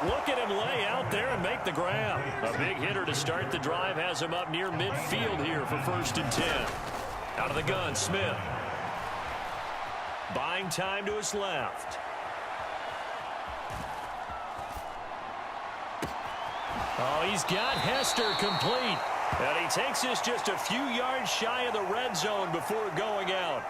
Look at him lay out there and make the grab. A big hitter to start the drive has him up near midfield here for 1st and 10. Out of the gun, Smith. Buying time to his left. Oh, he's got Hester complete. And he takes this just a few yards shy of the red zone before going out.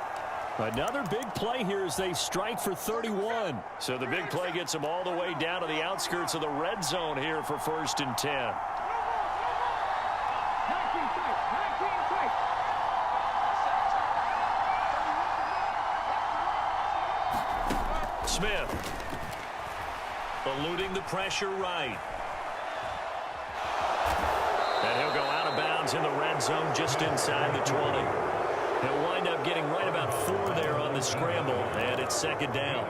Another big play here as they strike for 31. So the big play gets them all the way down to the outskirts of the red zone here for 1st and 10. Smith eluding the pressure right. And he'll go out of bounds in the red zone just inside the 20. He'll wind up getting right about 4 there on the scramble, and it's 2nd down.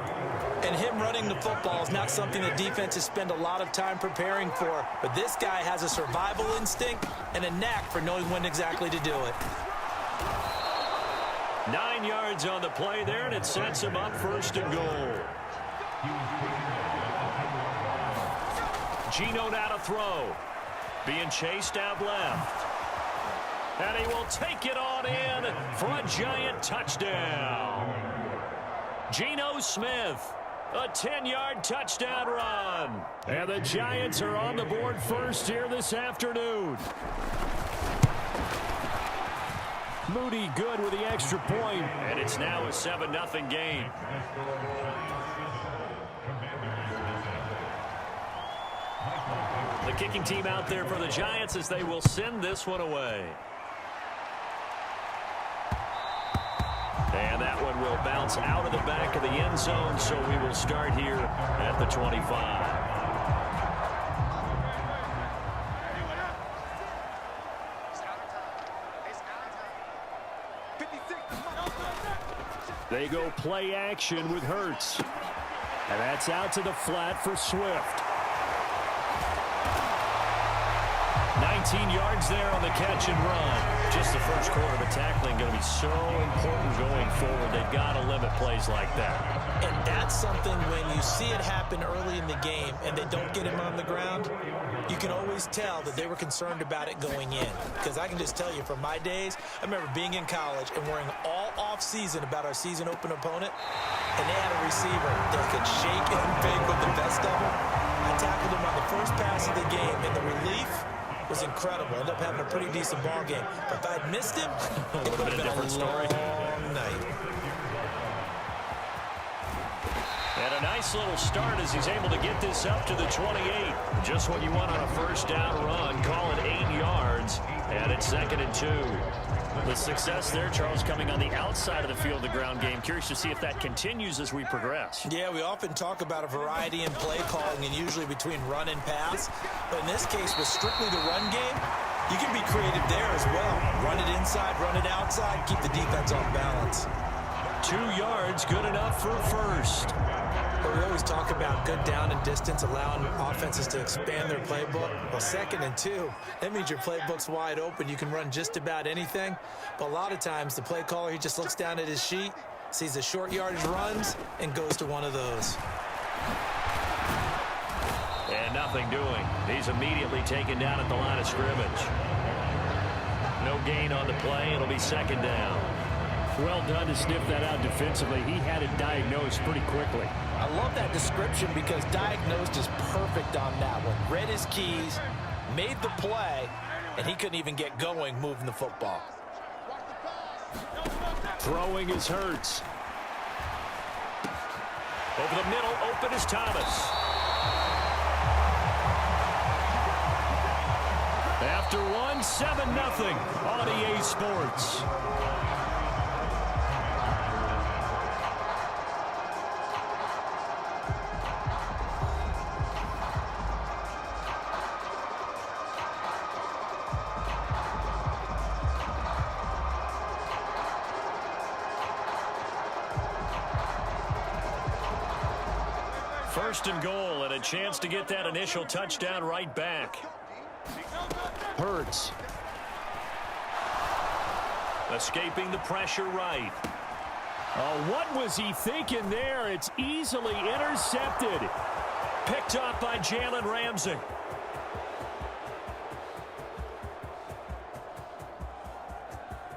And him running the football is not something that defenses spend a lot of time preparing for. But this guy has a survival instinct and a knack for knowing when exactly to do it. 9 yards on the play there, and it sets him up 1st and goal. Gino now to throw. Being chased out left. And he will take it on in for a giant touchdown. Geno Smith, a 10-yard touchdown run. And the Giants are on the board first here this afternoon. Moody good with the extra point. And it's now a 7-0 game. The kicking team out there for the Giants as they will send this one away. And that one will bounce out of the back of the end zone, so we will start here at the 25. They go play action with Hurts. And that's out to the flat for Swift. 19 yards there on the catch and run. Just the first quarter, but tackling going to be so important going forward. They've got to limit plays like that. And that's something when you see it happen early in the game and they don't get him on the ground, you can always tell that they were concerned about it going in. Because I can just tell you from my days, I remember being in college and worrying all off-season about our season open opponent, and they had a receiver that could shake and bake with the best of them. I tackled him on the first pass of the game, and the relief was incredible. Ended up having a pretty decent ball game. But if I'd missed him, it would have been a long night. And a nice little start as he's able to get this up to the 28. Just what you want on a first down run. Call it 8 yards. And it's 2nd and 2. The success there, Charles, coming on the outside of the field, the ground game. Curious to see if that continues as we progress. Yeah, we often talk about a variety in play calling and usually between run and pass. But in this case, with strictly the run game, you can be creative there as well. Run it inside, run it outside, keep the defense off balance. 2 yards, good enough for first. But we always talk about good down and distance, allowing offenses to expand their playbook. Well, 2nd and 2, that means your playbook's wide open. You can run just about anything. But a lot of times, the play caller, he just looks down at his sheet, sees the short yardage runs, and goes to one of those. And nothing doing. He's immediately taken down at the line of scrimmage. No gain on the play. It'll be 2nd down. Well done to sniff that out defensively. He had it diagnosed pretty quickly. I love that description because diagnosed is perfect on that one. Read his keys, made the play, and he couldn't even get going moving the football. Throwing is Hurts. Over the middle, open is Thomas. After one, 7-0 on EA Sports. First and goal, and a chance to get that initial touchdown right back. Hurts. Escaping the pressure right. Oh, what was he thinking there? It's easily intercepted. Picked up by Jalen Ramsey.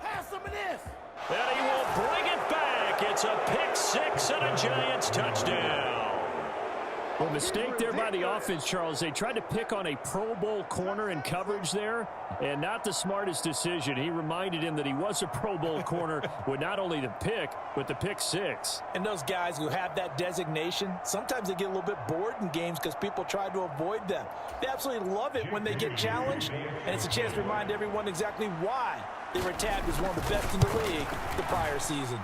Have some of this. And he will bring it back. It's a pick six and a Giants touchdown. Well, mistake there by the offense, Charles. They tried to pick on a Pro Bowl corner in coverage there, and not the smartest decision. He reminded him that he was a Pro Bowl corner with not only the pick, but the pick six. And those guys who have that designation, sometimes they get a little bit bored in games because people try to avoid them. They absolutely love it when they get challenged, and it's a chance to remind everyone exactly why they were tagged as one of the best in the league the prior season.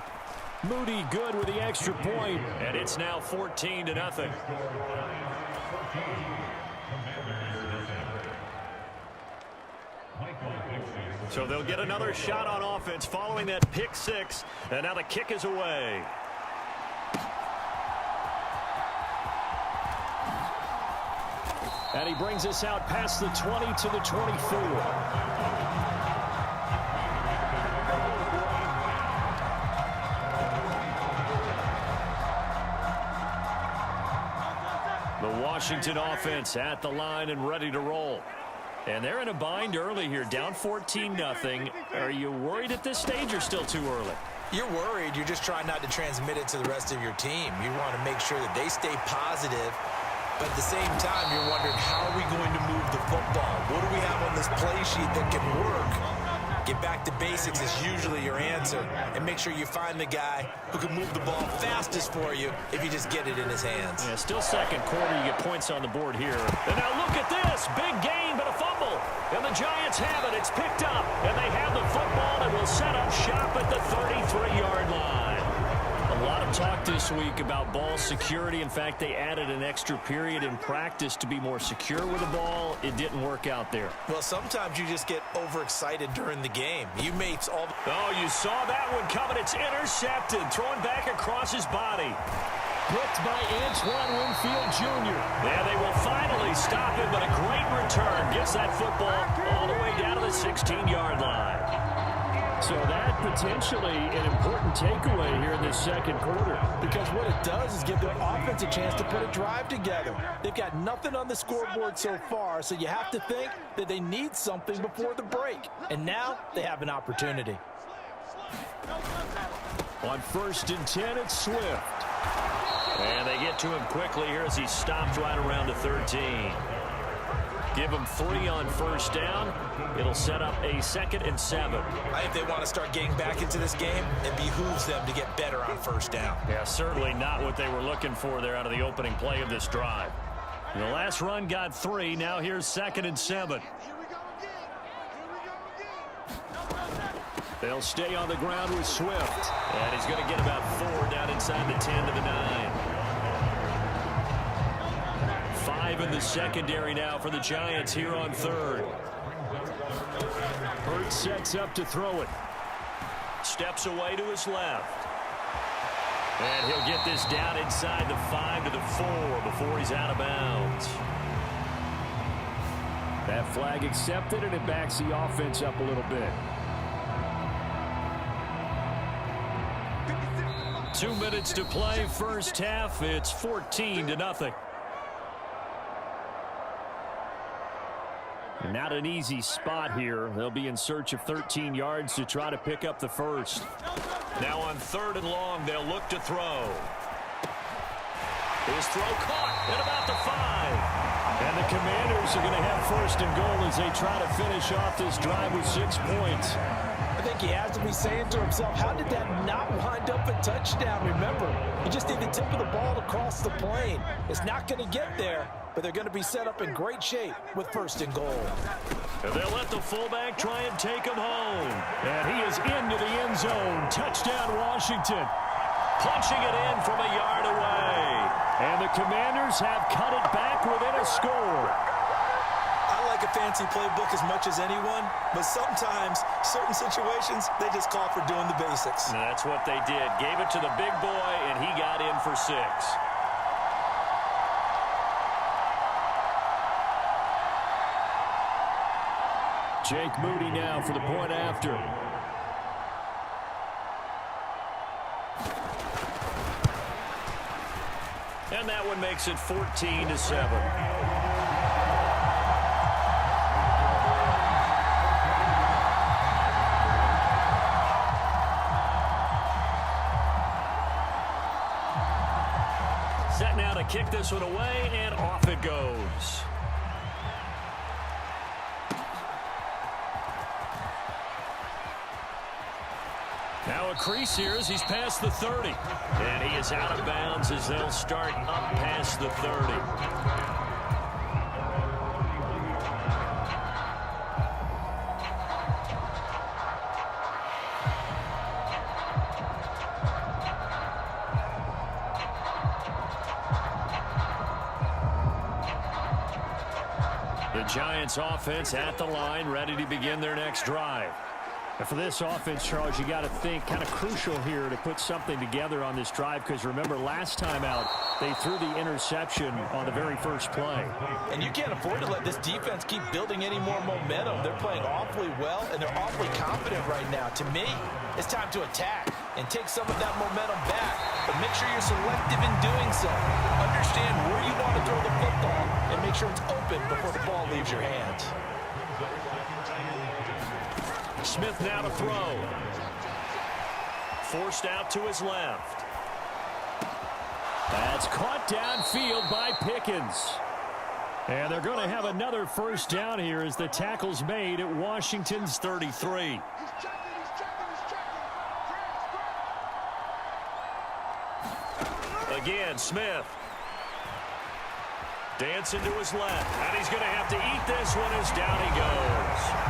Moody good with the extra point. And it's now 14-0. So they'll get another shot on offense following that pick six. And now the kick is away. And he brings us out past the 20 to the 24. The Washington offense at the line and ready to roll. And they're in a bind early here, down 14-0. Are you worried at this stage or still too early? You're worried. You're just trying not to transmit it to the rest of your team. You want to make sure that they stay positive. But at the same time, you're wondering, how are we going to move the football? What do we have on this play sheet that can work? Get back to basics is usually your answer. And make sure you find the guy who can move the ball fastest for you if you just get it in his hands. Yeah, still second quarter. You get points on the board here. And now look at this. Big gain, but a fumble. And the Giants have it. It's picked up. And they have the football and will set up shop at the 33-yard line. A lot of talk this week about ball security. In fact, they added an extra period in practice to be more secure with the ball. It didn't work out there. Well, sometimes you just get overexcited during the game. You mates all... Oh, you saw that one coming. It's intercepted. Throwing back across his body. Picked by Antoine Winfield Jr. Yeah, they will finally stop him, but a great return. Gets that football all the way down to the 16-yard line. So that potentially an important takeaway here in this second quarter. Because what it does is give their offense a chance to put a drive together. They've got nothing on the scoreboard so far, so you have to think that they need something before the break. And now they have an opportunity. On 1st and 10, it's Swift. And they get to him quickly here as he stops right around the 13. Give them 3 on first down. It'll set up a 2nd and 7. I think they want to start getting back into this game. It behooves them to get better on first down. Yeah, certainly not what they were looking for there out of the opening play of this drive. The last run got 3. Now here's 2nd and 7. They'll stay on the ground with Swift. And he's going to get about 4 down inside the 10 to the 9. 5 in the secondary now for the Giants here on 3rd. Hurts sets up to throw it. Steps away to his left. And he'll get this down inside the 5 to the 4 before he's out of bounds. That flag accepted, and it backs the offense up a little bit. 2 minutes to play, first half. It's 14-0. Not an easy spot here. They'll be in search of 13 yards to try to pick up the first. Now on 3rd and long, they'll look to throw. His throw caught at about the 5. And the Commanders are going to have 1st and goal as they try to finish off this drive with 6 points. I think he has to be saying to himself, how did that not wind up a touchdown? Remember, you just need the tip of the ball to cross the plane. It's not going to get there, but they're going to be set up in great shape with 1st and goal. And they'll let the fullback try and take him home. And he is into the end zone. Touchdown, Washington. Punching it in from a yard away. And the Commanders have cut it back within a score. I like a fancy playbook as much as anyone, but sometimes, certain situations, they just call for doing the basics. And that's what they did. Gave it to the big boy, and he got in for 6. Jake Moody now for the point after. And that one makes it 14-7. Set now to kick this one away, and off it goes. Now a crease here as he's past the 30. And he is out of bounds as they'll start up past the 30. The Giants offense at the line, ready to begin their next drive. And for this offense, Charles, you got to think kind of crucial here to put something together on this drive, because remember last time out they threw the interception on the very first play. And you can't afford to let this defense keep building any more momentum. They're playing awfully well, and they're awfully confident right now. To me, it's time to attack and take some of that momentum back. But make sure you're selective in doing so. Understand where you want to throw the football and make sure it's open before the ball leaves your hands. Smith now to throw. Forced out to his left. That's caught downfield by Pickens. And they're going to have another first down here as the tackle's made at Washington's 33. Again, Smith. Dancing to his left. And he's going to have to eat this one as down he goes.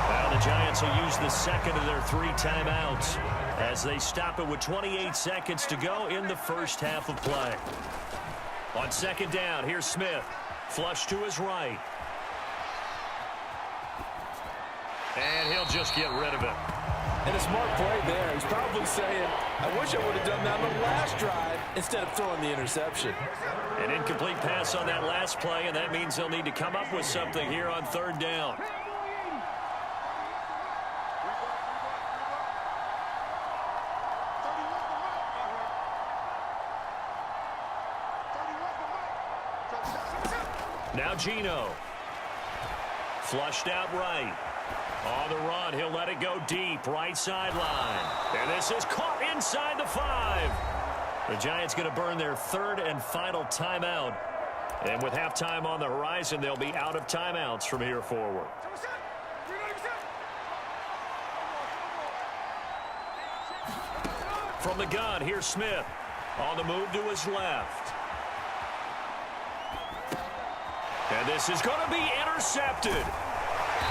Well, the Giants will use the second of their 3 timeouts as they stop it with 28 seconds to go in the first half of play. On second down, here's Smith. Flush to his right. And he'll just get rid of it. And a smart play there. He's probably saying, I wish I would have done that on the last drive instead of throwing the interception. An incomplete pass on that last play, and that means they'll need to come up with something here on third down. Now Geno. Flushed out right. On the run, he'll let it go deep, right sideline. And this is caught inside the 5. The Giants going to burn their third and final timeout. And with halftime on the horizon, they'll be out of timeouts from here forward. From the gun, here's Smith. On the move to his left. And this is going to be intercepted.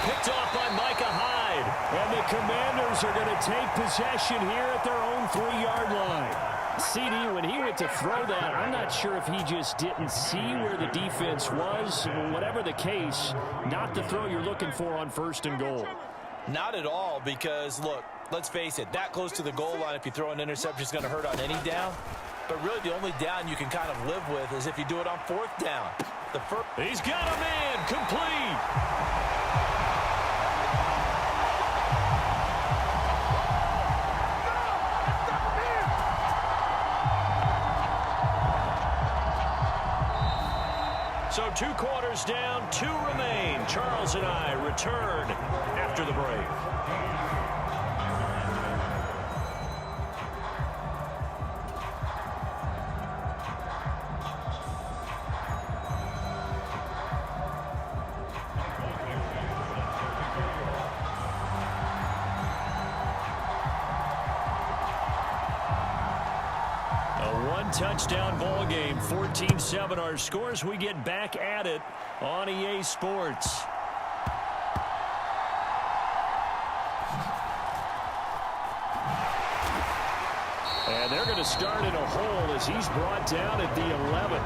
Picked off by Micah Hyde. And the Commanders are going to take possession here at their own 3-yard line. CD, when he went to throw that, I'm not sure if he just didn't see where the defense was. Whatever the case, not the throw you're looking for on first and goal. Not at all, because, look, let's face it, that close to the goal line, if you throw an interception, is going to hurt on any down. But really, the only down you can kind of live with is if you do it on fourth down. He's got a man, complete. So 2 quarters down, 2 remain. Charles and I return after the break. Touchdown ball game, 14-7 our scores. We get back at it on EA Sports. And they're going to start in a hole as he's brought down at the 11.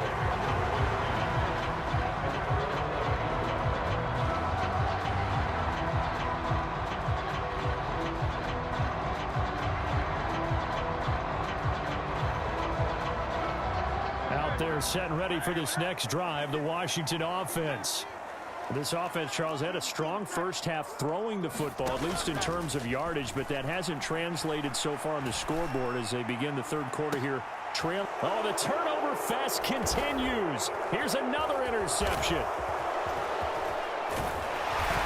They're set and ready for this next drive, the Washington offense. This offense, Charles, had a strong first half throwing the football, at least in terms of yardage, but that hasn't translated so far on the scoreboard as they begin the third quarter here Trail. Oh, the turnover fest continues. Here's another interception.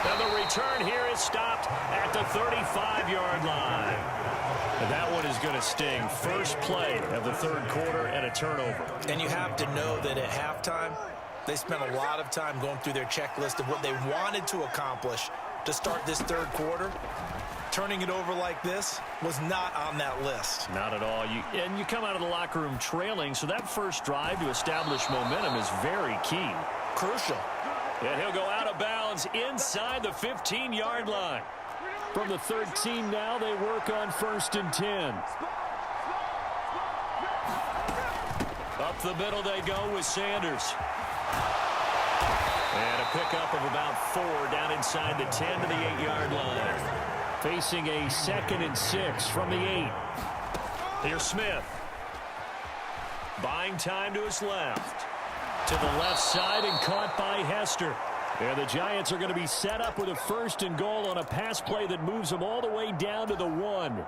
And the return here is stopped at the 35-yard line. And that one is going to sting. First play of the third quarter and a turnover. And you have to know that at halftime, they spent a lot of time going through their checklist of what they wanted to accomplish to start this third quarter. Turning it over like this was not on that list. Not at all. And you come out of the locker room trailing, so that first drive to establish momentum is very key. Crucial. And he'll go out of bounds inside the 15-yard line. From the 13 now, they work on 1st and 10. Up the middle they go with Sanders. And a pickup of about 4 down inside the 10 to the 8-yard line. Facing a 2nd and 6 from the 8. Here's Smith. Buying time to his left. To the left side and caught by Hester. And the Giants are going to be set up with a 1st and goal on a pass play that moves them all the way down to the 1.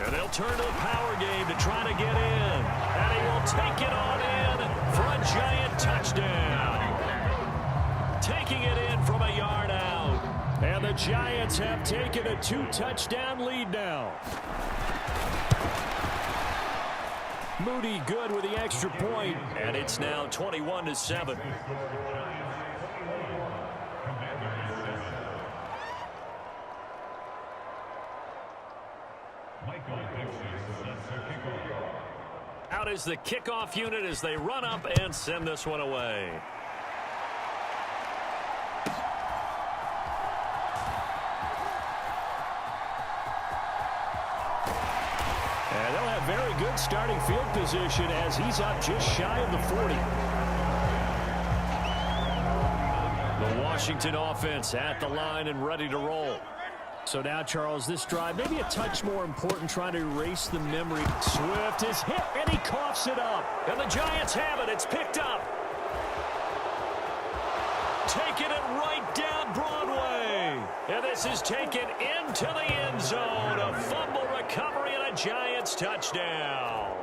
And they'll turn to the power game to try to get in. And he will take it on in for a Giant touchdown. Taking it in from a yard out. And the Giants have taken a 2-touchdown lead now. Moody good with the extra point. And it's now 21-7. Out is the kickoff unit as they run up and send this one away. And they'll have very good starting field position as he's up just shy of the 40. The Washington offense at the line and ready to roll. So now, Charles, this drive maybe a touch more important, trying to erase the memory. Swift is hit, and he coughs it up. And the Giants have it. It's picked up. Taking it right down Broadway. And this is taken into the end zone. A fumble recovery and a Giants touchdown.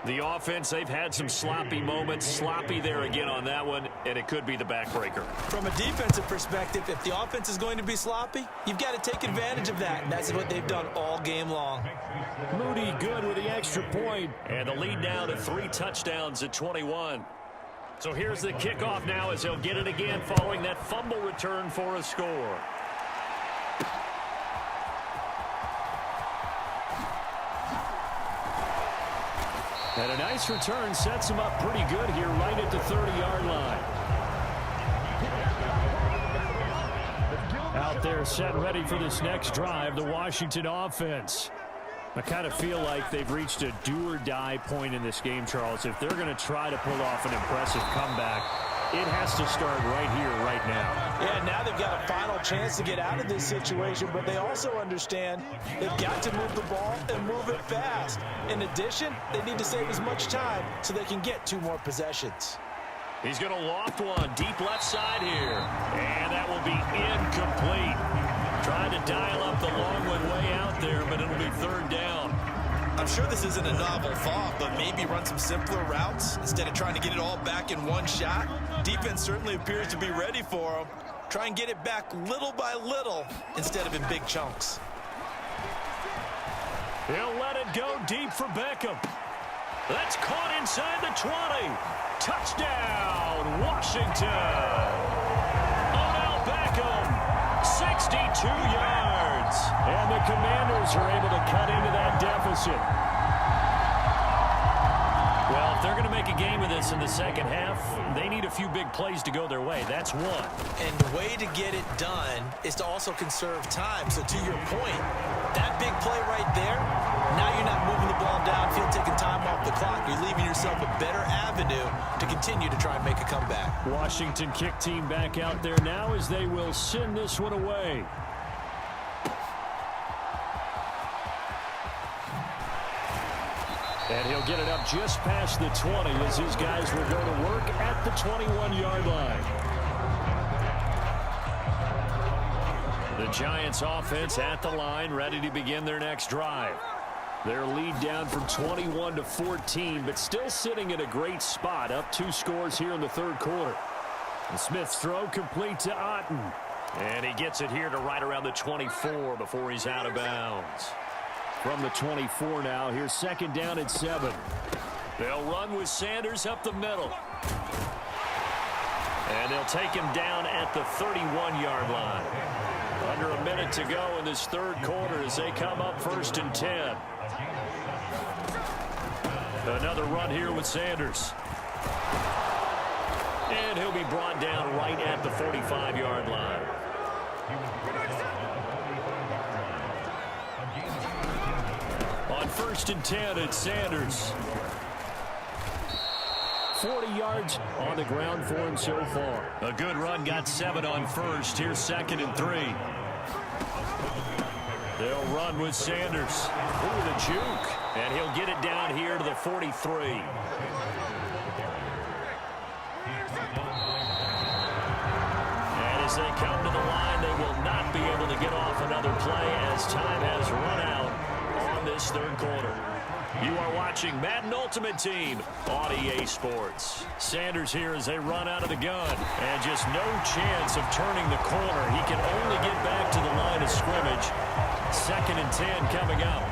The offense, they've had some sloppy moments. Sloppy there again on that one, and it could be the backbreaker. From a defensive perspective, if the offense is going to be sloppy, you've got to take advantage of that, and that's what they've done all game long. Moody good with the extra point. And the lead now to 3 touchdowns at 21. So here's the kickoff now as he'll get it again following that fumble return for a score. And a nice return sets him up pretty good here right at the 30-yard line. Out there set ready for this next drive, the Washington offense. I kind of feel like they've reached a do-or-die point in this game, Charles. If they're going to try to pull off an impressive comeback, it has to start right here, right now. Yeah, now they've got a final chance to get out of this situation, but they also understand they've got to move the ball and move it fast. In addition, they need to save as much time so they can get 2 more possessions. He's going to loft one deep left side here. And that will be incomplete. Trying to dial up the long one way out there, but it'll be 3rd down. I'm sure this isn't a novel thought, but maybe run some simpler routes instead of trying to get it all back in one shot. Defense certainly appears to be ready for them. Try and get it back little by little instead of in big chunks. He'll let it go deep for Beckham. That's caught inside the 20. Touchdown, Washington. Odell Beckham, 62 yards. And the Commanders are able to cut into that deficit. Well, if they're going to make a game of this in the second half, they need a few big plays to go their way. That's one. And the way to get it done is to also conserve time. So to your point, that big play right there, now you're not moving the ball downfield, taking time off the clock. You're leaving yourself a better avenue to continue to try and make a comeback. Washington kick team back out there now as they will send this one away. And he'll get it up just past the 20 as his guys will go to work at the 21-yard line. Giants offense at the line, ready to begin their next drive. Their lead down from 21 to 14, but still sitting in a great spot, up 2 scores here in the third quarter. And Smith's throw complete to Otten. And he gets it here to right around the 24 before he's out of bounds. From the 24 now, here's second down and 7. They'll run with Sanders up the middle. And they'll take him down at the 31-yard line. Under a minute to go in this third quarter as they come up 1st and 10. Another run here with Sanders. And he'll be brought down right at the 45-yard line. On 1st and 10, it's Sanders. 40 yards on the ground for him so far. A good run, got 7 on 1st. Here's 2nd and 3. They'll run with Sanders. Ooh, the juke. And he'll get it down here to the 43. And as they come to the line, they will not be able to get off another play as time has run out on this third quarter. You are watching Madden Ultimate Team on EA Sports. Sanders here as they run out of the gun. And just no chance of turning the corner. He can only get back to the line of scrimmage. 2nd and 10 coming up.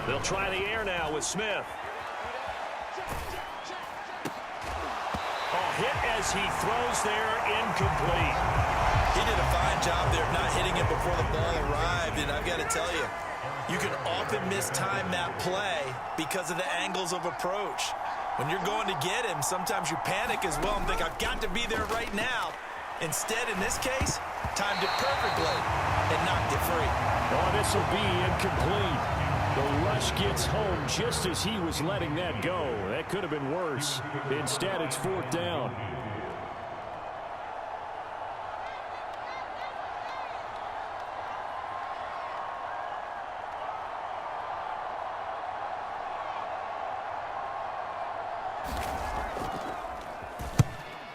They'll try the air now with Smith. Oh, hit as he throws there, incomplete. He did a fine job there of not hitting it before the ball arrived, and I've got to tell you, you can often mistime that play because of the angles of approach. When you're going to get him, sometimes you panic as well and think, I've got to be there right now. Instead, in this case, timed it perfectly and knocked it free. Oh, this will be incomplete. The rush gets home just as he was letting that go. That could have been worse. Instead, it's 4th down.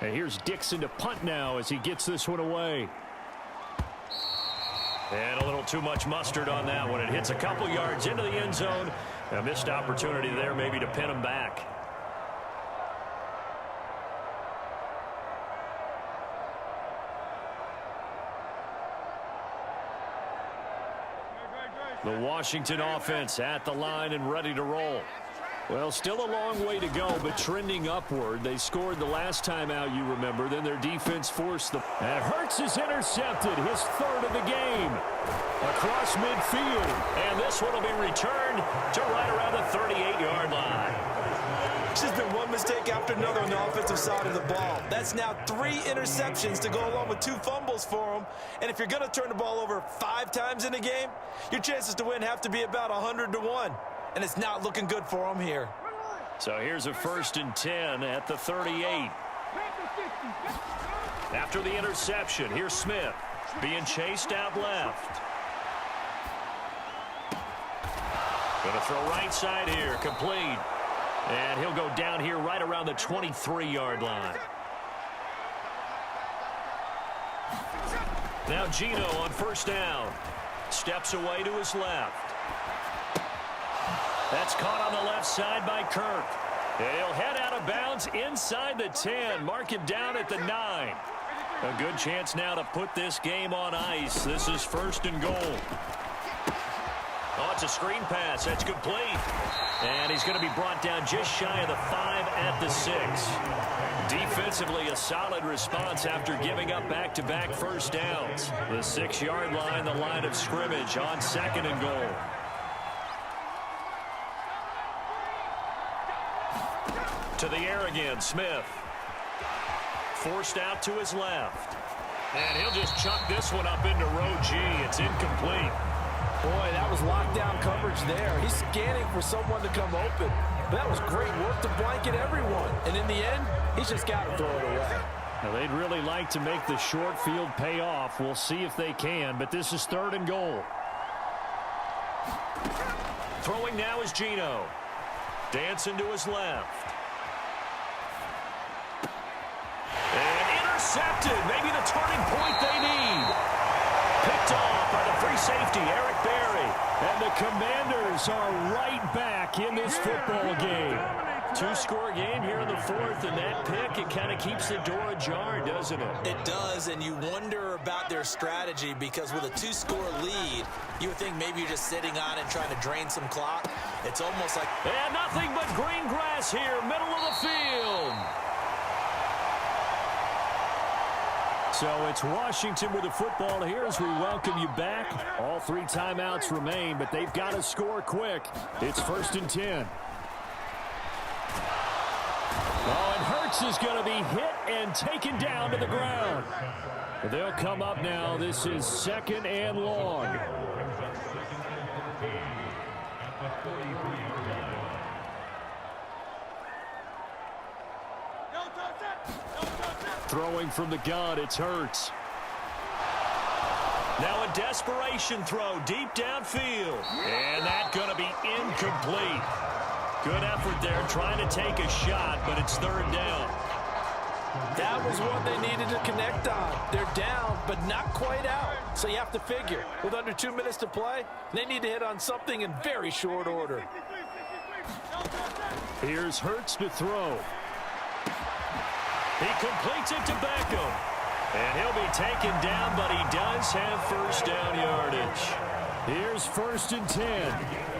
And here's Dixon to punt now as he gets this one away. And a little too much mustard on that one. It hits a couple yards into the end zone. A missed opportunity there maybe to pin him back. The Washington offense at the line and ready to roll. Well, still a long way to go, but trending upward. They scored the last time out, you remember. Then their defense forced them. And Hurts is intercepted, his 3rd of the game. Across midfield. And this one will be returned to right around the 38-yard line. It's just been one mistake after another on the offensive side of the ball. That's now 3 interceptions to go along with 2 fumbles for him. And if you're going to turn the ball over 5 times in a game, your chances to win have to be about 100 to 1. And it's not looking good for him here. So here's a 1st and 10 at the 38. After the interception, here's Smith being chased out left. Going to throw right side here, complete. And he'll go down here right around the 23-yard line. Now Gino on 1st down. Steps away to his left. That's caught on the left side by Kirk. He'll head out of bounds inside the 10. Mark him down at the 9. A good chance now to put this game on ice. This is 1st and goal. Oh, it's a screen pass. That's complete. And he's going to be brought down just shy of the 5 at the 6. Defensively, a solid response after giving up back-to-back 1st downs. The 6-yard line, the line of scrimmage on 2nd and goal. To the air again, Smith. Forced out to his left. And he'll just chuck this one up into row G. It's incomplete. Boy, that was lockdown coverage there. He's scanning for someone to come open. But that was great work to blanket everyone. And in the end, he's just got to throw it away. Now, they'd really like to make the short field pay off. We'll see if they can, but this is 3rd and goal. Throwing now is Gino. Dancing to his left. And intercepted. Maybe the turning point they need. Picked off by the free safety, Eric Berry. And the Commanders are right back in this football game. Two-score game here in the fourth, and that pick, it kind of keeps the door ajar, doesn't it? It does, and you wonder about their strategy because with a two-score lead, you would think maybe you're just sitting on it trying to drain some clock. It's almost like... And nothing but green grass here, middle of the field. So it's Washington with the football here as we welcome you back. All 3 timeouts remain, but they've got to score quick. It's 1st and 10. Oh, and Hurts is going to be hit and taken down to the ground. They'll come up now. This is 2nd and long. Throwing from the gun, it's Hurts. Now a desperation throw deep downfield. And that's going to be incomplete. Good effort there trying to take a shot, but it's 3rd down. That was one they needed to connect on. They're down, but not quite out. So you have to figure, with under 2 minutes to play, they need to hit on something in very short order. Here's Hurts to throw. He completes it to Beckham. And he'll be taken down, but he does have 1st down yardage. Here's 1st and 10.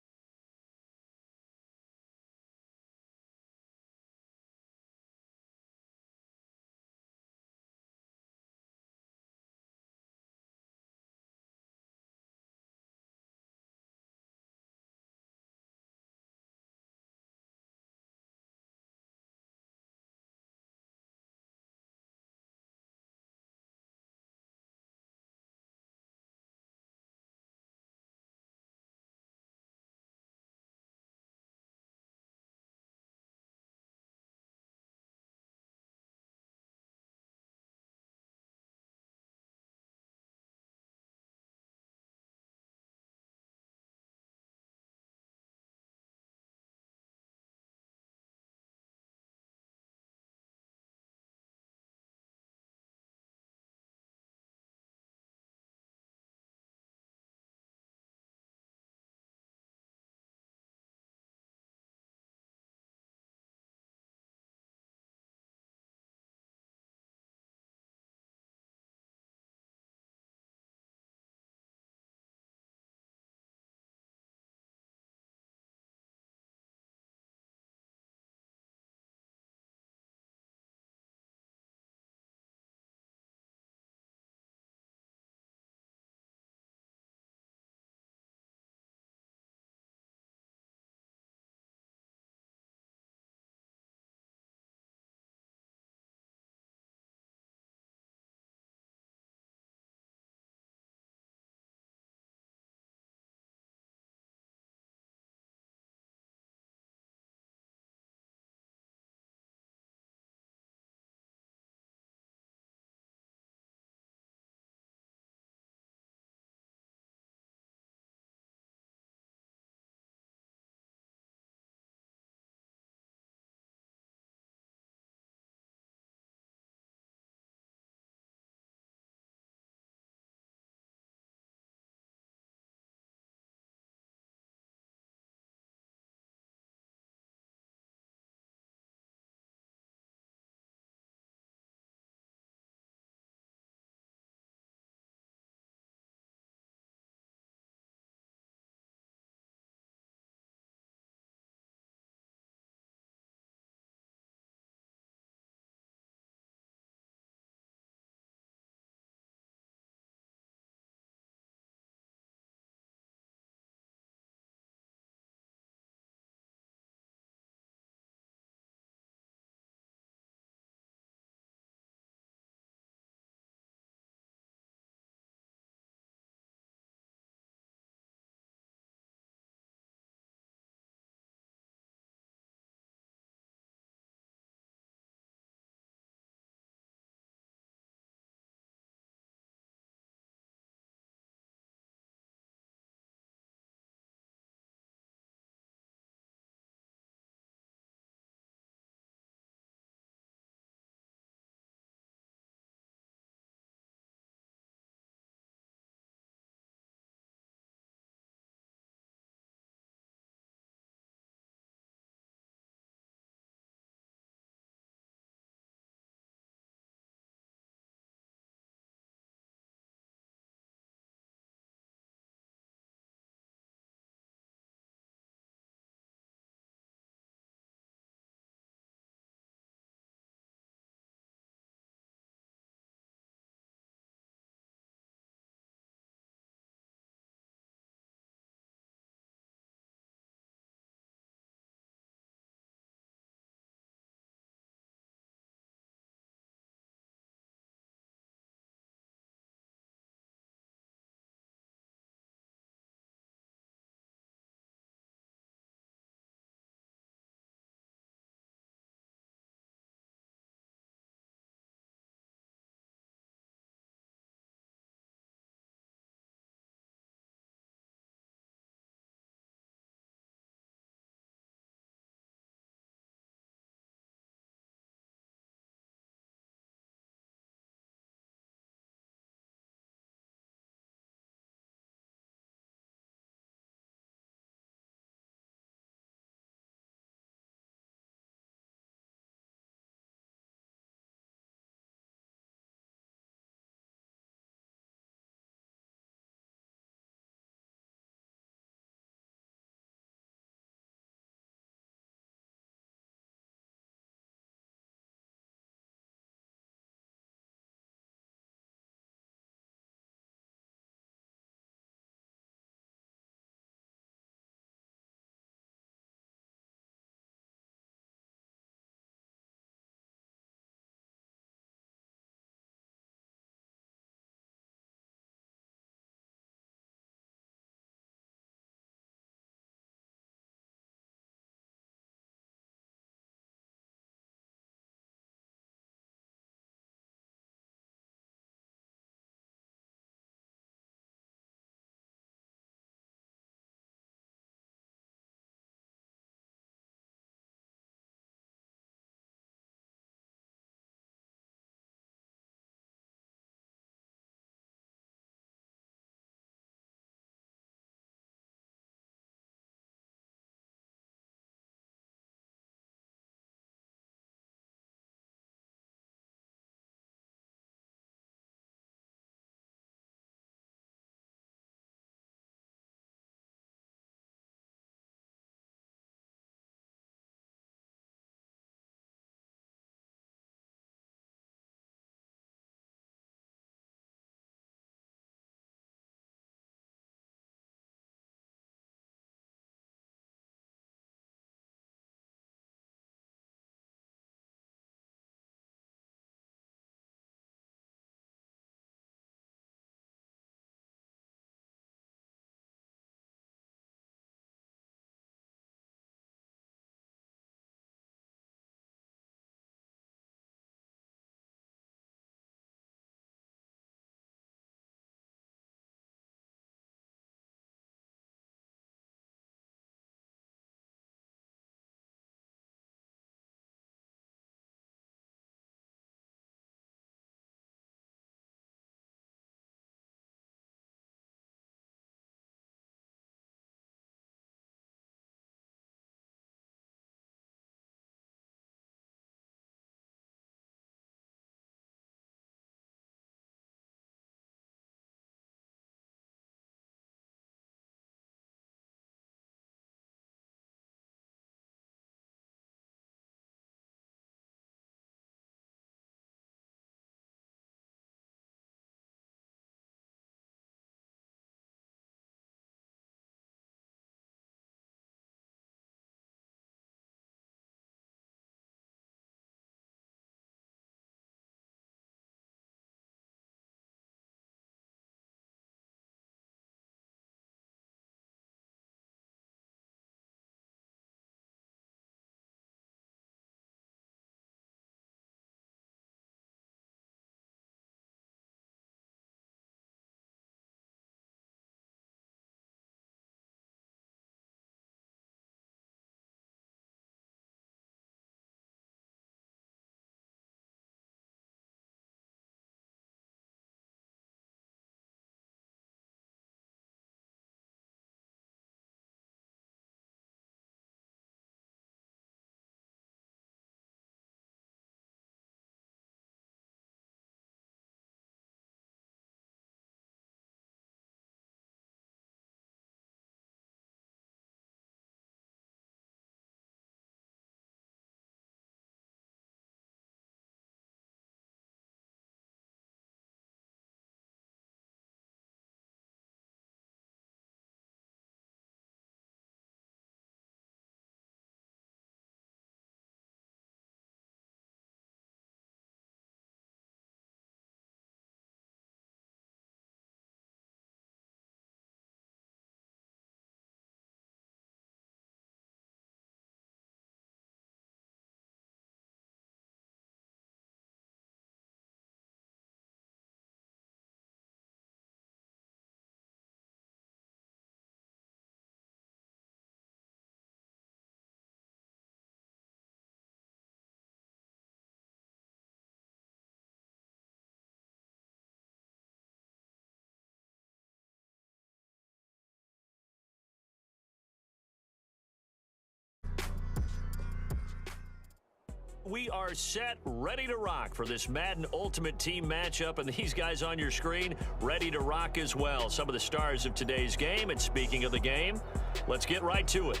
We are set, ready to rock for this Madden Ultimate Team matchup, and these guys on your screen ready to rock as well. Some of the stars of today's game, and speaking of the game, let's get right to it.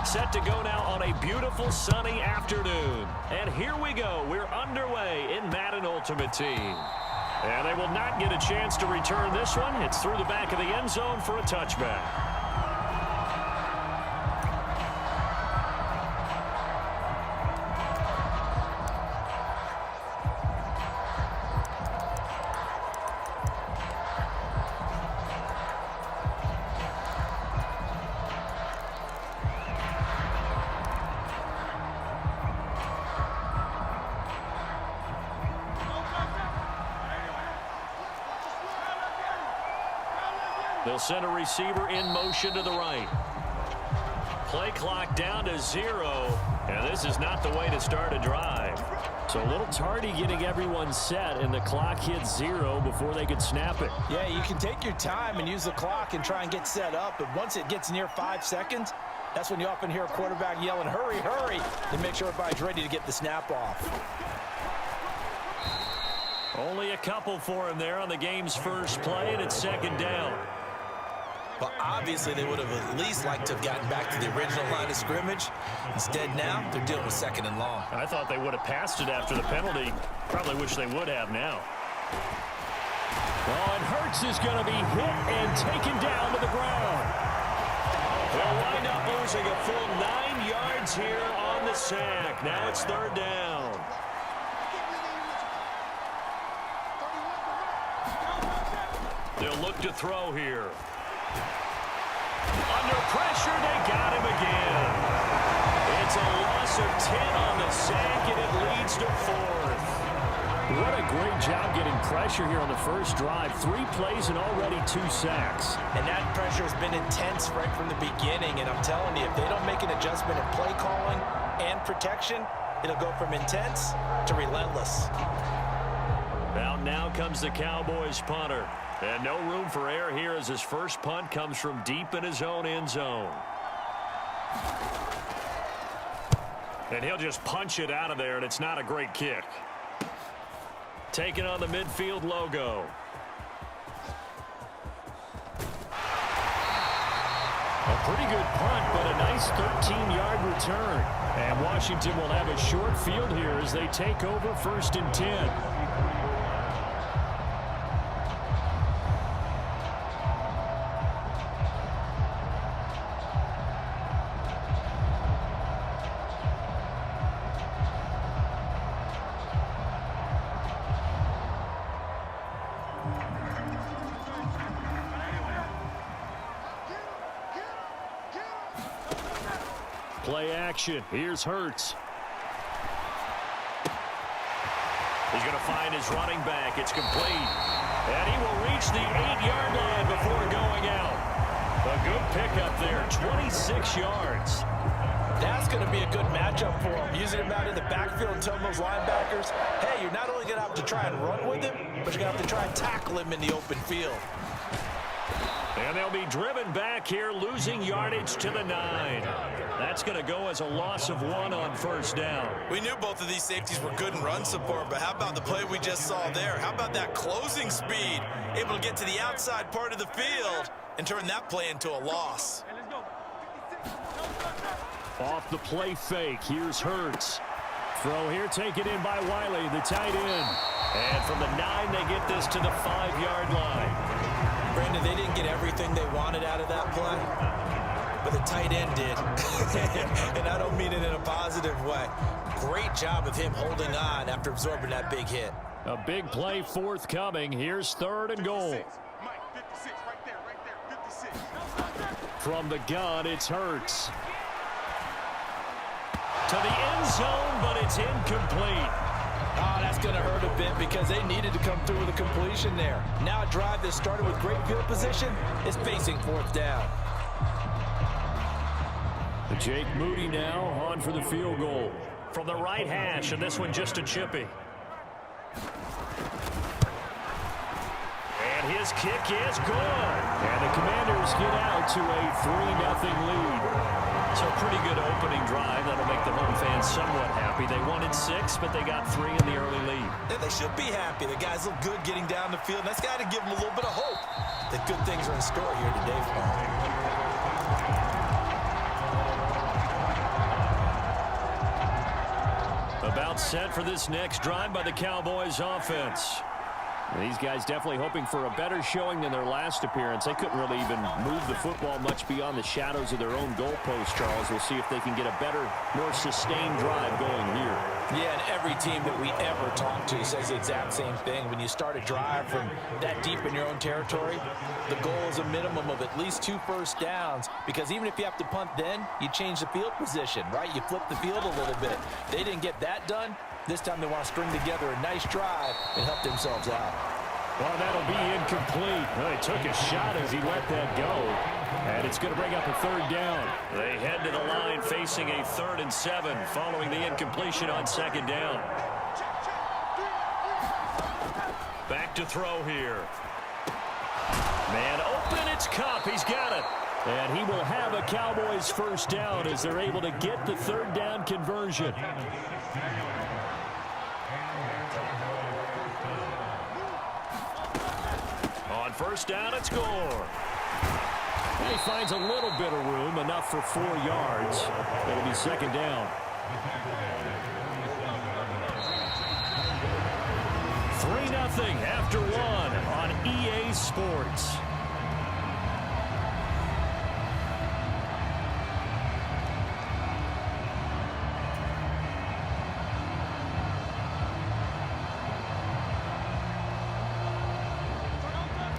Set to go now on a beautiful sunny afternoon. And here we go. We're underway in Madden Ultimate Team. And they will not get a chance to return this one. It's through the back of the end zone for a touchback. They'll send a receiver in motion to the right. Play clock down to 0, and this is not the way to start a drive. So a little tardy getting everyone set, and the clock hits 0 before they could snap it. Yeah, you can take your time and use the clock and try and get set up, but once it gets near 5 seconds, that's when you often hear a quarterback yelling, hurry, hurry, to make sure everybody's ready to get the snap off. Only a couple for him there on the game's first play, and it's second down. Well, obviously, they would have at least liked to have gotten back to the original line of scrimmage. Instead, now, they're dealing with second and long. I thought they would have passed it after the penalty. Probably wish they would have now. Oh, and Hurts is going to be hit and taken down to the ground. They'll wind up losing a full 9 yards here on the sack. Now it's third down. They'll look to throw here. Under pressure, they got him again. It's a loss of 10 on the sack, and it leads to 4th. What a great job getting pressure here on the first drive. 3 plays and already 2 sacks. And that pressure has been intense right from the beginning, and I'm telling you, if they don't make an adjustment in play calling and protection, it'll go from intense to relentless. Out now comes the Cowboys punter. And no room for error here as his first punt comes from deep in his own end zone. And he'll just punch it out of there, and it's not a great kick. Taking on the midfield logo. A pretty good punt, but a nice 13-yard return. And Washington will have a short field here as they take over 1st and 10. Play action. Here's Hurts. He's going to find his running back. It's complete. And he will reach the 8-yard line before going out. A good pickup there, 26 yards. That's going to be a good matchup for him. Using him out in the backfield and telling those linebackers, hey, you're not only going to have to try and run with him, but you're going to have to try and tackle him in the open field. And they'll be driven back here, losing yardage to the 9. That's going to go as a loss of 1 on first down. We knew both of these safeties were good in run support, but how about the play we just saw there? How about that closing speed? Able to get to the outside part of the field and turn that play into a loss. Off the play fake, here's Hurts. Throw here taken in by Wiley, the tight end. And from the 9, they get this to the 5-yard line. Brandon, they didn't get everything they wanted out of that play, but the tight end did. And I don't mean it in a positive way. Great job of him holding on after absorbing that big hit. A big play forthcoming. Here's 3rd and goal. From the gun, it's Hurts. to the end zone, but it's incomplete. Oh, that's going to hurt a bit because they needed to come through with a completion there. Now a drive that started with great field position is facing fourth down. Jake Moody now on for the field goal. From the right hash, and this one just a chippy. And his kick is good. And the Commanders get out to a 3-0 lead. So a pretty good opening drive. That'll make the home fans somewhat happy. They wanted 6, but they got 3 in the early lead. And they should be happy. The guys look good getting down the field. That's got to give them a little bit of hope that good things are in store here today for them. About set for this next drive by the Cowboys offense. These guys definitely hoping for a better showing than their last appearance. They couldn't really even move the football much beyond the shadows of their own goalpost, Charles. We'll see if they can get a better, more sustained drive going here. Yeah, and every team that we ever talk to says the exact same thing. When you start a drive from that deep in your own territory, the goal is a minimum of at least 2 first downs, because even if you have to punt then, you change the field position, right? You flip the field a little bit. They didn't get that done. This time they want to string together a nice drive and help themselves out. Well, that'll be incomplete. Well, he took a shot as he let that go. And it's going to bring up a 3rd down. They head to the line facing a 3rd and 7 following the incompletion on 2nd down. Back to throw here. Man open, it's Kupp. He's got it. And he will have a Cowboys 1st down as they're able to get the 3rd down conversion. On 1st down, it's Gore. And he finds a little bit of room, enough for 4 yards. It'll be 2nd down. 3-0 after 1 on EA Sports.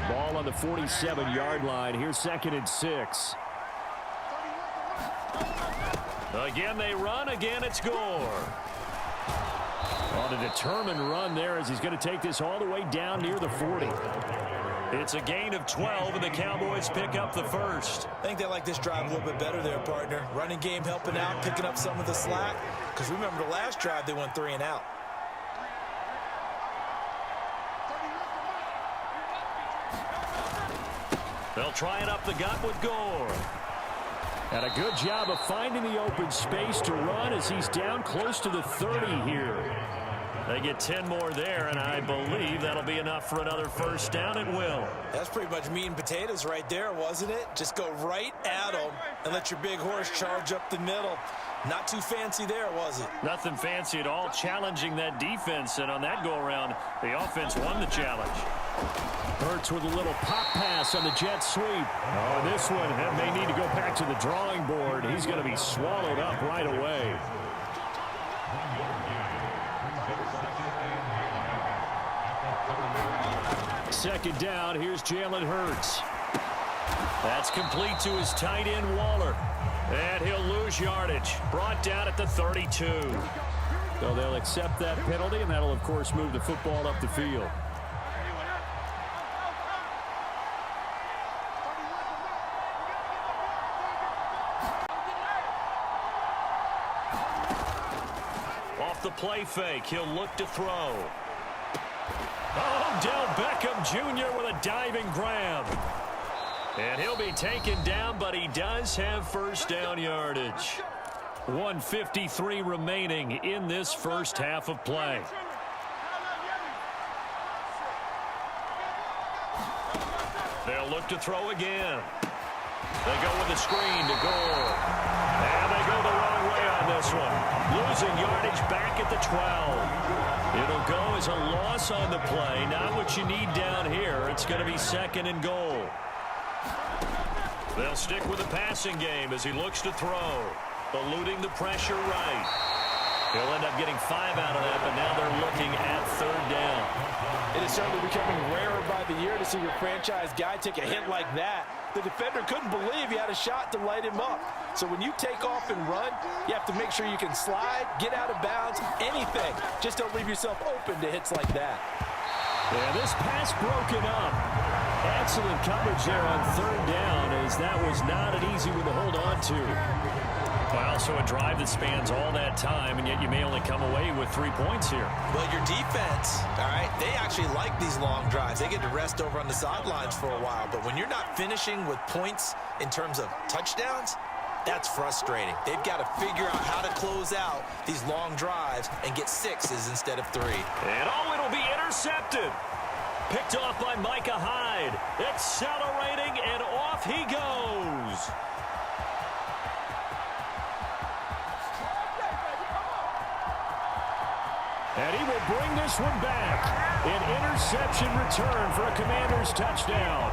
Ball on the 47-yard line. Here's 2nd and 6. Again they run. Again it's Gore. On a determined run there as he's going to take this all the way down near the 40. It's a gain of 12, and the Cowboys pick up the 1st. I think they like this drive a little bit better there, partner. Running game helping out, picking up some of the slack. Because remember the last drive, they went 3 and out. They'll try it up the gut with Gore. And a good job of finding the open space to run as he's down close to the 30 here. They get 10 more there, and I believe that'll be enough for another 1st down. It will. That's pretty much meat and potatoes right there, wasn't it? Just go right at them and let your big horse charge up the middle. Not too fancy there, was it? Nothing fancy at all, challenging that defense, and on that go-around, the offense won the challenge. Hurts with a little pop pass on the jet sweep. Oh, this one may need to go back to the drawing board. He's going to be swallowed up right away. Second down, here's Jalen Hurts. That's complete to his tight end, Waller. And he'll lose yardage. Brought down at the 32. So they'll accept that penalty, and that'll, of course, move the football up the field. Off the play fake, he'll look to throw. Oh, Del Beckham Jr. with a diving grab. And he'll be taken down, but he does have 1st down yardage. 1:53 remaining in this 1st half of play. They'll look to throw again. They go with a screen to Gore. And they go the wrong way on this one. Losing yardage back at the 12. It'll go as a loss on the play. Not what you need down here. It's going to be 2nd and goal. They'll stick with the passing game as he looks to throw. Eluding the pressure right. He'll end up getting 5 out of that, but now they're looking at 3rd down. It is certainly becoming rarer by the year to see your franchise guy take a hit like that. The defender couldn't believe he had a shot to light him up. So when you take off and run, you have to make sure you can slide, get out of bounds, anything. Just don't leave yourself open to hits like that. Yeah, this pass broken up. Excellent coverage there on 3rd down, as that was not an easy one to hold on to. Well, so a drive that spans all that time, and yet you may only come away with 3 points here. Well, your defense, all right, they actually like these long drives. They get to rest over on the sidelines for a while. But when you're not finishing with points in terms of touchdowns, that's frustrating. They've got to figure out how to close out these long drives and get 6s instead of 3. And it'll be intercepted. Picked off by Micah Hyde. Accelerating, and off he goes. And he will bring this one back. An interception return for a Commanders touchdown.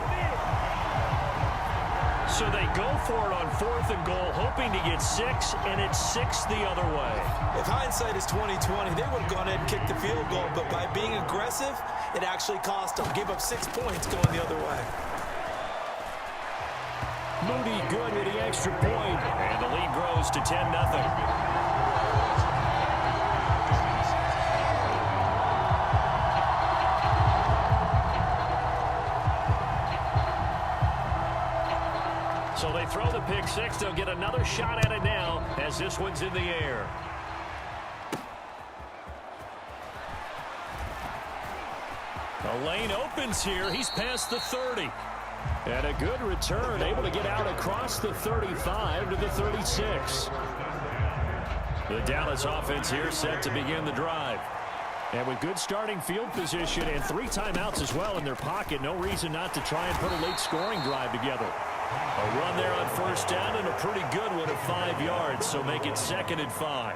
So they go for it on 4th and goal, hoping to get 6, and it's 6 the other way. If hindsight is 20/20, they would have gone ahead and kicked the field goal, but by being aggressive, it actually cost them. Give up 6 points going the other way. Moody good with the extra point. And the lead grows to 10-0. So they throw the pick 6. They'll get another shot at it now as this one's in the air. The lane opens here. He's past the 30. And a good return, able to get out across the 35 to the 36. The Dallas offense here set to begin the drive. And with good starting field position and 3 timeouts as well in their pocket, no reason not to try and put a late scoring drive together. A run there on 1st down and a pretty good one at 5 yards, so make it 2nd and 5.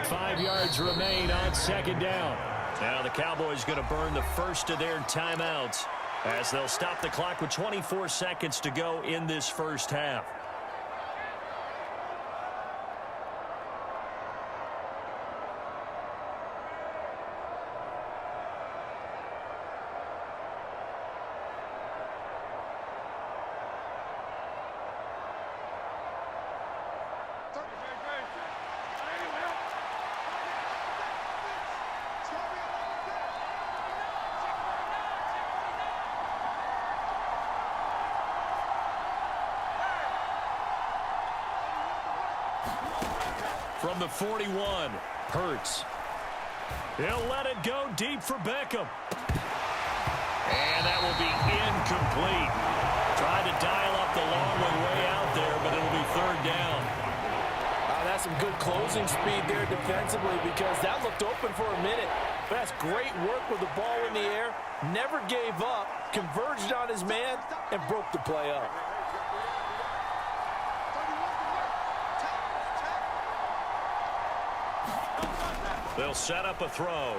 5 yards remain on 2nd down. Now the Cowboys going to burn the first of their timeouts as they'll stop the clock with 24 seconds to go in this first half. From the 41, Hurts. He'll let it go deep for Beckham. And that will be incomplete. Tried to dial up the long way out there, but it'll be 3rd down. That's some good closing speed there defensively, because that looked open for a minute. But that's great work with the ball in the air. Never gave up, converged on his man, and broke the play up. They'll set up a throw.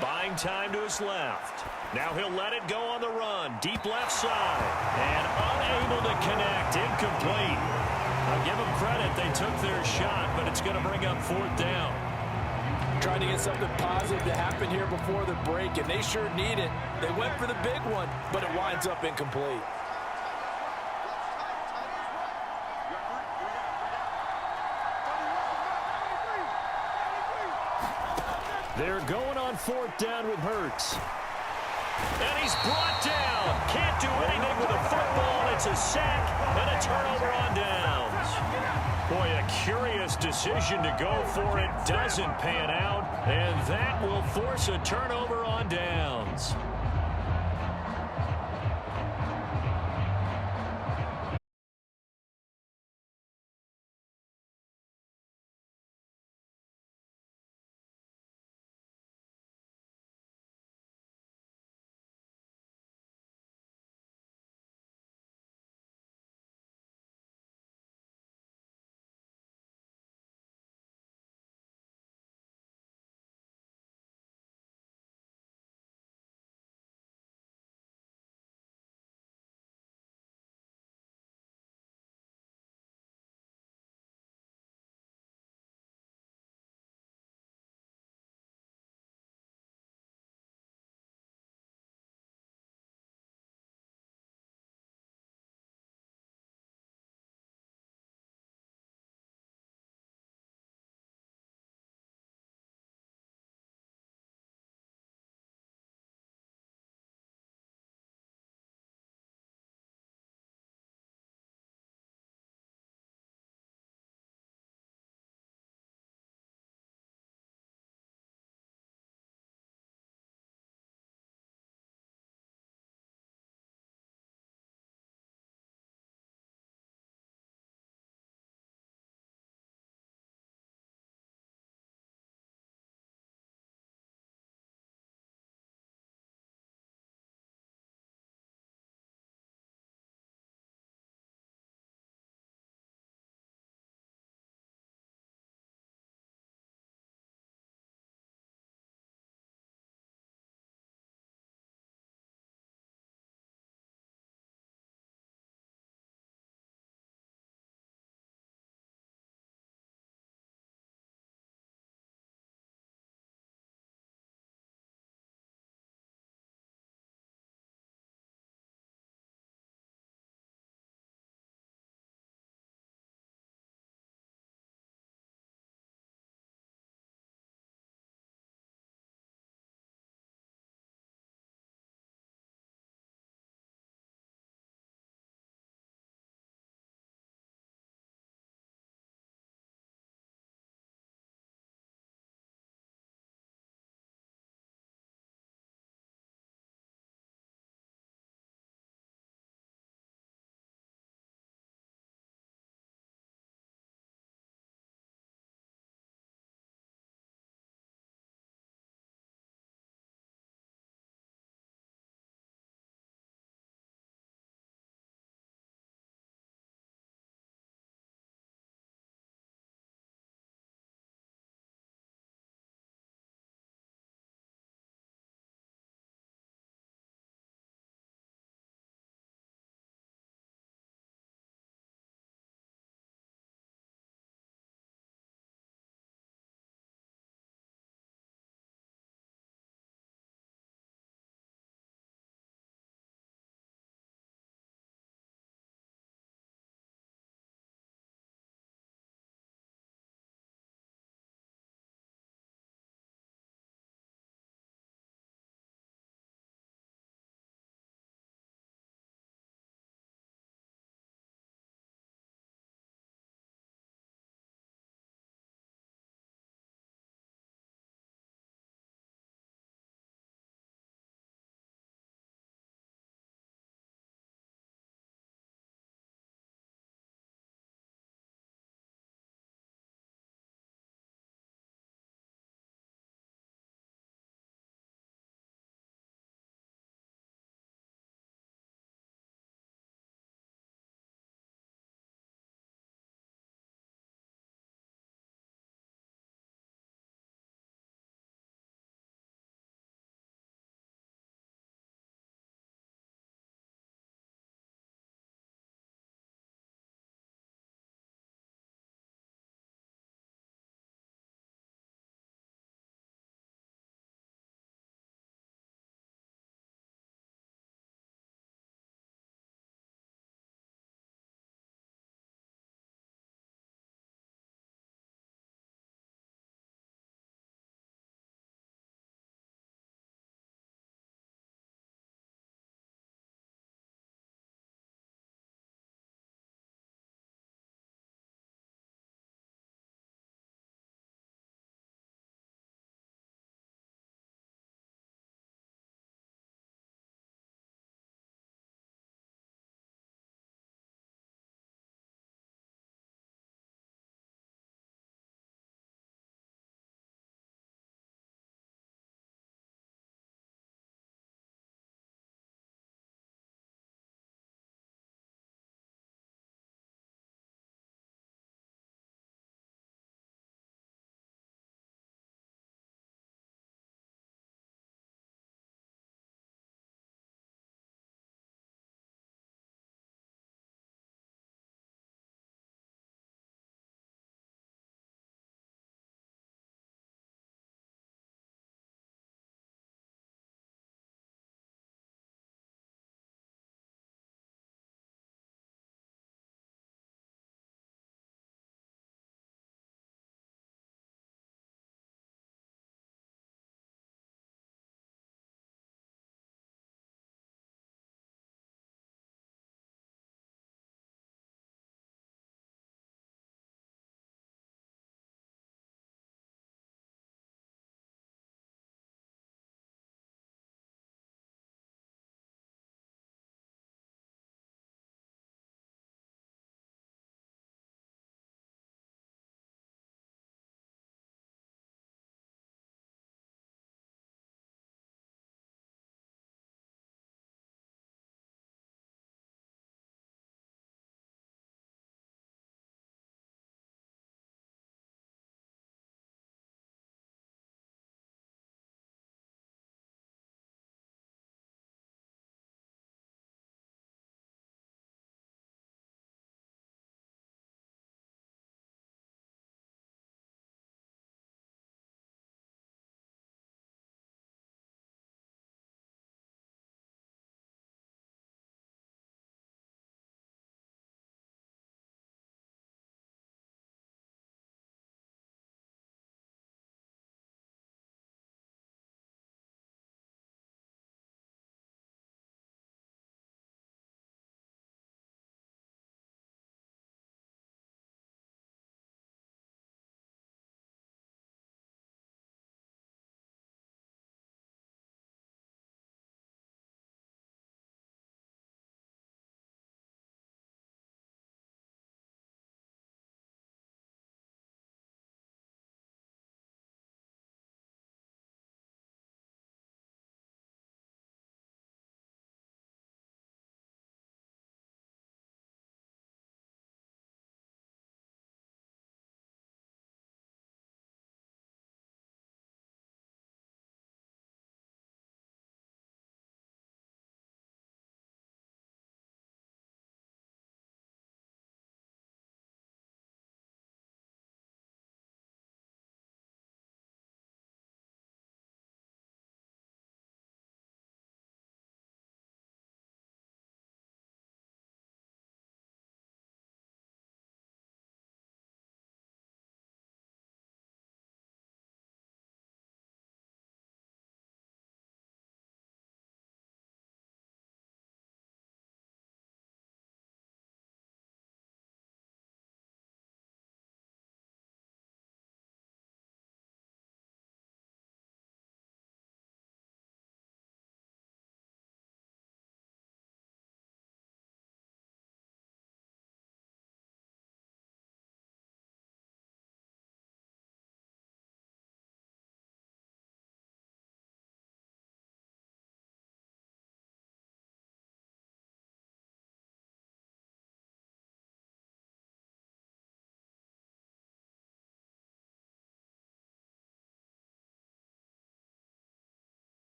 Buying time to his left. Now he'll let it go on the run. Deep left side. And unable to connect. Incomplete. I'll give them credit. They took their shot, but it's going to bring up 4th down. Trying to get something positive to happen here before the break, and they sure need it. They went for the big one, but it winds up incomplete. They're going on 4th down with Hurts. And he's brought down. Can't do anything with the football. It's a sack and a turnover on downs. Boy, a curious decision to go for it. Doesn't pan out. And that will force a turnover on downs.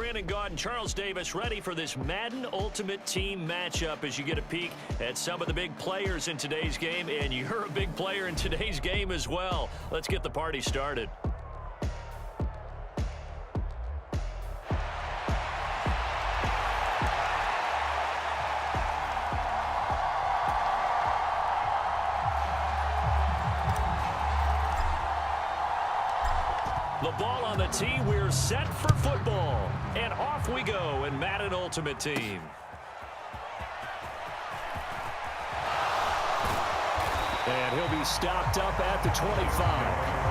Brandon Gaud and Charles Davis ready for this Madden Ultimate Team matchup as you get a peek at some of the big players in today's game, and you're a big player in today's game as well. Let's get the party started. The ball on the tee. We're set for football. And off we go in Madden Ultimate Team. And he'll be stopped up at the 25.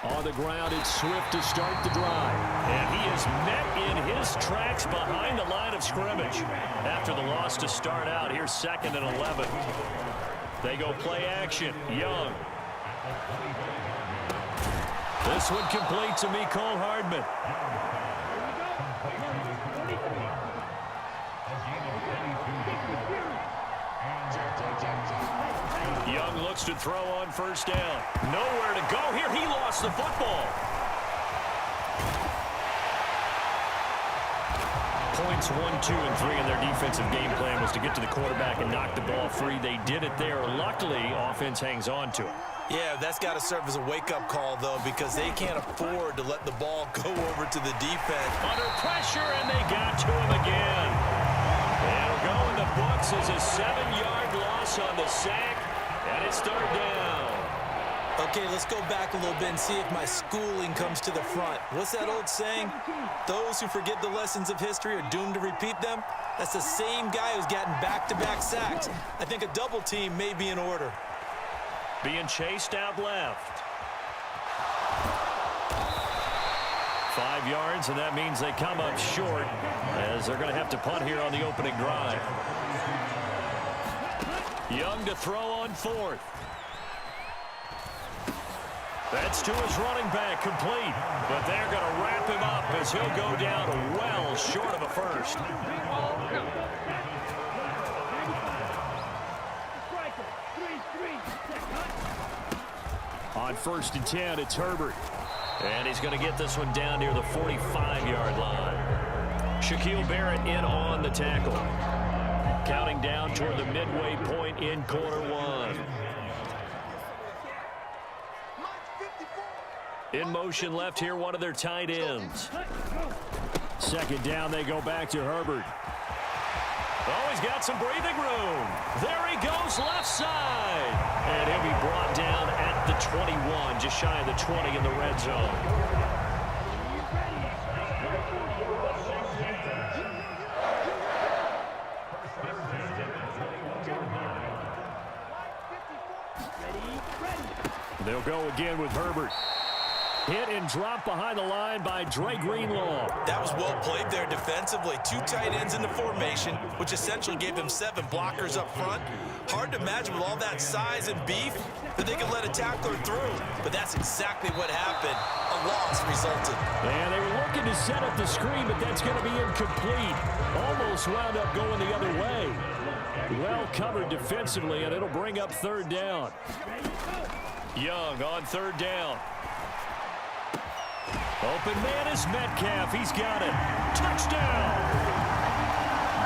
On the ground, it's Swift to start the drive. And he is met in his tracks behind the line of scrimmage. After the loss to start out, here's 2nd and 11. They go play action. Young. This one complete to Mecole Hardman. Young looks to throw on first down. Nowhere to go here. He lost the football. Points 1, 2, and 3 in their defensive game plan was to get to the quarterback and knock the ball free. They did it there. Luckily, offense hangs on to it. Yeah, that's got to serve as a wake-up call, though, because they can't afford to let the ball go over to the defense. Under pressure, and they got to him again. It'll go in the books as a 7-yard loss on the sack, and it's 3rd down. Okay, let's go back a little bit and see if my schooling comes to the front. What's that old saying? Those who forget the lessons of history are doomed to repeat them. That's the same guy who's gotten back-to-back sacks. I think a double team may be in order. Being chased out left. 5 yards, and that means they come up short as they're going to have to punt here on the opening drive. Young to throw on 4th. That's to his running back, complete. But they're going to wrap him up as he'll go down well short of a first. On 1st and 10, it's Herbert. And he's going to get this one down near the 45-yard line. Shaquille Barrett in on the tackle. Counting down toward the midway point in quarter 1. In motion left here, one of their tight ends. 2nd down, they go back to Herbert. Oh, he's got some breathing room. There he goes, left side. And he'll be brought down at the 21, just shy of the 20 in the red zone. They'll go again with Herbert. Hit and drop behind the line by Dre Greenlaw. That was well played there defensively. 2 tight ends in the formation, which essentially gave them 7 blockers up front. Hard to imagine with all that size and beef that they could let a tackler through. But that's exactly what happened. A loss resulted. And they were looking to set up the screen, but that's going to be incomplete. Almost wound up going the other way. Well covered defensively, and it'll bring up 3rd down. Young on 3rd down. Open man is Metcalf. He's got it. Touchdown.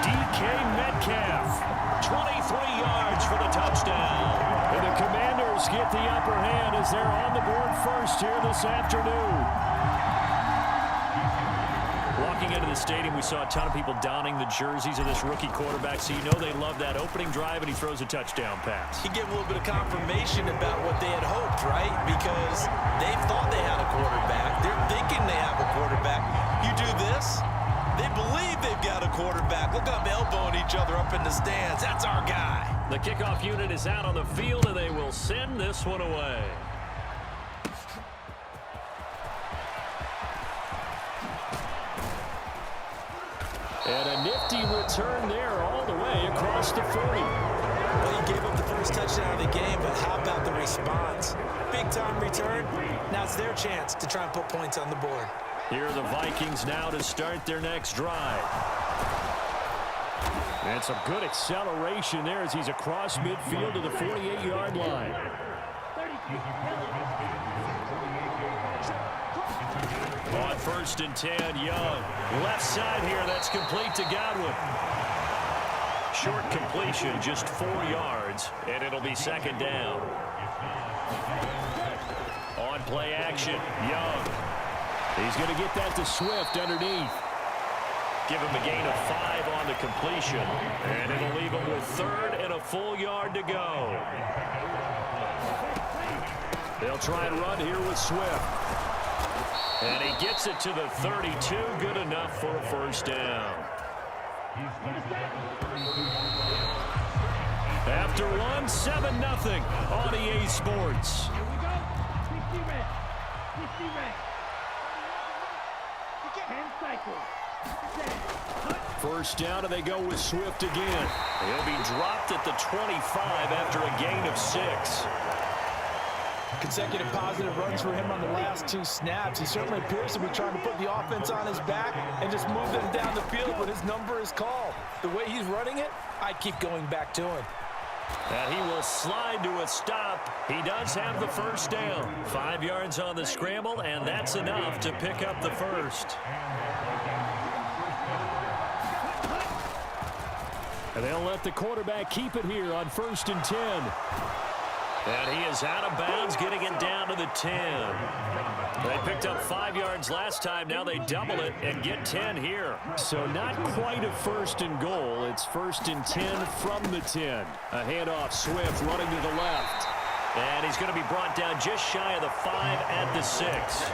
DK Metcalf. 23 yards for the touchdown. And the Commanders get the upper hand as they're on the board first here this afternoon. Walking into the stadium, we saw a ton of people donning the jerseys of this rookie quarterback, so you know they love that opening drive, and he throws a touchdown pass. He gave a little bit of confirmation about what they had hoped, right? Because they thought they had a quarterback. They're thinking they have a quarterback. You do this, they believe they've got a quarterback. Look at them elbowing each other up in the stands. That's our guy. The kickoff unit is out on the field, and they will send this one away. And a nifty return there all the way across the 40. Well, he gave up the first touchdown of the game, but how about the response? Big-time return. Now it's their chance to try and put points on the board. Here are the Vikings now to start their next drive. And some good acceleration there as he's across midfield to the 48-yard line. On 1st and 10, Young. Left side here, that's complete to Godwin. Short completion, just 4 yards, and it'll be 2nd down. On play action, Young. He's going to get that to Swift underneath. Give him a gain of 5 on the completion, and it'll leave him with 3rd and a full yard to go. They'll try and run here with Swift. And he gets it to the 32, good enough for a 1st down. After 1, 7-0 on EA Sports. First down, and they go with Swift again. He'll be dropped at the 25 after a gain of 6. Consecutive positive runs for him on the last 2 snaps. He certainly appears to be trying to put the offense on his back and just move them down the field when his number is called. The way he's running it, I keep going back to him. And he will slide to a stop. He does have the 1st down. 5 yards on the scramble, and that's enough to pick up the 1st. And they'll let the quarterback keep it here on 1st and 10. And he is out of bounds, getting it down to the 10. They picked up 5 yards last time. Now they double it and get 10 here. So not quite a 1st and goal. It's 1st and 10 from the 10. A handoff, Swift running to the left. And he's going to be brought down just shy of the 5 at the 6.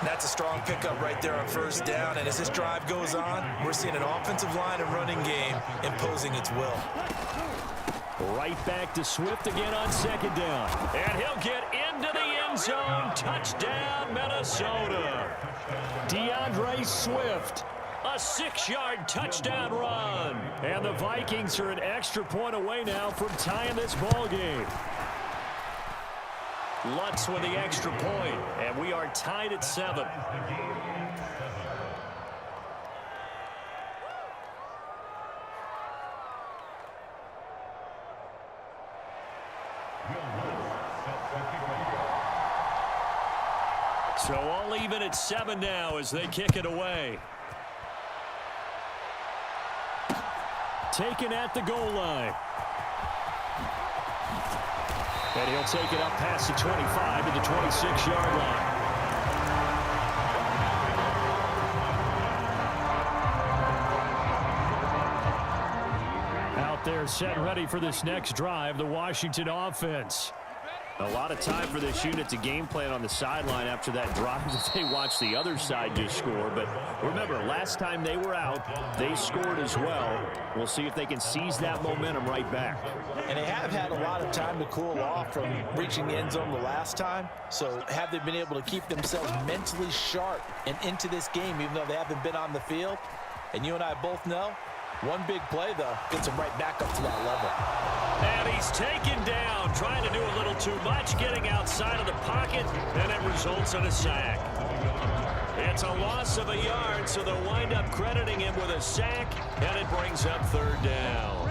That's a strong pickup right there on 1st down. And as this drive goes on, we're seeing an offensive line and running game imposing its will. Right back to Swift again on 2nd down. And he'll get into the end zone. Touchdown, Minnesota. DeAndre Swift. A 6-yard touchdown run. And the Vikings are an extra point away now from tying this ball game. Lutz with the extra point, and we are tied at 7. So all even at 7 now as they kick it away. Taken at the goal line. And he'll take it up past the 25 to the 26-yard line. Out there set ready for this next drive, the Washington offense. A lot of time for this unit to game plan on the sideline after that drive that they watched the other side just score. But remember, last time they were out, they scored as well. We'll see if they can seize that momentum right back. And they have had a lot of time to cool off from reaching the end zone the last time. So have they been able to keep themselves mentally sharp and into this game, even though they haven't been on the field? And you and I both know, one big play, though, gets them right back up to that level. And he's taken down, trying to do a little too much, getting outside of the pocket, and it results in a sack. It's a loss of a yard, so they'll wind up crediting him with a sack, and it brings up 3rd down.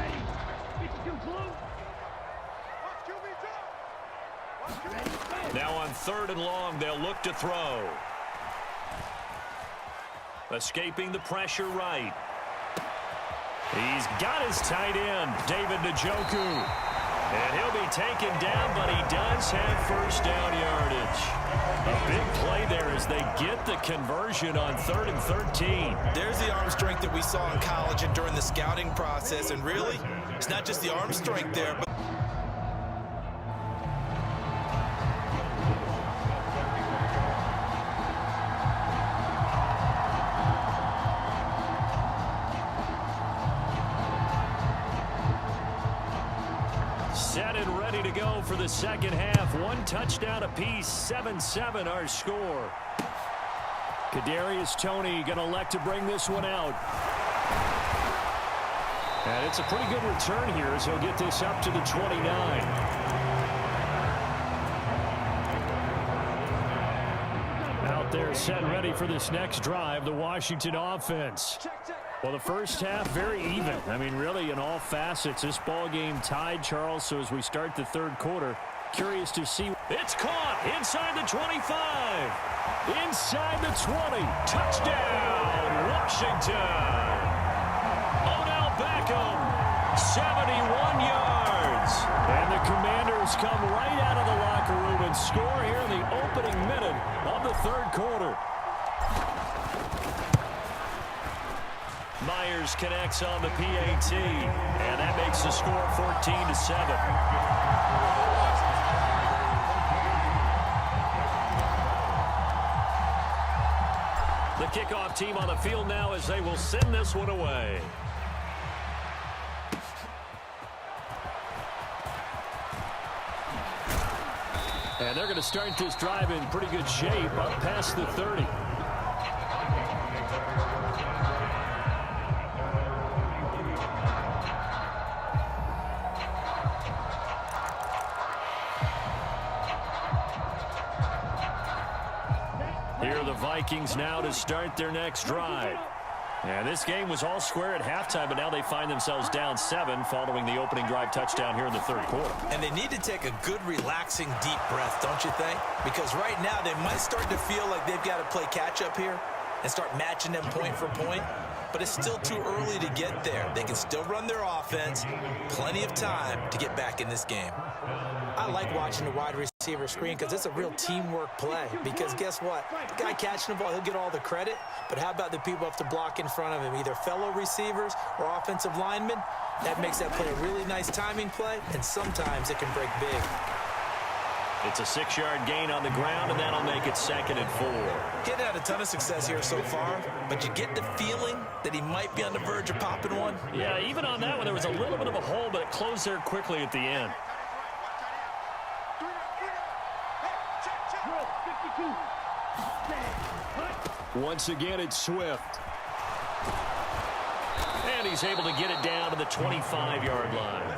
Now on 3rd and long, they'll look to throw. Escaping the pressure right. He's got his tight end, David Njoku. And he'll be taken down, but he does have 1st down yardage. A big play there as they get the conversion on 3rd and 13. There's the arm strength that we saw in college and during the scouting process. And really, it's not just the arm strength there, but set and ready to go for the second half. 1 touchdown apiece, 7-7 our score. Kadarius Toney going to elect to bring this one out. And it's a pretty good return here as he'll get this up to the 29. Out there set and ready for this next drive, the Washington offense. Well, the first half, very even. I mean, really, in all facets, this ball game tied, Charles. So as we start the third quarter, curious to see. It's caught inside the 25. Inside the 20. Touchdown, Washington. Odell Beckham, 71 yards. And the Commanders come right out of the locker room and score here in the opening minute of the third quarter. Myers connects on the PAT, and that makes the score 14-7. The kickoff team on the field now as they will send this one away. And they're going to start this drive in pretty good shape up past the 30. Here are the Vikings now to start their next drive. And this game was all square at halftime, but now they find themselves down 7 following the opening drive touchdown here in the third quarter. And they need to take a good, relaxing, deep breath, don't you think? Because right now they might start to feel like they've got to play catch-up here and start matching them point for point. But it's still too early to get there. They can still run their offense. Plenty of time to get back in this game. I like watching the wide receiver screen because it's a real teamwork play. Because guess what? The guy catching the ball, he'll get all the credit. But how about the people have to block in front of him, either fellow receivers or offensive linemen? That makes that play a really nice timing play, and sometimes it can break big. It's a 6-yard gain on the ground, and that'll make it 2nd and 4. He hadn't had a ton of success here so far, but you get the feeling that he might be on the verge of popping one. Yeah, even on that one, there was a little bit of a hole, but it closed there quickly at the end. Once again, it's Swift. And he's able to get it down to the 25-yard line.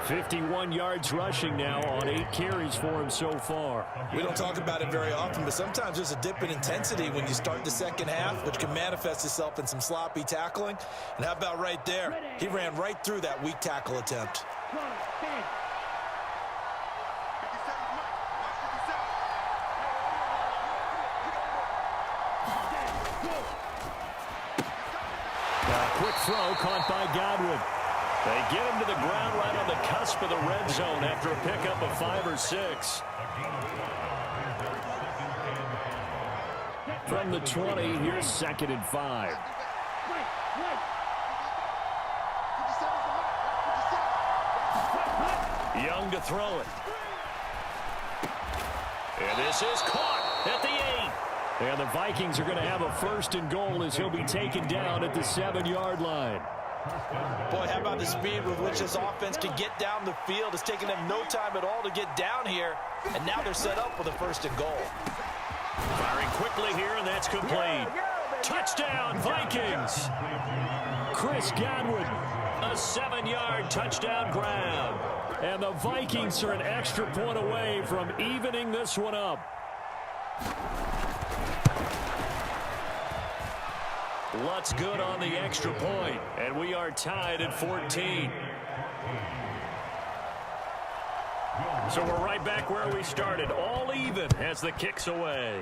51 yards rushing now on 8 carries for him so far. We don't talk about it very often, but sometimes there's a dip in intensity when you start the second half, which can manifest itself in some sloppy tackling. And how about right there? He ran right through that weak tackle attempt. Quick throw caught by Godwin. They get him to the ground right on the cusp of the red zone after a pickup of 5 or 6. From the 20, here's 2nd and 5. Young to throw it. And this is caught at the 8. And the Vikings are going to have a 1st and goal as he'll be taken down at the 7-yard line. Boy, how about the speed with which this offense can get down the field? It's taken them no time at all to get down here, and now they're set up with a 1st and goal. Firing quickly here, and that's complete. Touchdown, Vikings! Chris Godwin. A 7-yard touchdown grab. And the Vikings are an extra point away from evening this one up. Lutz good on the extra point, and we are tied at 14. So we're right back where we started, all even as the kick's away.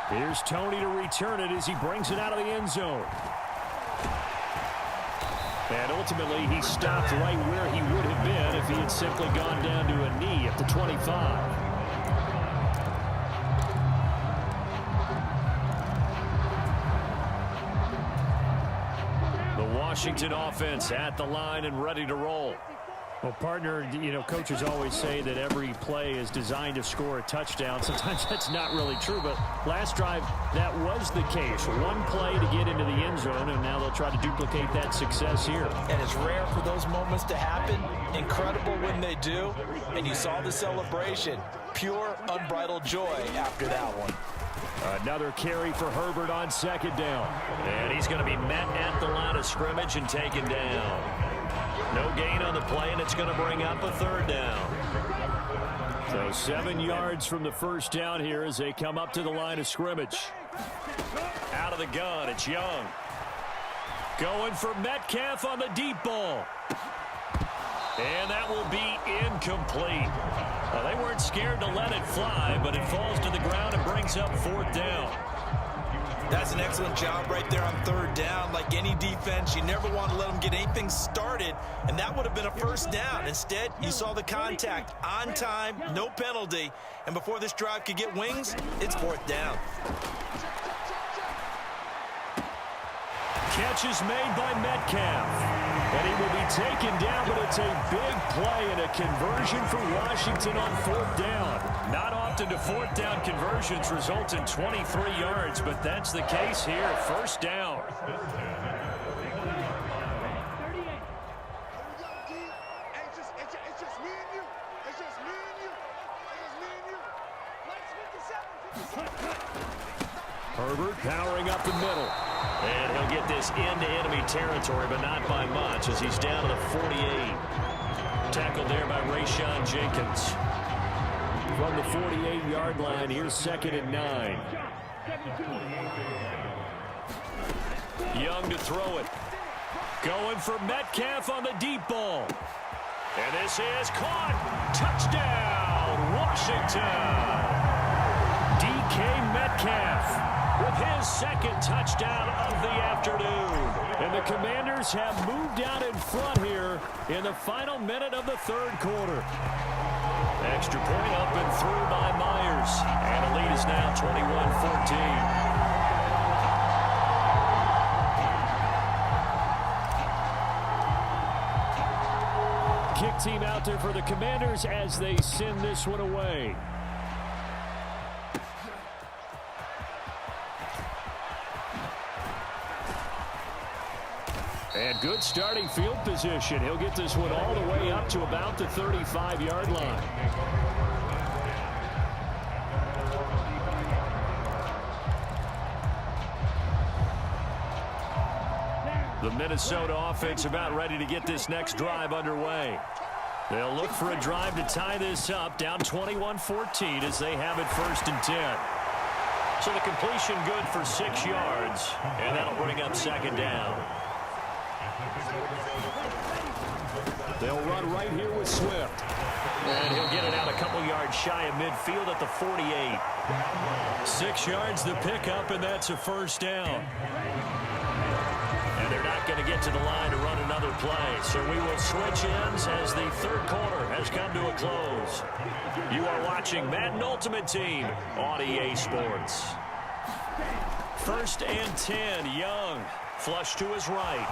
Here's Toney to return it as he brings it out of the end zone. And ultimately, he stopped right where he would have been if he had simply gone down to a knee at the 25. Washington offense at the line and ready to roll. Well, partner, you know, coaches always say that every play is designed to score a touchdown. Sometimes that's not really true, but last drive, that was the case. One play to get into the end zone, and now they'll try to duplicate that success here. And it's rare for those moments to happen. Incredible when they do. And you saw the celebration. Pure unbridled joy after that one. Another carry for Herbert on second down. And he's going to be met at the line of scrimmage and taken down. No gain on the play, and it's going to bring up a third down. So 7 yards from the first down here as they come up to the line of scrimmage. Out of the gun, it's Young. Going for Metcalf on the deep ball. And that will be incomplete. Well, they weren't scared to let it fly, but it falls to the ground and brings up fourth down. That's an excellent job right there on third down. Like any defense, you never want to let them get anything started, and that would have been a first down. Instead, you saw the contact on time, no penalty, and before this drive could get wings, it's fourth down. Catch is made by Metcalf. And he will be taken down, but it's a big play and a conversion for Washington on fourth down. Not often do fourth down conversions result in 23 yards, but that's the case here. First down. Herbert powering up the middle. And he'll get this into enemy territory, but not by much as he's down to the 48. Tackled there by Rayshon Jenkins. From the 48-yard line, here's 2nd and 9. Young to throw it. Going for Metcalf on the deep ball. And this is caught. Touchdown, Washington. DK Metcalf with his second touchdown of the afternoon. And the Commanders have moved out in front here in the final minute of the third quarter. Extra point up and through by Myers. And the lead is now 21-14. Kick team out there for the Commanders as they send this one away. And good starting field position. He'll get this one all the way up to about the 35-yard line. The Minnesota offense about ready to get this next drive underway. They'll look for a drive to tie this up, down 21-14 as they have it 1st and 10. So the completion good for 6 yards, and that'll bring up 2nd down. They'll run right here with Swift. And he'll get it out a couple yards shy of midfield at the 48. 6 yards the pickup, and that's a first down. And they're not going to get to the line to run another play. So we will switch ends as the third quarter has come to a close. You are watching Madden Ultimate Team on EA Sports. 1st and 10, Young. Flush to his right.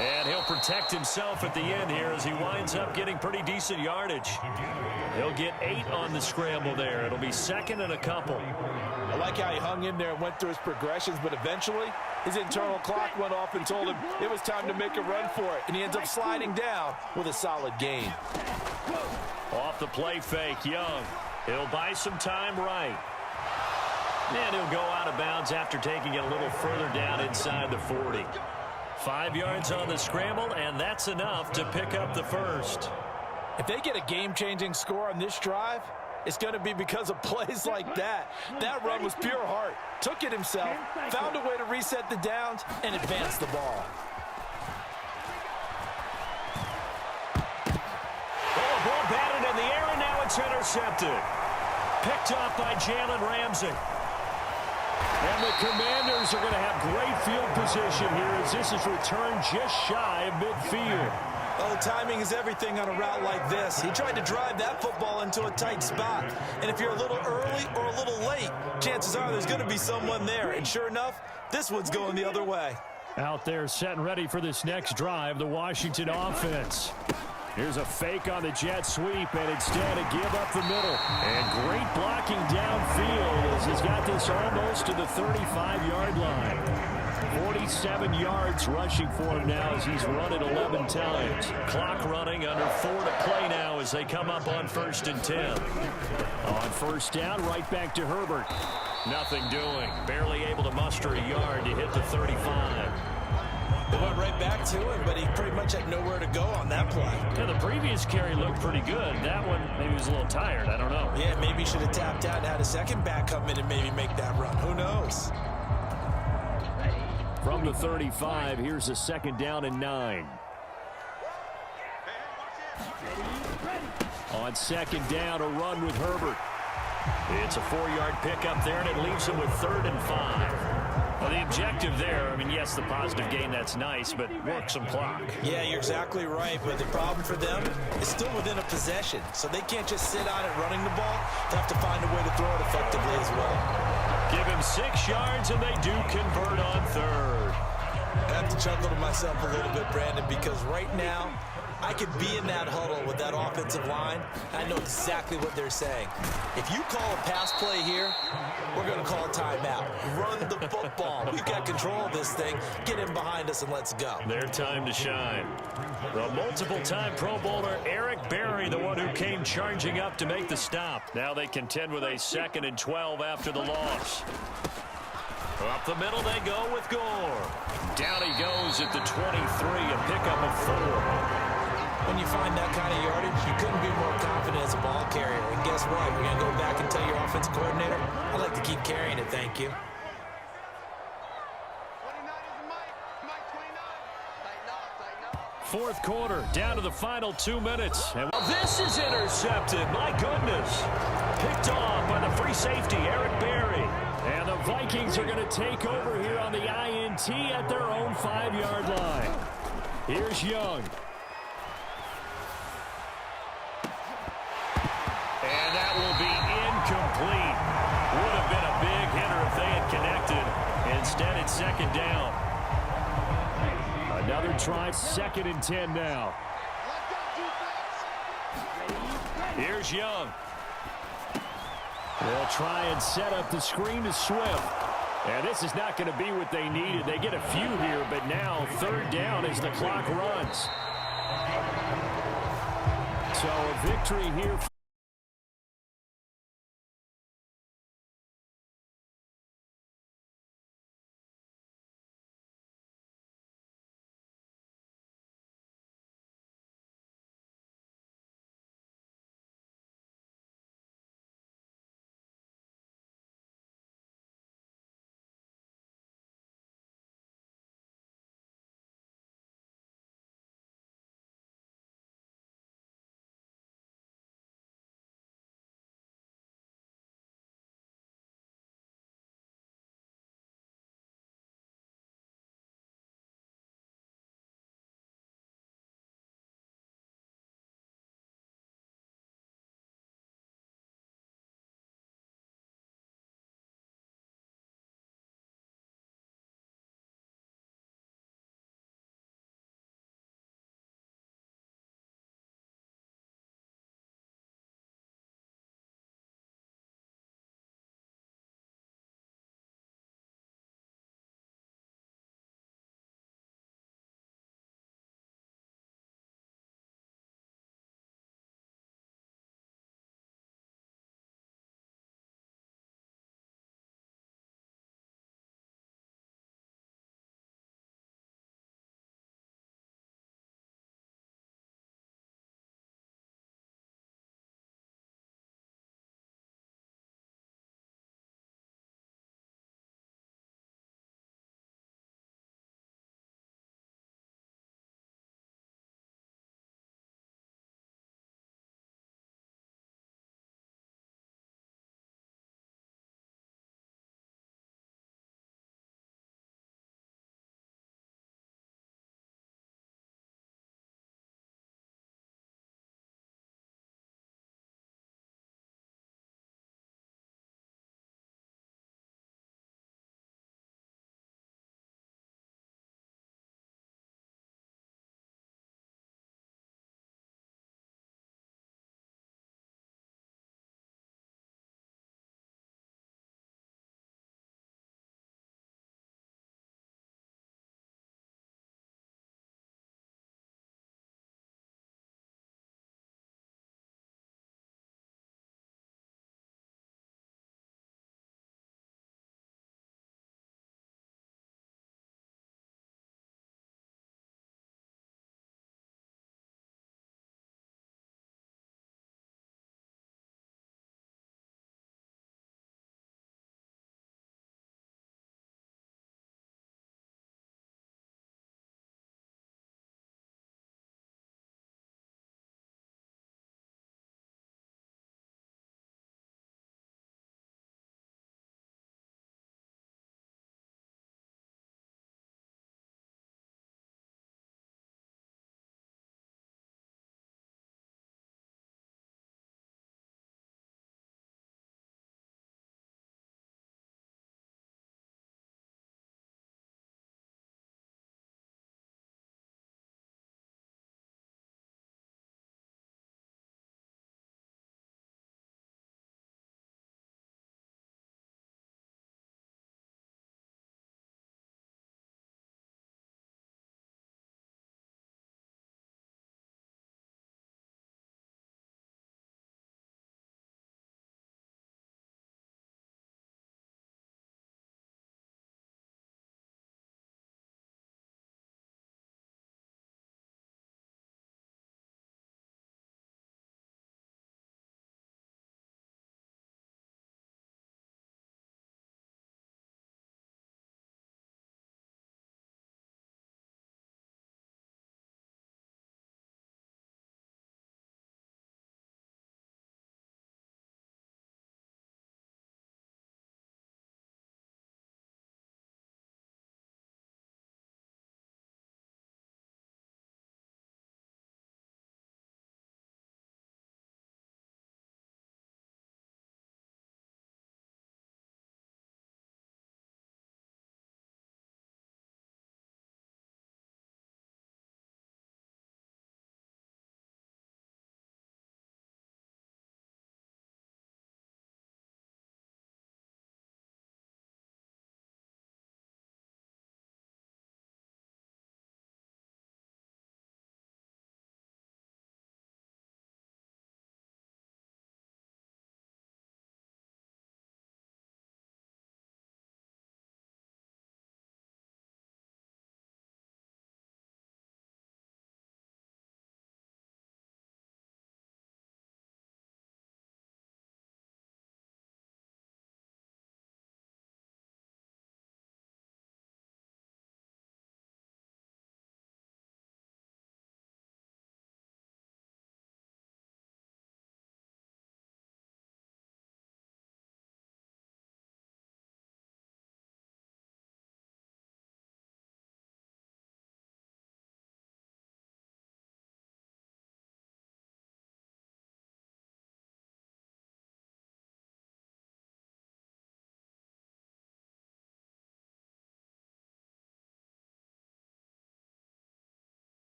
And he'll protect himself at the end here as he winds up getting pretty decent yardage. He'll get 8 on the scramble there. It'll be 2nd and a couple. I like how he hung in there and went through his progressions, but eventually his internal clock went off and told him it was time to make a run for it, and he ends up sliding down with a solid gain. Off the play fake, Young. He'll buy some time right. And he'll go out of bounds after taking it a little further down inside the 40. 5 yards on the scramble, and that's enough to pick up the first. If they get a game-changing score on this drive, it's going to be because of plays like that. That run was pure heart. Took it himself, found a way to reset the downs, and advance the ball. Oh, ball batted in the air, and now it's intercepted. Picked up by Jalen Ramsey. And the Commanders are going to have great field position here as this is returned just shy of midfield. Oh, timing is everything on a route like this. He tried to drive that football into a tight spot. And if you're a little early or a little late, chances are there's going to be someone there. And sure enough, this one's going the other way. Out there set and ready for this next drive, the Washington offense. Here's a fake on the jet sweep, and instead a give up the middle. And great blocking downfield as he's got this almost to the 35-yard line. 47 yards rushing for him now as he's run it 11 times. Clock running, under 4 to play now as they come up on 1st and 10. On first down, right back to Herbert. Nothing doing. Barely able to muster a yard to hit the 35. They went right back to him, but he pretty much had nowhere to go on that play. Yeah, the previous carry looked pretty good. That one, maybe he was a little tired. I don't know. Yeah, maybe he should have tapped out and had a second back come in and maybe make that run. Who knows? From the 35, here's a 2nd down and 9. On 2nd down, a run with Herbert. It's a 4-yard pickup there, and it leaves him with 3rd and 5. Well, the objective there, I mean, yes, the positive gain, that's nice, but work some clock. Yeah, you're exactly right, but the problem for them is still within a possession, so they can't just sit on it running the ball. They have to find a way to throw it effectively as well. Give him 6 yards, and they do convert on 3rd. I have to chuckle to myself a little bit, Brandon, because right now, I could be in that huddle with that offensive line. I know exactly what they're saying. If you call a pass play here, we're going to call a timeout. Run the football. We've got control of this thing. Get in behind us and let's go. Their time to shine. The multiple-time Pro Bowler Eric Berry, the one who came charging up to make the stop. Now they contend with a 2nd and 12 after the loss. Up the middle they go with Gore. Down he goes at the 23, a pickup of 4. When you find that kind of yardage, you couldn't be more confident as a ball carrier. And guess what? You're going to go back and tell your offensive coordinator, I'd like to keep carrying it, thank you. 4th quarter, down to the final 2 minutes. And this is intercepted. My goodness. Picked off by the free safety, Eric Berry. And the Vikings are going to take over here on the INT at their own 5-yard line. Here's Young. And that will be incomplete. Would have been a big hitter if they had connected. Instead, it's 2nd down. Another try, 2nd and 10 now. Here's Young. They'll try and set up the screen to Swift. And this is not going to be what they needed. They get a few here, but now 3rd down as the clock runs. So a victory here.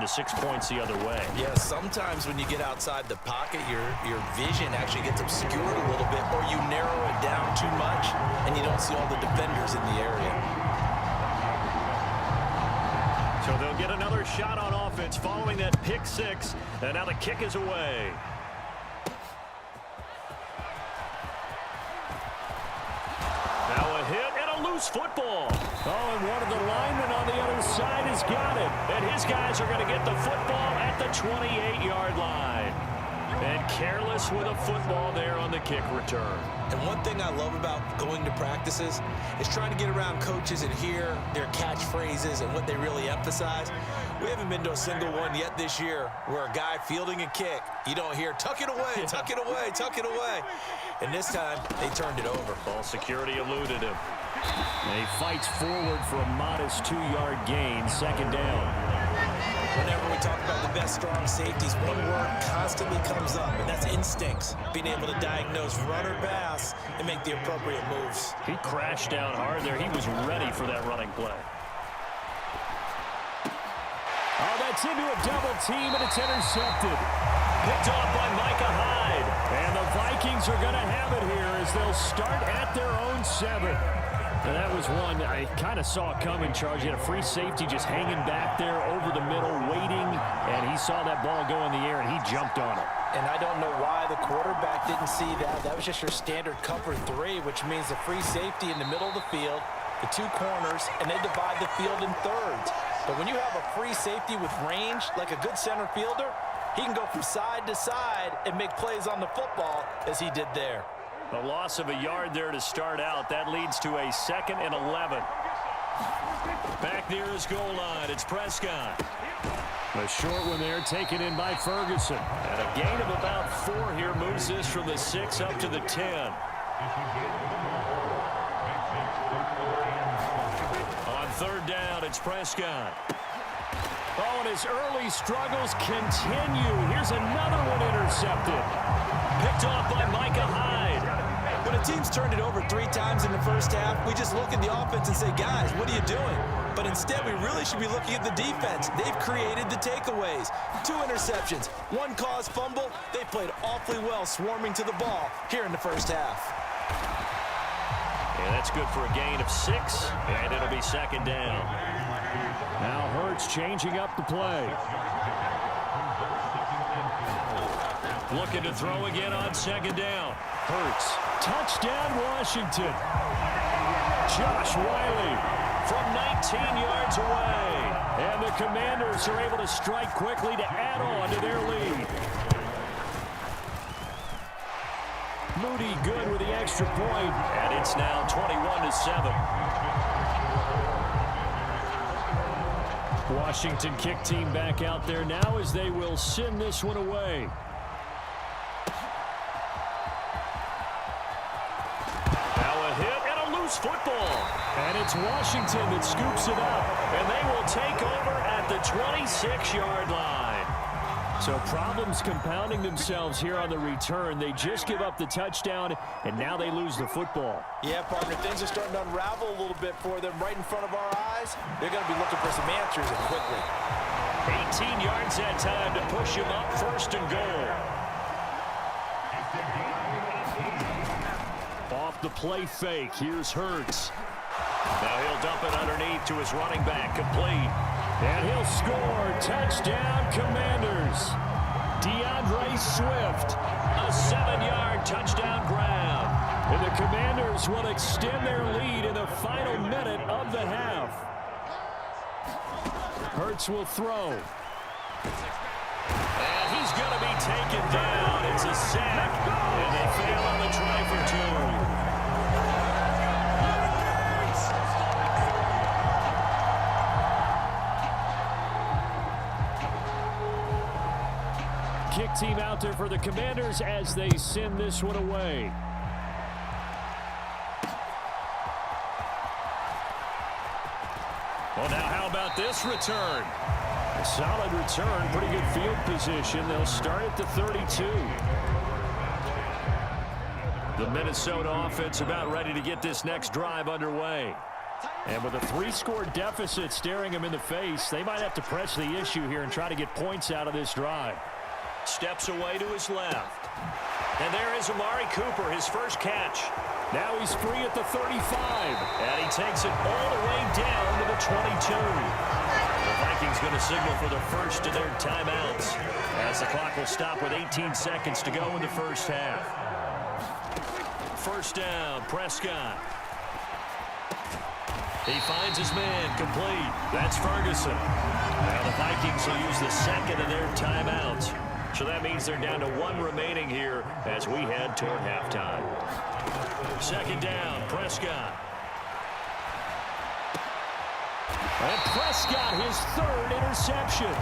to 6 points the other way. Yeah, sometimes when you get outside the pocket, your vision actually gets obscured a little bit, or you narrow it down too much, and you don't see all the defenders in the area. So they'll get another shot on offense following that pick six, and now the kick is away. Now a hit and a loose football. Oh, and one of the linemen on the other side has got it. And his guys are going to get the football at the 28-yard line. And careless with a football there on the kick return. And one thing I love about going to practices is trying to get around coaches and hear their catchphrases and what they really emphasize. We haven't been to a single one yet this year where a guy fielding a kick, you don't hear, tuck it away, tuck it away, tuck it away. And this time, they turned it over. Ball security eluded him. And he fights forward for a modest 2-yard gain, second down. Whenever we talk about the best strong safeties, one word constantly comes up, and that's instincts. Being able to diagnose run or pass and make the appropriate moves. He crashed down hard there. He was ready for that running play. Oh, that's into a double team, and it's intercepted. Picked off by Micah Hyde. And the Vikings are going to have it here as they'll start at their own 7. And that was one I kind of saw coming, Charles. He had a free safety just hanging back there over the middle, waiting, and he saw that ball go in the air, and he jumped on it. And I don't know why the quarterback didn't see that. That was just your standard cover 3, which means the free safety in the middle of the field, the 2 corners, and they divide the field in thirds. But when you have a free safety with range, like a good center fielder, he can go from side to side and make plays on the football as he did there. A loss of a yard there to start out. That leads to a 2nd and 11. Back near his goal line, it's Prescott. A short one there, taken in by Ferguson. And a gain of about 4 here moves this from the 6 up to the 10. On 3rd down, it's Prescott. Oh, and his early struggles continue. Here's another one intercepted. Picked off by Micah Hyde. When a team's turned it over 3 times in the first half, we just look at the offense and say, guys, what are you doing? But instead, we really should be looking at the defense. They've created the takeaways. 2 interceptions, 1 caused fumble. They played awfully well swarming to the ball here in the first half. Yeah, that's good for a gain of 6, and it'll be 2nd down. Now Hurts changing up the play. Looking to throw again on 2nd down. Hurts. Touchdown, Washington. Josh Wiley from 19 yards away. And the Commanders are able to strike quickly to add on to their lead. Moody good with the extra point. And it's now 21-7. Washington kick team back out there now as they will send this one away. Football. And it's Washington that scoops it up. And they will take over at the 26-yard line. So problems compounding themselves here on the return. They just give up the touchdown, and now they lose the football. Yeah, partner, things are starting to unravel a little bit for them right in front of our eyes. They're going to be looking for some answers and quickly. 18 yards that time to push him up 1st and goal. Off the play fake, here's Hurts. Now he'll dump it underneath to his running back, complete. And he'll score. Touchdown, Commanders. DeAndre Swift. A 7-yard touchdown grab. And the Commanders will extend their lead in the final minute of the half. Hurts will throw. And he's going to be taken down. It's a sack. And they fail on the try for 2. Kick team out there for the Commanders as they send this one away. Well, now how about this return? A solid return, pretty good field position. They'll start at the 32. The Minnesota offense about ready to get this next drive underway. And with a 3-score deficit staring him in the face, they might have to press the issue here and try to get points out of this drive. Steps away to his left. And there is Amari Cooper, his first catch. Now he's free at the 35. And he takes it all the way down to the 22. The Vikings going to signal for the first of their timeouts as the clock will stop with 18 seconds to go in the first half. First down, Prescott. He finds his man complete. That's Ferguson. Now the Vikings will use the second of their timeouts. So that means they're down to 1 remaining here as we head toward halftime. Second down, Prescott. And Prescott, his 3rd interception.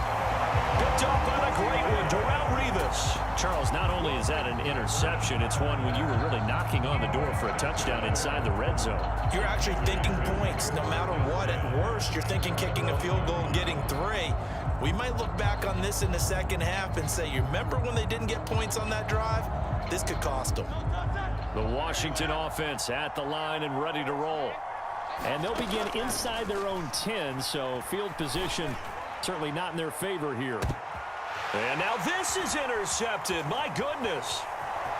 Picked up on a great one to Route Revis. Charles, not only is that an interception, it's one when you were really knocking on the door for a touchdown inside the red zone. You're actually thinking points no matter what. At worst, you're thinking kicking a field goal and getting 3. We might look back on this in the second half and say, you remember when they didn't get points on that drive? This could cost them. The Washington offense at the line and ready to roll. And they'll begin inside their own 10, so field position certainly not in their favor here. And now this is intercepted. My goodness.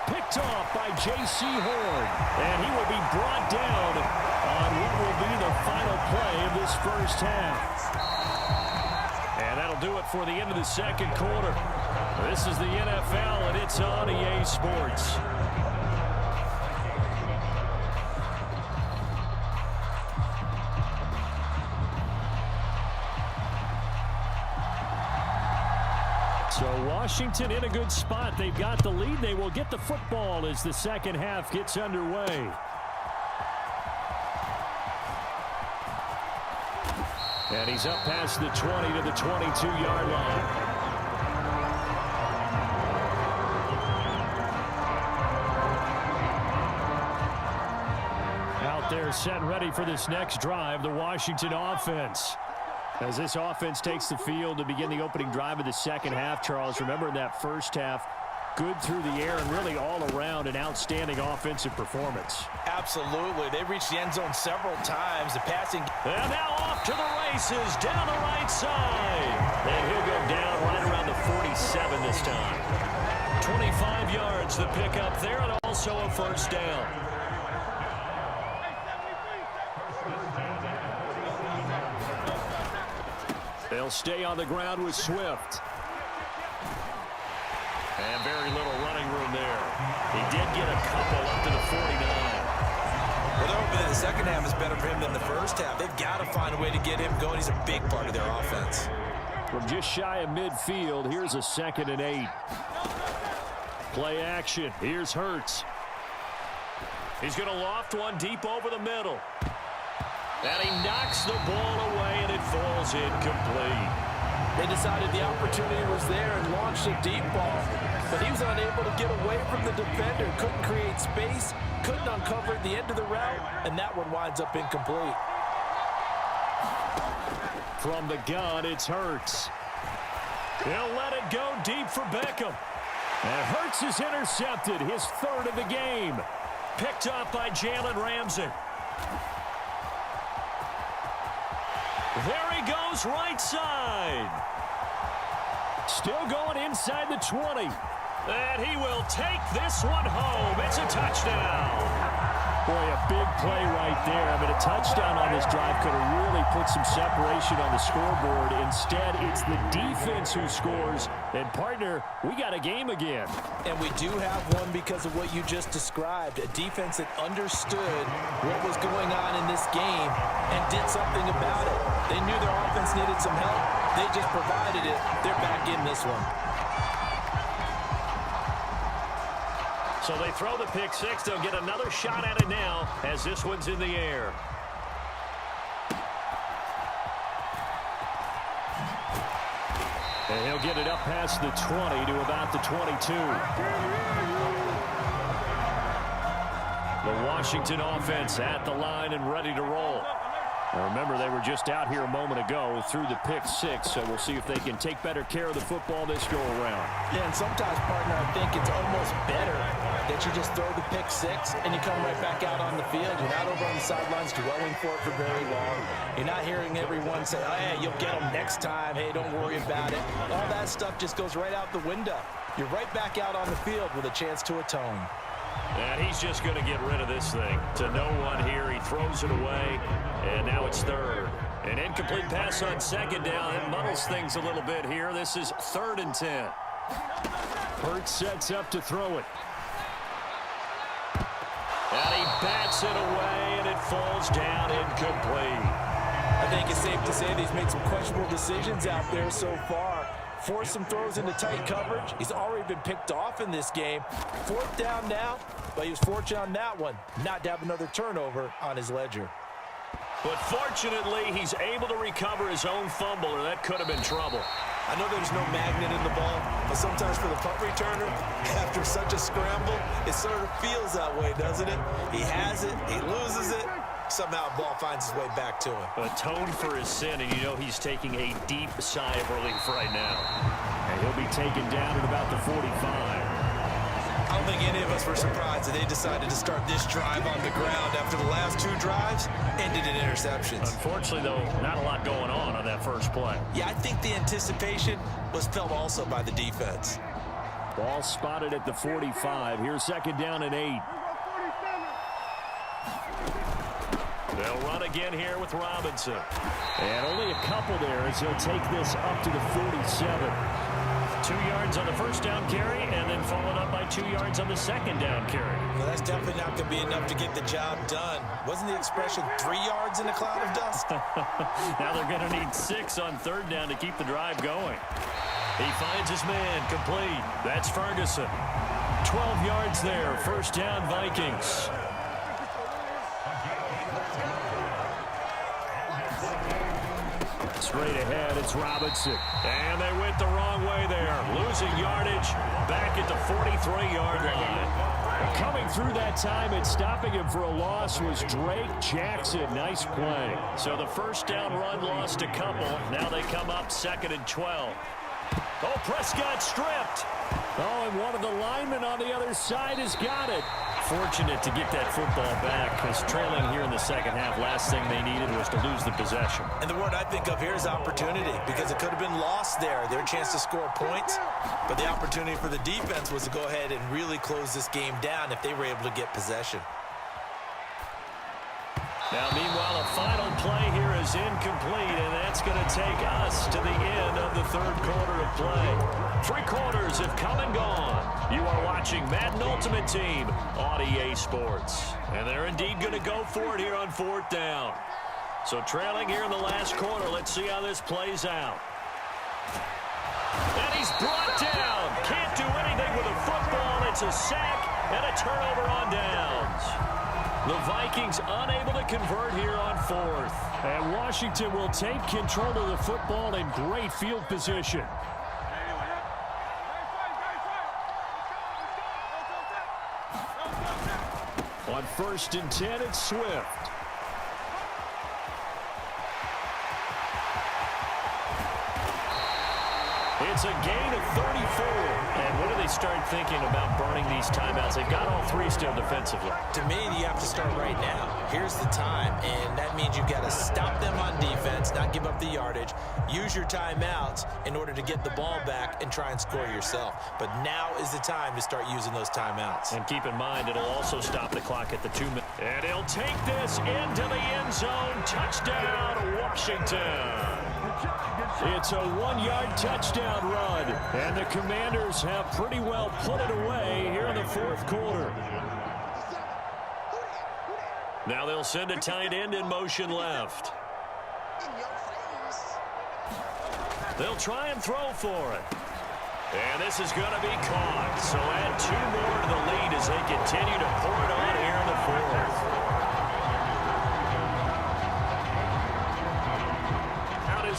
Picked off by J.C. Horn. And he will be brought down on what will be the final play of this first half. And that'll do it for the end of the second quarter. This is the NFL, and it's on EA Sports. So Washington in a good spot. They've got the lead. They will get the football as the second half gets underway. And he's up past the 20 to the 22-yard line. Out there set and ready for this next drive, the Washington offense. As this offense takes the field to begin the opening drive of the second half, Charles, remember in that first half, good through the air and really all around an outstanding offensive performance. Absolutely. They reached the end zone several times. The passing. And now off to the races down the right side. And he'll go down right around the 47 this time. 25 yards the pickup there and also a first down. They'll stay on the ground with Swift. And very little running room there. He did get a couple up to the 49. Well, they're hoping that the second half is better for him than the first half. They've got to find a way to get him going. He's a big part of their offense. From just shy of midfield, here's a 2nd and 8. Play action. Here's Hurts. He's going to loft one deep over the middle. And he knocks the ball away, and it falls incomplete. They decided the opportunity was there and launched a deep ball. But he was unable to get away from the defender. Couldn't create space. Couldn't uncover the end of the route. And that one winds up incomplete. From the gun, it's Hurts. He'll let it go deep for Beckham. And Hurts is intercepted, his 3rd of the game. Picked up by Jalen Ramsey. There he goes, right side. Still going inside the 20. And he will take this one home. It's a touchdown. Boy, a big play right there. I mean, a touchdown on this drive could have really put some separation on the scoreboard. Instead, it's the defense who scores. And, partner, we got a game again. And we do have one because of what you just described. A defense that understood what was going on in this game and did something about it. They knew their offense needed some help. They just provided it. They're back in this one. So they throw the pick six. They'll get another shot at it now as this one's in the air. And he'll get it up past the 20 to about the 22. The Washington offense at the line and ready to roll. Now remember, they were just out here a moment ago through the pick six, so we'll see if they can take better care of the football this go-around. Yeah, and sometimes, partner, I think it's almost better that you just throw the pick six and you come right back out on the field. You're not over on the sidelines dwelling for it for very long. You're not hearing everyone say, oh, yeah, you'll get them next time. Hey, don't worry about it. All that stuff just goes right out the window. You're right back out on the field with a chance to atone. And he's just going to get rid of this thing. To no one here. He throws it away, and now it's third. An incomplete pass on second down. That muddles things a little bit here. This is 3rd and 10. Hurts sets up to throw it. And he bats it away, and it falls down incomplete. I think it's safe to say that he's made some questionable decisions out there so far. Forced some throws into tight coverage. He's already been picked off in this game. 4th down now, but he was fortunate on that one not to have another turnover on his ledger. But fortunately, he's able to recover his own fumble, or that could have been trouble. I know there's no magnet in the ball, but sometimes for the punt returner, after such a scramble, it sort of feels that way, doesn't it? He has it, he loses it, somehow the ball finds its way back to him. Atone for his sin, and you know he's taking a deep sigh of relief right now. And he'll be taken down at about the 45. I don't think any of us were surprised that they decided to start this drive on the ground after the last 2 drives ended in interceptions. Unfortunately, though, not a lot going on that first play. Yeah, I think the anticipation was felt also by the defense. Ball spotted at the 45. Here's 2nd down and 8. They'll run again here with Robinson. And only a couple there as he'll take this up to the 47. 2 yards on the first down carry, and then followed up by 2 yards on the second down carry. Well, that's definitely not going to be enough to get the job done. Wasn't the expression 3 yards in a cloud of dust? Now they're going to need 6 on 3rd down to keep the drive going. He finds his man complete. That's Ferguson. 12 yards there. 1st down, Vikings. Straight ahead, it's Robinson. And they went the wrong way there. Losing yardage back at the 43-yard line. Coming through that time and stopping him for a loss was Drake Jackson. Nice play. So the 1st down run lost a couple. Now they come up 2nd and 12. Oh, Prescott stripped. Oh, and one of the linemen on the other side has got it. Fortunate to get that football back, because trailing here in the second half, last thing they needed was to lose the possession. And the word I think of here is opportunity, because it could have been lost there. Their chance to score points, but the opportunity for the defense was to go ahead and really close this game down if they were able to get possession. Now, meanwhile, a final play here is incomplete, and that's going to take us to the end of the 3rd quarter of play. 3 quarters have come and gone. You are watching Madden Ultimate Team on EA Sports. And they're indeed going to go for it here on 4th down. So trailing here in the last quarter, let's see how this plays out. And he's brought down. Can't do anything with a football. It's a sack and a turnover on downs. The Vikings unable to convert here on 4th. And Washington will take control of the football in great field position. On 1st and 10, it's Swift. It's a gain of 34. And what do they start thinking about burning these timeouts? They've got all 3 still defensively. To me, you have to start right now. Here's the time, and that means you've got to stop them on defense, not give up the yardage, use your timeouts in order to get the ball back and try and score yourself. But now is the time to start using those timeouts. And keep in mind, it'll also stop the clock at the 2 minutes. And he'll take this into the end zone. Touchdown, Washington. It's a 1-yard touchdown run, and the Commanders have pretty well put it away here in the 4th quarter. Now they'll send a tight end in motion left. They'll try and throw for it. And this is going to be caught. So add 2 more to the lead as they continue to pour it on here in the 4th.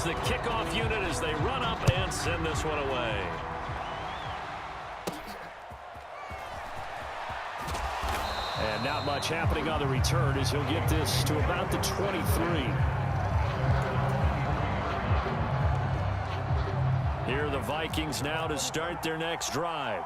The kickoff unit as they run up and send this one away. And not much happening on the return as he'll get this to about the 23. Here are the Vikings now to start their next drive.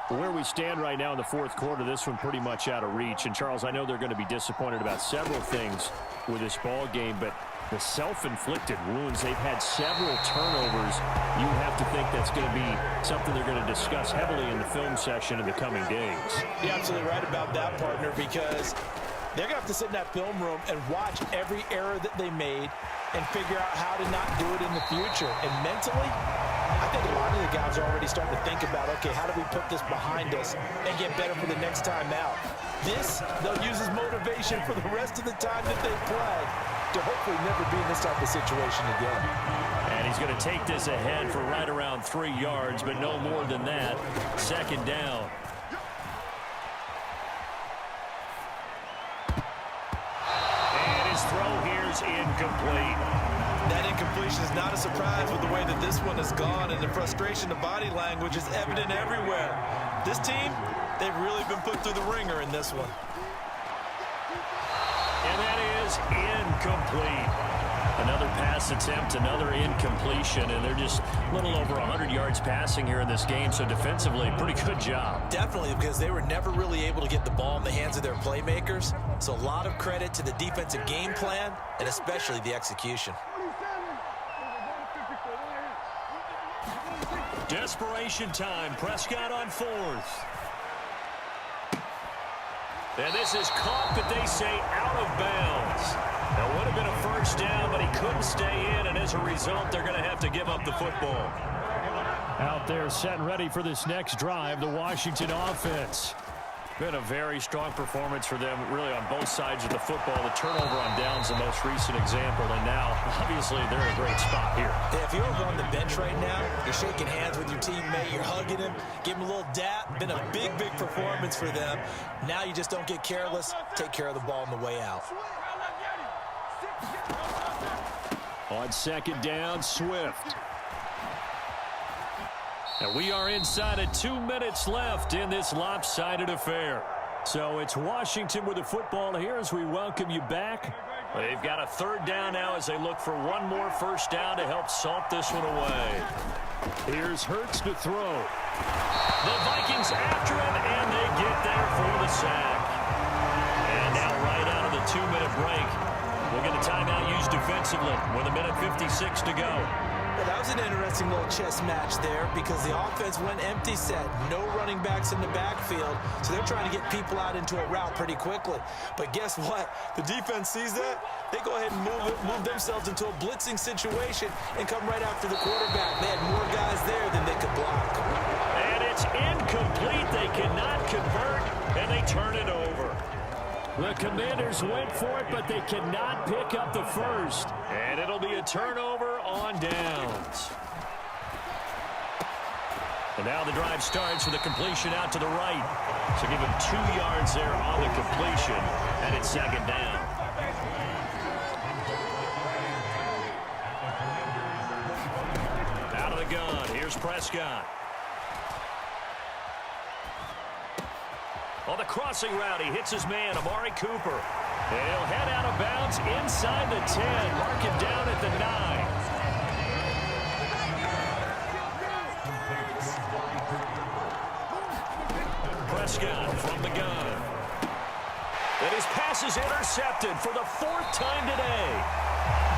Where we stand right now in the fourth quarter, this one pretty much out of reach. And, Charles, I know they're going to be disappointed about several things with this ball game, but the self-inflicted wounds, they've had several turnovers. You have to think that's going to be something they're going to discuss heavily in the film session in the coming days. You're absolutely right about that, partner, because they're going to have to sit in that film room and watch every error that they made and figure out how to not do it in the future. And mentally, I think a lot of the guys are already starting to think about, okay, how do we put this behind us and get better for the next time out? This, they'll use as motivation for the rest of the time that they play to hopefully never be in this type of situation again. And he's going to take this ahead for right around 3 yards, but no more than that. Second down. And his throw here is incomplete. That incompletion is not a surprise with the way that this one has gone, and the frustration, the body language is evident everywhere. This team, they've really been put through the ringer in this one. And that is incomplete. Another pass attempt, another incompletion, and they're just a little over 100 yards passing here in this game, so defensively, pretty good job. Definitely, because they were never really able to get the ball in the hands of their playmakers, so a lot of credit to the defensive game plan and especially the execution. Desperation time. Prescott on fourth. And this is caught, but they say out of bounds. That would have been a first down, but he couldn't stay in, and as a result, they're going to have to give up the football. Out there set and ready for this next drive, the Washington offense. Been a very strong performance for them, really, on both sides of the football. The turnover on downs, the most recent example, and now, obviously, they're in a great spot here. Yeah, if you're over on the bench right now, you're shaking hands with your teammate, you're hugging him, give him a little dap. Been a big, big performance for them. Now you just don't get careless. Take care of the ball on the way out. On second down, Swift. And we are inside of 2 minutes left in this lopsided affair. So it's Washington with the football here as we welcome you back. They've got a third down now as they look for one more first down to help salt this one away. Here's Hurts to throw. The Vikings after him, and they get there for the sack. And now right out of the 2-minute break, we'll get a timeout used defensively with 1:56 to go. Well, that was an interesting little chess match there because the offense went empty set. No running backs in the backfield, so they're trying to get people out into a route pretty quickly. But guess what? The defense sees that. They go ahead and move themselves into a blitzing situation and come right after the quarterback. They had more guys there than they could block. And it's incomplete. They cannot convert, and they turn it over. The Commanders went for it, but they cannot pick up the first. And it'll be a turnover on downs. And now the drive starts with a completion out to the right. So give him 2 yards there on the completion, and it's second down. Out of the gun, here's Prescott. On the crossing route, he hits his man, Amari Cooper. And he'll head out of bounds inside the 10. Mark him down at the 9. Prescott from the gun. And his pass is intercepted for the 4th time today.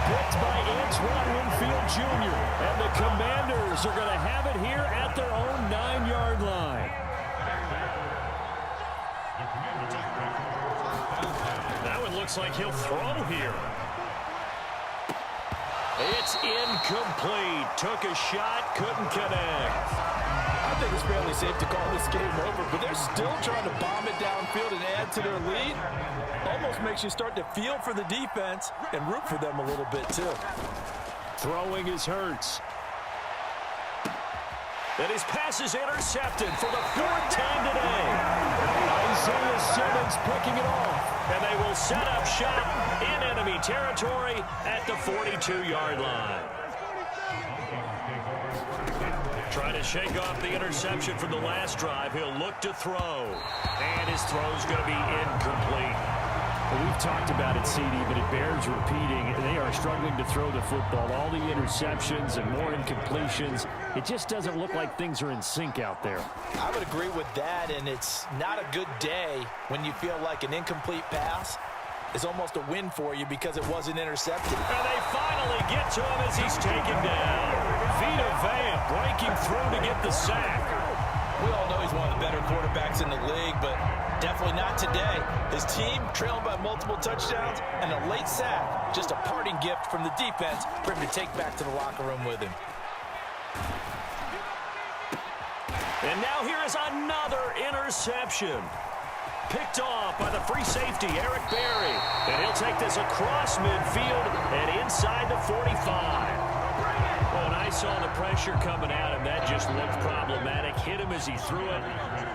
Picked by Antoine Winfield Jr. And the Commanders are going to have it here at their own 9-yard line. That one looks like he'll throw here. It's incomplete. Took a shot, couldn't connect. I think it's fairly safe to call this game over, but they're still trying to bomb it downfield and add to their lead. Almost makes you start to feel for the defense and root for them a little bit, too. Throwing is Hurts. And his pass is intercepted for the 4th time today. Isaiah Simmons picking it off. And they will set up shop in enemy territory at the 42-yard line. Trying to shake off the interception from the last drive. He'll look to throw. And his throw's going to be incomplete. We We've talked about it, CD, but it bears repeating. They are struggling to throw the football. All the interceptions and more incompletions. It just doesn't look like things are in sync out there. I would agree with that, and it's not a good day when you feel like an incomplete pass is almost a win for you because it wasn't intercepted. And they finally get to him as he's taken down. Vita Vea breaking through to get the sack. We all know he's one of the better quarterbacks in the league, but definitely not today. His team trailing by multiple touchdowns and a late sack. Just a parting gift from the defense for him to take back to the locker room with him. And now here is another interception. Picked off by the free safety, Eric Berry. And he'll take this across midfield and inside the 45. Well, and I saw the pressure coming at him. That just looked problematic. Hit him as he threw it,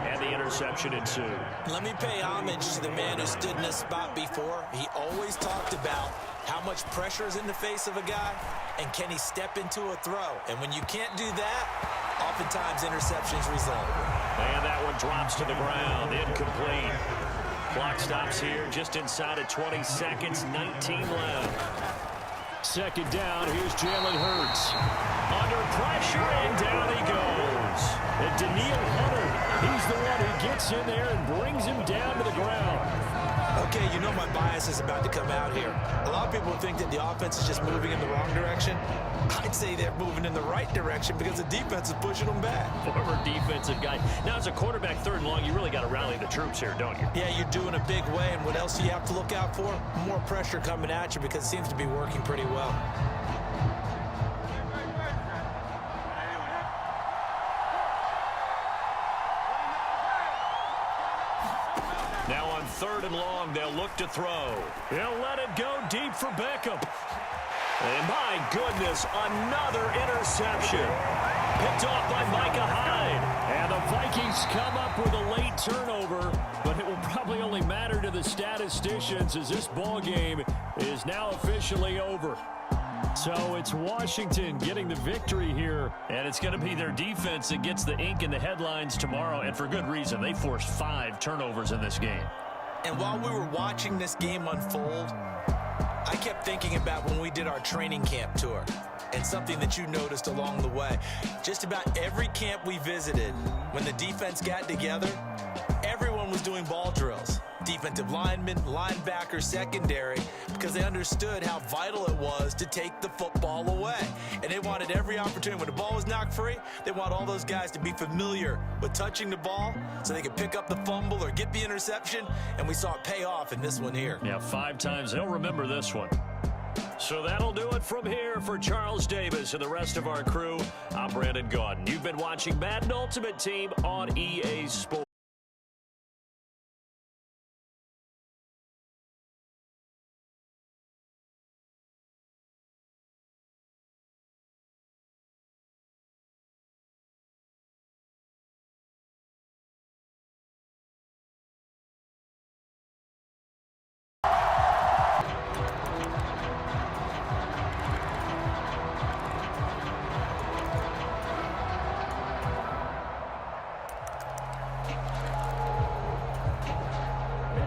and the interception ensued. Let me pay homage to the man who stood in this spot before. He always talked about how much pressure is in the face of a guy, and can he step into a throw. And when you can't do that, oftentimes interceptions result. And that one drops to the ground, incomplete. Clock stops here just inside of 20 seconds, 19 left. Second down, here's Jalen Hurts. Under pressure, and down he goes. And Daniil Hunter, he's the one who gets in there and brings him down to the ground. Okay, you know my bias is about to come out here. A lot of people think that the offense is just moving in the wrong direction. I'd say they're moving in the right direction because the defense is pushing them back. Former defensive guy. Now, as a quarterback, third and long, you really got to rally the troops here, don't you? Yeah, you're doing a big way, and what else do you have to look out for? More pressure coming at you because it seems to be working pretty well. Now on third and long, they'll look to throw. They'll let it go deep for Beckham. And my goodness, another interception. Picked off by Micah Hyde. And the Vikings come up with a late turnover, but it will probably only matter to the statisticians as this ball game is now officially over. So it's Washington getting the victory here. And it's going to be their defense that gets the ink in the headlines tomorrow, and for good reason. They forced 5 turnovers in this game. And while we were watching this game unfold, I kept thinking about when we did our training camp tour and something that you noticed along the way. Just about every camp we visited, when the defense got together, everyone was doing ball drills. Defensive linemen, linebackers, secondary, because they understood how vital it was to take the football away. And they wanted every opportunity. When the ball was knocked free, they want all those guys to be familiar with touching the ball so they could pick up the fumble or get the interception, and we saw it pay off in this one here. Yeah, 5 times. They'll remember this one. So that'll do it from here for Charles Davis and the rest of our crew. I'm Brandon Gaudin. You've been watching Madden Ultimate Team on EA Sports.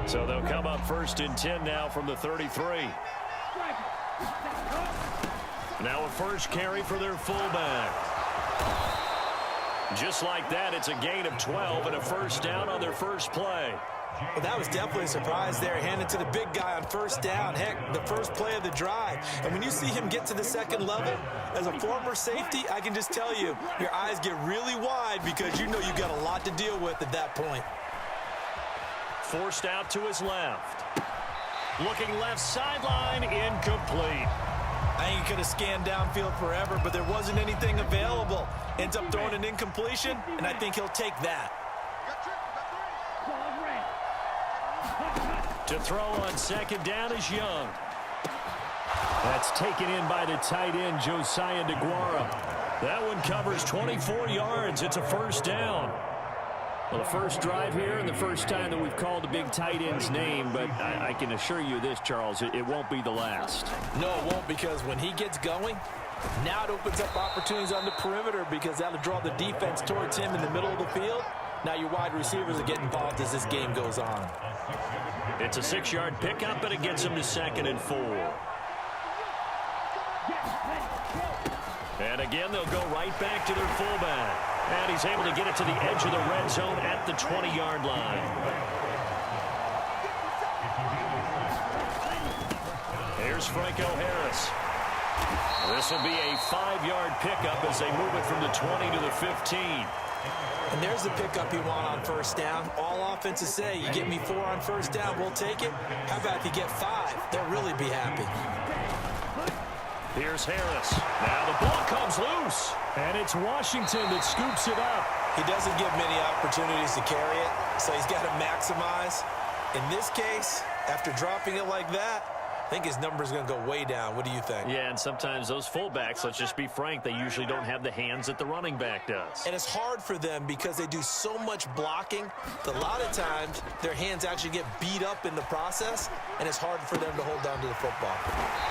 So they'll come up 1st and 10 now from the 33. Now a first carry for their fullback. Just like that, it's a gain of 12 and a first down on their first play. Well, that was definitely a surprise there. Handed to the big guy on first down. Heck, the first play of the drive. And when you see him get to the second level, as a former safety, I can just tell you, your eyes get really wide because you know you've got a lot to deal with at that point. Forced out to his left. Looking left sideline, incomplete. I think he could have scanned downfield forever, but there wasn't anything available. Ends up throwing an incompletion, and I think he'll take that. To throw on second down is Young. That's taken in by the tight end, Josiah DeGuara. That one covers 24 yards. It's a first down. Well, the first drive here and the first time that we've called the big tight end's name, but I can assure you this, Charles, it won't be the last. No, it won't, because when he gets going, now it opens up opportunities on the perimeter because that'll draw the defense towards him in the middle of the field. Now your wide receivers are getting involved as this game goes on. It's a 6-yard pickup, and it gets him to 2nd and 4. And again, they'll go right back to their fullback. And he's able to get it to the edge of the red zone at the 20-yard line. Here's Franco Harris. This will be a 5-yard pickup as they move it from the 20 to the 15. And there's the pickup you want on first down. All offenses say, you get me 4 on first down, we'll take it. How about if you get 5? They'll really be happy. Here's Harris. Now the ball comes loose. And it's Washington that scoops it up. He doesn't get many opportunities to carry it, so he's got to maximize. In this case, after dropping it like that, I think his number's going to go way down. What do you think? Yeah, and sometimes those fullbacks, let's just be frank, they usually don't have the hands that the running back does. And it's hard for them because they do so much blocking that a lot of times their hands actually get beat up in the process, and it's hard for them to hold down to the football.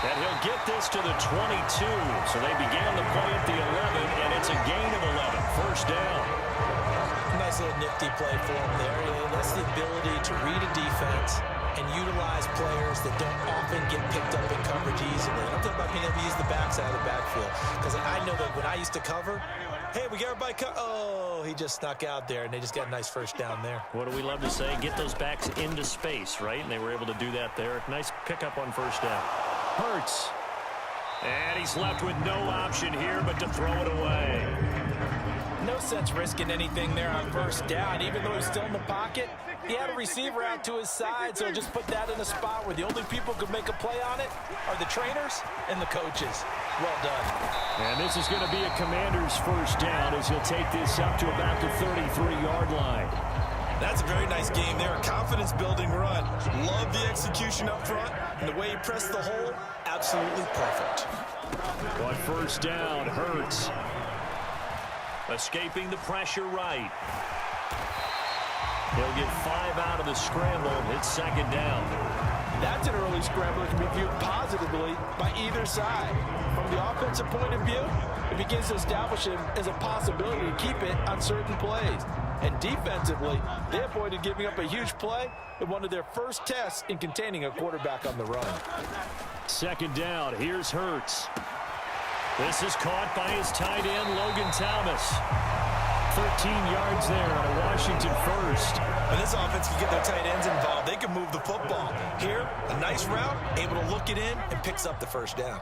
And he'll get this to the 22. So they began the play at the 11, and it's a gain of 11. First down. Nice little nifty play for him there. That's the ability to read a defense and utilize players that don't often get picked up in coverage easily. I'm talking about being able to use the backside of the backfield. Because I know that when I used to cover, hey, we got everybody oh, he just snuck out there, and they just got a nice first down there. What do we love to say? Get those backs into space, right? And they were able to do that there. Nice pickup on first down. Hurts. And he's left with no option here but to throw it away. No sense risking anything there on first down. Even though he's still in the pocket, he had a receiver out to his side, so just put that in a spot where the only people who can make a play on it are the trainers and the coaches. Well done. And this is going to be a Commander's first down as he'll take this up to about the 33-yard line. That's a very nice game there. A confidence-building run. Love the execution up front, and the way he pressed the hole, absolutely perfect. On first down, Hurts. Escaping the pressure right. He'll get 5 out of the scramble. It's second down. That's an early scramble that can be viewed positively by either side. From the offensive point of view, it begins to establish him as a possibility to keep it on certain plays. And defensively, they avoided giving up a huge play in one of their first tests in containing a quarterback on the run. Second down, here's Hurts. This is caught by his tight end, Logan Thomas. 13 yards there on a Washington first. When this offense can get their tight ends involved, they can move the football. Here, a nice route, able to look it in, and picks up the first down.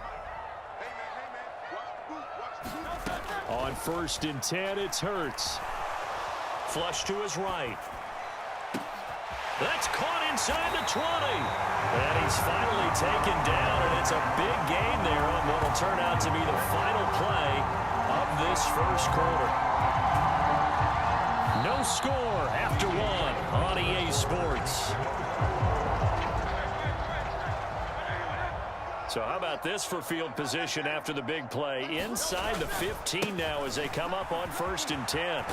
On first and 10, it's Hurts. Flush to his right. That's caught inside the 20. And he's finally taken down, and it's a big gain there on what will turn out to be the final play of this first quarter. No score after 1 on EA Sports. So how about this for field position after the big play? Inside the 15 now as they come up on first and 10.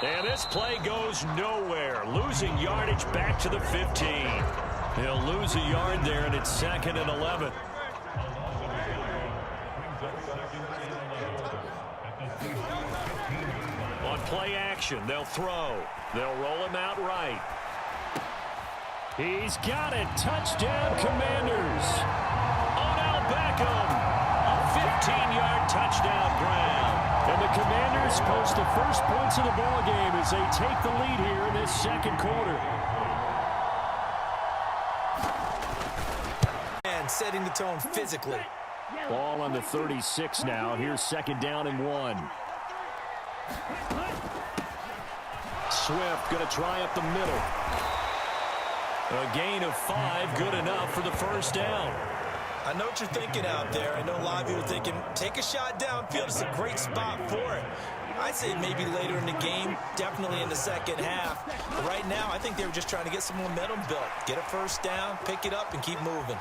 And this play goes nowhere. Losing yardage back to the 15. He'll lose a yard there, and it's second and 11. On play action, they'll throw. They'll roll him out right. He's got it. Touchdown, Commanders. Odell Beckham. A 15-yard touchdown grab. And the Commanders post the first points of the ball game as they take the lead here in this second quarter. And setting the tone physically. Ball on the 36 now. Here's second down and 1. Swift going to try up the middle. A gain of 5, good enough for the first down. I know what you're thinking out there. I know a lot of you are thinking, take a shot downfield. It's a great spot for it. I'd say maybe later in the game, definitely in the second half. But right now, I think they were just trying to get some momentum built. Get a first down, pick it up, and keep moving.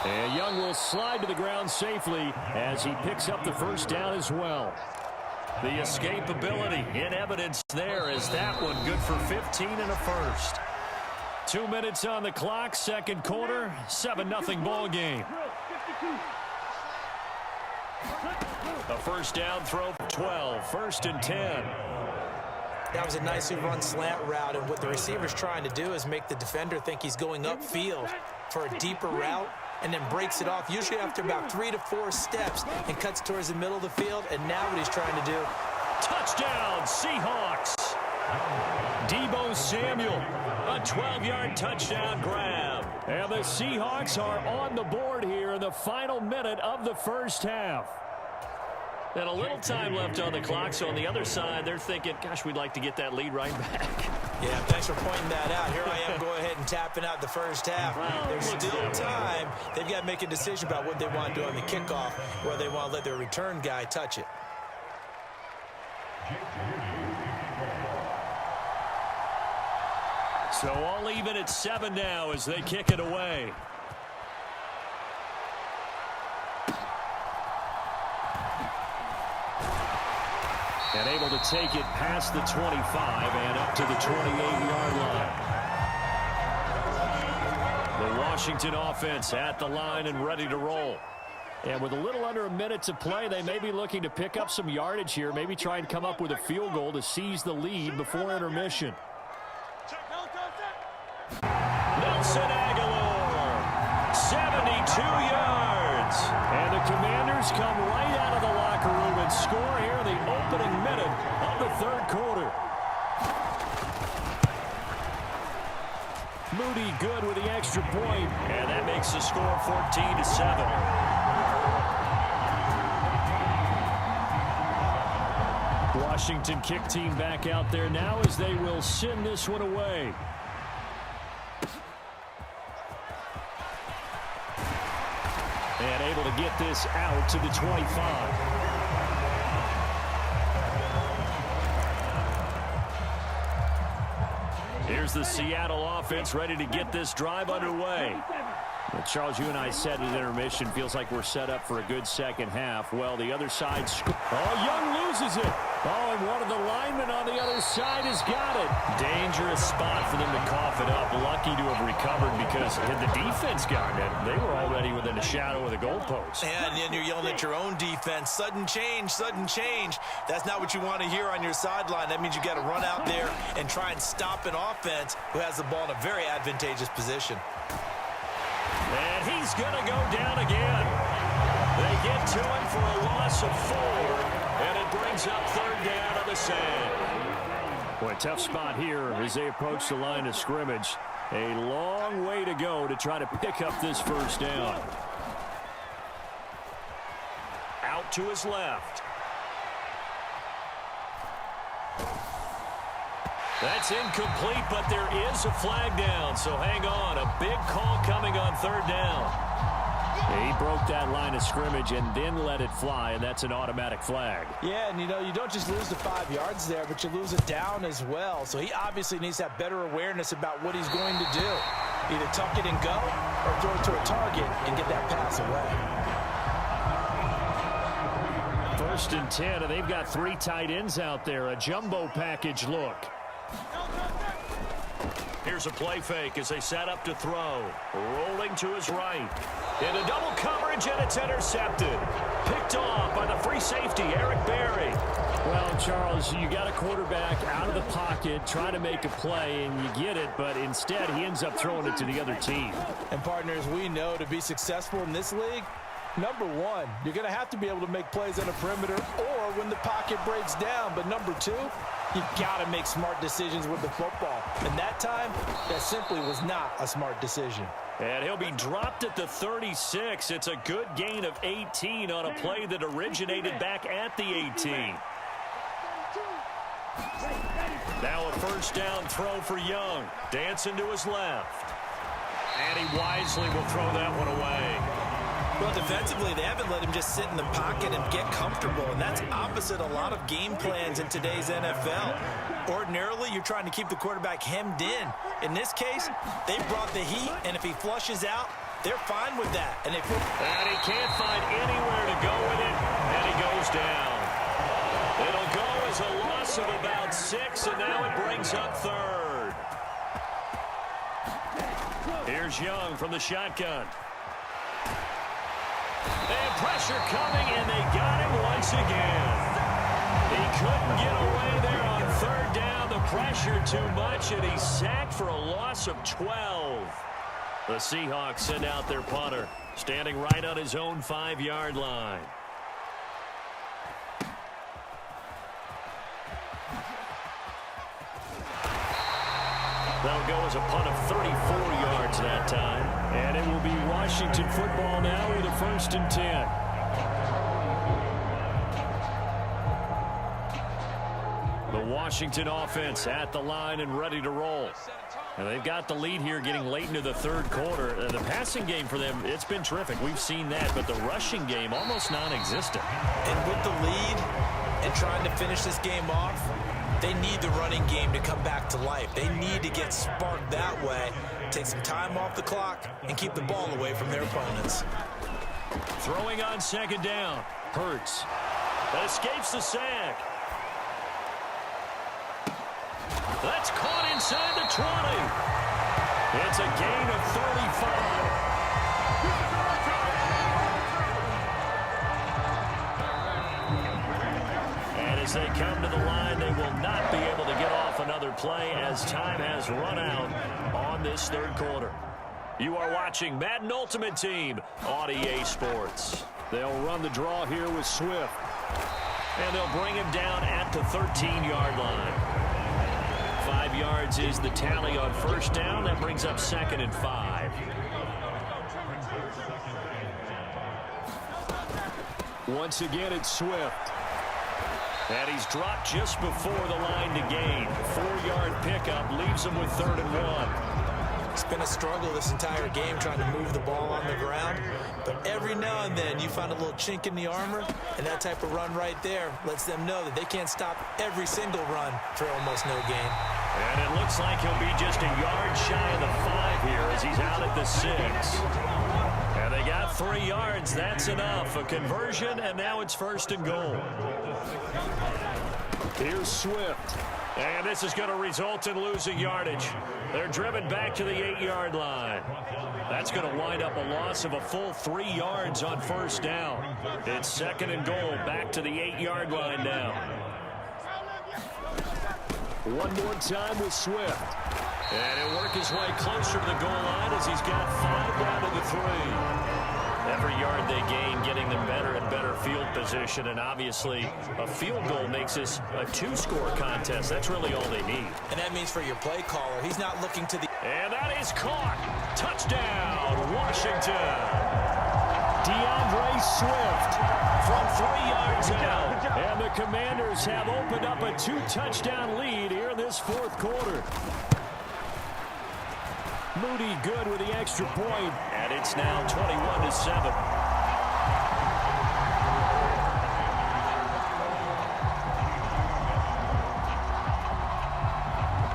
And Young will slide to the ground safely as he picks up the first down as well. The escapability in evidence there is that one good for 15 and a first. 2 minutes on the clock, second quarter, 7-0 ball game. A first down throw for 12. 1st and 10. That was a nicely run slant route, and what the receiver's trying to do is make the defender think he's going upfield for a deeper route, and then breaks it off, usually after about 3 to 4 steps, and cuts towards the middle of the field. And now what he's trying to do. Touchdown, Seahawks. Deebo Samuel, a 12-yard touchdown grab. And the Seahawks are on the board here in the final minute of the first half. And a little time left on the clock, so on the other side, they're thinking, gosh, we'd like to get that lead right back. Yeah, thanks for pointing that out. Here I am going ahead and tapping out the first half. There's still time. They've got to make a decision about what they want to do on the kickoff, whether they want to let their return guy touch it. So all even at 7 now as they kick it away. And able to take it past the 25 and up to the 28-yard line. The Washington offense at the line and ready to roll. And with a little under a minute to play, they may be looking to pick up some yardage here, maybe try and come up with a field goal to seize the lead before intermission. Nelson Aguilar, 72 yards. And the Commanders come right out of the locker room and score here in the opening minute of the third quarter. Moody good with the extra point, and that makes the score 14-7. Washington kick team back out there now as they will send this one away. And able to get this out to the 25. Here's the Seattle offense ready to get this drive underway. Well, Charles, you and I said at intermission, feels like we're set up for a good second half. Well, the other side, Young loses it. Oh, and one of the linemen on the other side has got it. Dangerous spot for them to cough it up. Lucky to have recovered because had the defense gotten it, they were already within a shadow of the goalpost. And then you're yelling at your own defense. Sudden change, sudden change. That's not what you want to hear on your sideline. That means you got to run out there and try and stop an offense who has the ball in a very advantageous position. And he's going to go down again. They get to him for a loss of 4, and it brings up third down on the sand. Boy, tough spot here as they approach the line of scrimmage. A long way to go to try to pick up this first down. Out to his left. That's incomplete, but there is a flag down, so hang on. A big call coming on third down. He broke that line of scrimmage and then let it fly, and that's an automatic flag. Yeah, and you don't just lose the 5 yards there, but you lose it down as well. So he obviously needs to have better awareness about what he's going to do. Either tuck it and go or throw it to a target and get that pass away. 1st and 10, and they've got 3 tight ends out there. A jumbo package look. Here's a play fake as they set up to throw. Rolling to his right. Into double coverage, and it's intercepted. Picked off by the free safety, Eric Berry. Well, Charles, you got a quarterback out of the pocket trying to make a play, and you get it, but instead he ends up throwing it to the other team. And partners, we know to be successful in this league, number one, you're going to have to be able to make plays on the perimeter or when the pocket breaks down. But number two, you got to make smart decisions with the football. And that time, that simply was not a smart decision. And he'll be dropped at the 36. It's a good gain of 18 on a play that originated back at the 18. Now a first down throw for Young. Dancing to his left. And he wisely will throw that one away. Well, defensively, they haven't let him just sit in the pocket and get comfortable, and that's opposite a lot of game plans in today's NFL. Ordinarily, you're trying to keep the quarterback hemmed in. In this case, they brought the heat, and if he flushes out, they're fine with that. And he can't find anywhere to go with it, and he goes down. It'll go as a loss of about 6, and now it brings up third. Here's Young from the shotgun. And pressure coming, and they got him once again. He couldn't get away there on third down. The pressure too much, and he's sacked for a loss of 12. The Seahawks send out their punter, standing right on his own 5-yard line. That'll go as a punt of 34 yards that time. And it will be Washington football now with a 1st and 10. The Washington offense at the line and ready to roll. And they've got the lead here getting late into the third quarter. The passing game for them, it's been terrific. We've seen that, but the rushing game almost non-existent. And with the lead and trying to finish this game off, they need the running game to come back to life. They need to get sparked that way, take some time off the clock, and keep the ball away from their opponents. Throwing on 2nd down. Hurts. That escapes the sack. That's caught inside the 20. It's a gain of 35. As they come to the line, they will not be able to get off another play as time has run out on this third quarter. You are watching Madden Ultimate Team on EA Sports. They'll run the draw here with Swift. And they'll bring him down at the 13-yard line. 5 yards is the tally on 1st down. That brings up 2nd and 5. Once again, it's Swift. And he's dropped just before the line to gain. 4-yard pickup leaves him with 3rd and 1. It's been a struggle this entire game trying to move the ball on the ground. But every now and then you find a little chink in the armor, and that type of run right there lets them know that they can't stop every single run for almost no gain. And it looks like he'll be just a yard shy of the 5 here as he's out at the 6. And they got 3 yards. That's enough. A conversion, and now it's 1st and goal. Here's Swift. And this is going to result in losing yardage. They're driven back to the 8-yard line. That's going to wind up a loss of a full 3 yards on 1st down. It's 2nd and goal, back to the 8-yard line now. One more time with Swift. And he'll work his way closer to the goal line as he's got 5 down to the 3. Every yard they gain, getting them better and better field position. And obviously, a field goal makes this a 2-score contest. That's really all they need. And that means for your play caller, he's not looking to the... And that is caught. Touchdown, Washington. DeAndre Swift From 3 yards out. And the Commanders have opened up a 2-touchdown lead here in this 4th quarter. Moody good with the extra point. And it's now 21-7.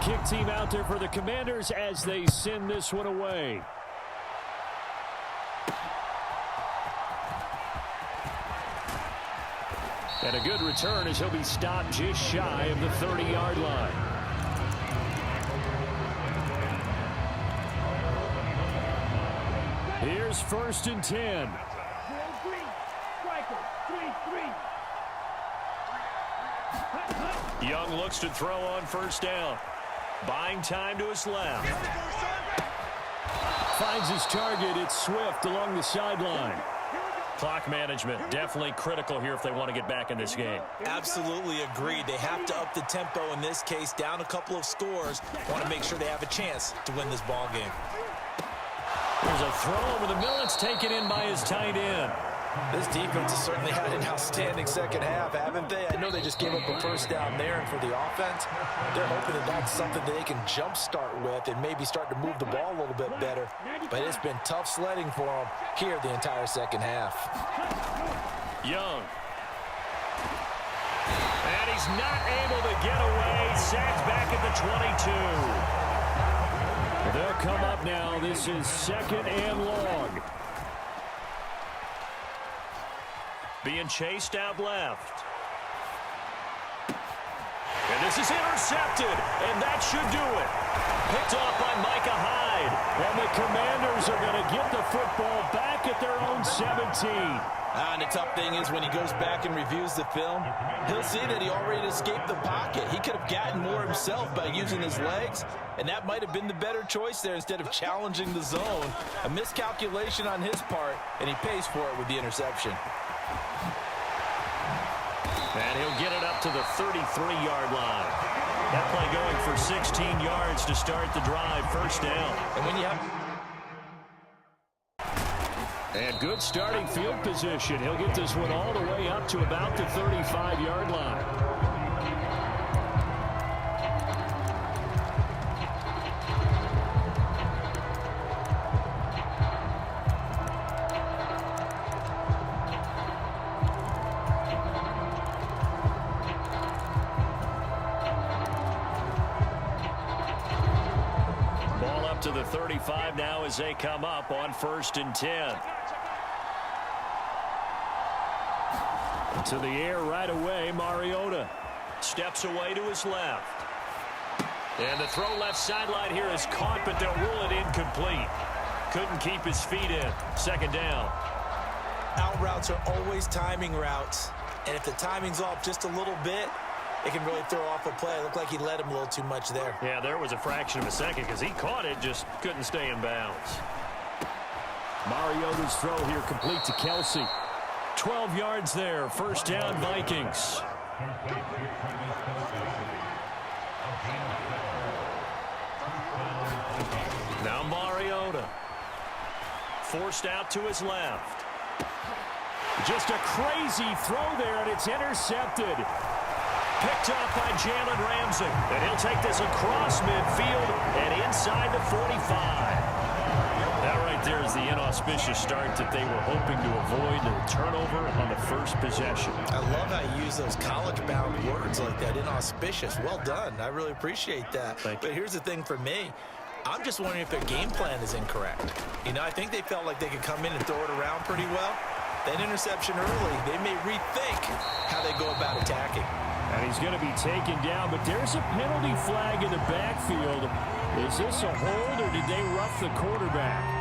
Kick team out there for the Commanders as they send this one away. And a good return as he'll be stopped just shy of the 30-yard line. Here's 1st and 10. Young looks to throw on 1st down. Buying time to his left. Finds his target. It's Swift along the sideline. Clock management definitely critical here if they want to get back in this game. Absolutely agreed. They have to up the tempo in this case, down a couple of scores. Want to make sure they have a chance to win this ball game. There's a throw over the middle. It's taken in by his tight end. This defense has certainly had an outstanding second half, haven't they? I know they just gave up a 1st down there, and for the offense, they're hoping that that's something that they can jumpstart with and maybe start to move the ball a little bit better. But it's been tough sledding for them here the entire second half. Young. And he's not able to get away. Sacked back at the 22. They'll come up now. This is 2nd and long. Being chased out left. And this is intercepted, and that should do it. Picked off by Micah Hyde. And the Commanders are going to get the football back at their own 17. And the tough thing is when he goes back and reviews the film, he'll see that he already escaped the pocket. He could have gotten more himself by using his legs, and that might have been the better choice there instead of challenging the zone. A miscalculation on his part, and he pays for it with the interception. And he'll get it up to the 33-yard line. That play going for 16 yards to start the drive, first down. And when you have... And good starting field position. He'll get this one all the way up to about the 35-yard line. Ball up to the 35 now as they come up on 1st and 10. To the air right away, Mariota. Steps away to his left. And the throw left sideline here is caught, but they'll rule it incomplete. Couldn't keep his feet in. 2nd down. Out routes are always timing routes. And if the timing's off just a little bit, it can really throw off a play. It looked like he led him a little too much there. Yeah, there was a fraction of a second because he caught it, just couldn't stay in bounds. Mariota's throw here complete to Kelsey. 12 yards there. 1st down, Vikings. Now Mariota. Forced out to his left. Just a crazy throw there, and it's intercepted. Picked up by Jalen Ramsey. And he'll take this across midfield and inside the 45. That right there is the inauspicious start that they were hoping to avoid, the turnover on the first possession. I love how you use those college-bound words like that, inauspicious. Well done. I really appreciate that. Thank you. But here's the thing for me. I'm just wondering if their game plan is incorrect. You know, I think they felt like they could come in and throw it around pretty well. That interception early, they may rethink how they go about attacking. And he's going to be taken down, but there's a penalty flag in the backfield. Is this a hold, or did they rough the quarterback?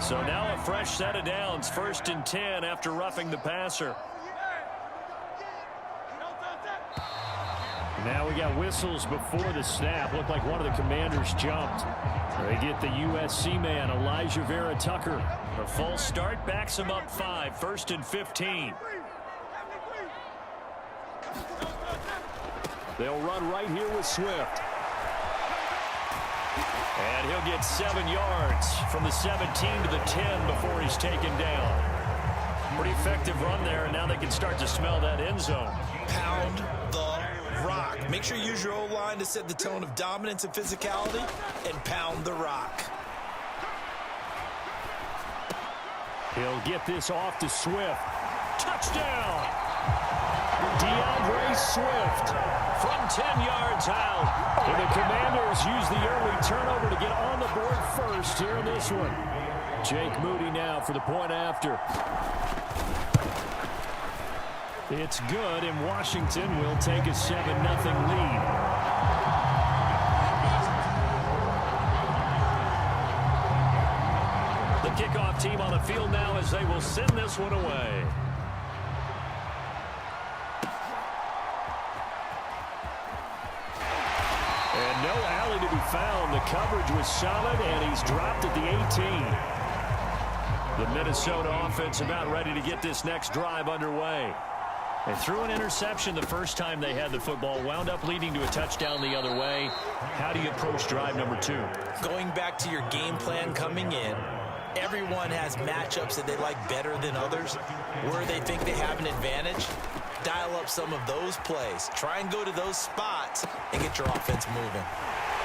So now a fresh set of downs, 1st and 10 after roughing the passer. Now we got whistles before the snap. Looked like one of the Commanders jumped. They get the USC man, Elijah Vera Tucker. A false start backs him up 5, 1st and 15. They'll run right here with Swift. And he'll get 7 yards from the 17 to the 10 before he's taken down. Pretty effective run there, and now they can start to smell that end zone. Pound the rock. Make sure you use your O-line to set the tone of dominance and physicality, and pound the rock. He'll get this off to Swift. Touchdown! DeAndre Swift from 10 yards out. And the Commanders use the early turnover to get on the board first here in this one. Jake Moody now for the point after. It's good, and Washington will take a 7-0 lead. The kickoff team on the field now as they will send this one away. And no alley to be found. The coverage was solid, and he's dropped at the 18. The Minnesota offense about ready to get this next drive underway. They threw an interception the first time they had the football, wound up leading to a touchdown the other way. How do you approach drive number 2? Going back to your game plan coming in, everyone has matchups that they like better than others. Where they think they have an advantage, dial up some of those plays. Try and go to those spots and get your offense moving.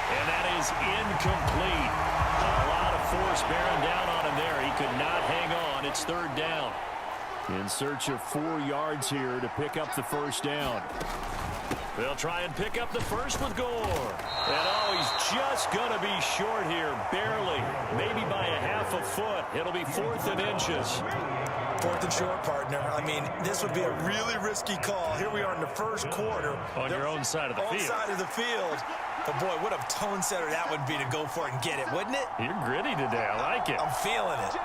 And that is incomplete. A lot of force bearing down on him there. He could not hang on. It's 3rd down. In search of 4 yards here to pick up the first down. They'll try and pick up the first with Gore. And oh, he's just going to be short here, barely. Maybe by a half a foot. It'll be 4th and inches. 4th and short, partner. I mean, this would be a really risky call. Here we are in the first quarter. On your own side of the field. On side of the field. But, boy, what a tone setter that would be to go for it and get it, wouldn't it? You're gritty today. I like it. I'm feeling it.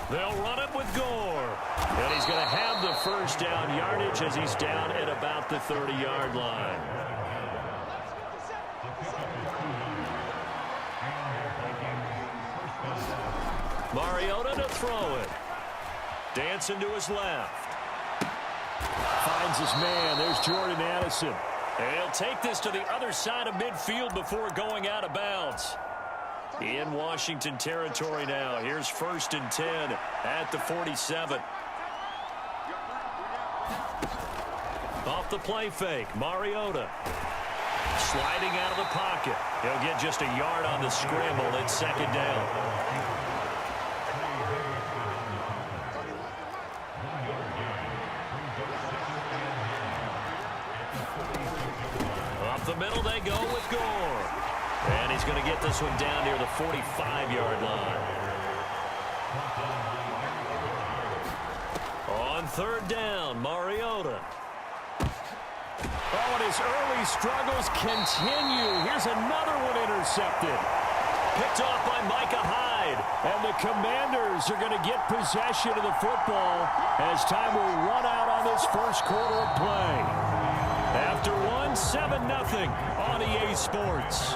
They'll run it with Gore. And he's going to have the first down yardage as he's down at about the 30-yard line. Mariota to throw it. Dancing to his left. Finds his man. There's Jordan Addison. And he'll take this to the other side of midfield before going out of bounds. In Washington territory now. Here's 1st and 10 at the 47. Off the play fake, Mariota. Sliding out of the pocket. He'll get just a yard on the scramble. It's 2nd down. Up the middle they go with Gore. And he's going to get this one down near the 45-yard line. On 3rd down, Mariota. Oh, and his early struggles continue. Here's another one intercepted. Picked off by Micah Hyde. And the Commanders are going to get possession of the football as time will run out on this first quarter of play. After one, 7-0 on EA Sports.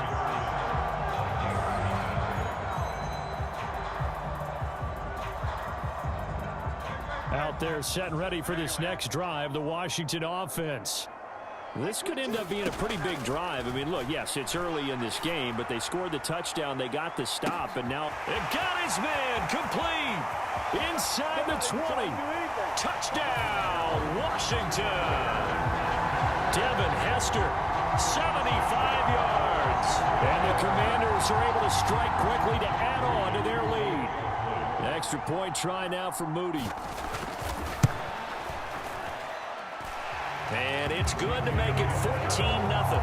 Out there set and ready for this next drive, the Washington offense. This could end up being a pretty big drive. I mean, look, yes, it's early in this game, but they scored the touchdown. They got the stop, and now they've got his man complete. Inside the 20. Touchdown, Washington. Devin Hester, 75 yards. And the Commanders are able to strike quickly to add on to their lead. An extra point try now for Moody. And it's good to make it 14-0.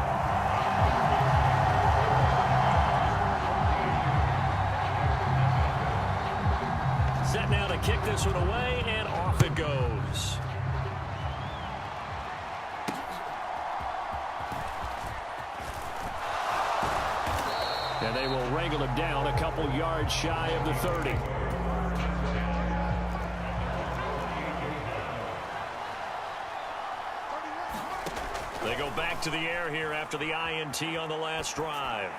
Set now to kick this one away, and off it goes. And they will wrangle him down a couple yards shy of the 30. They go back to the air here after the INT on the last drive.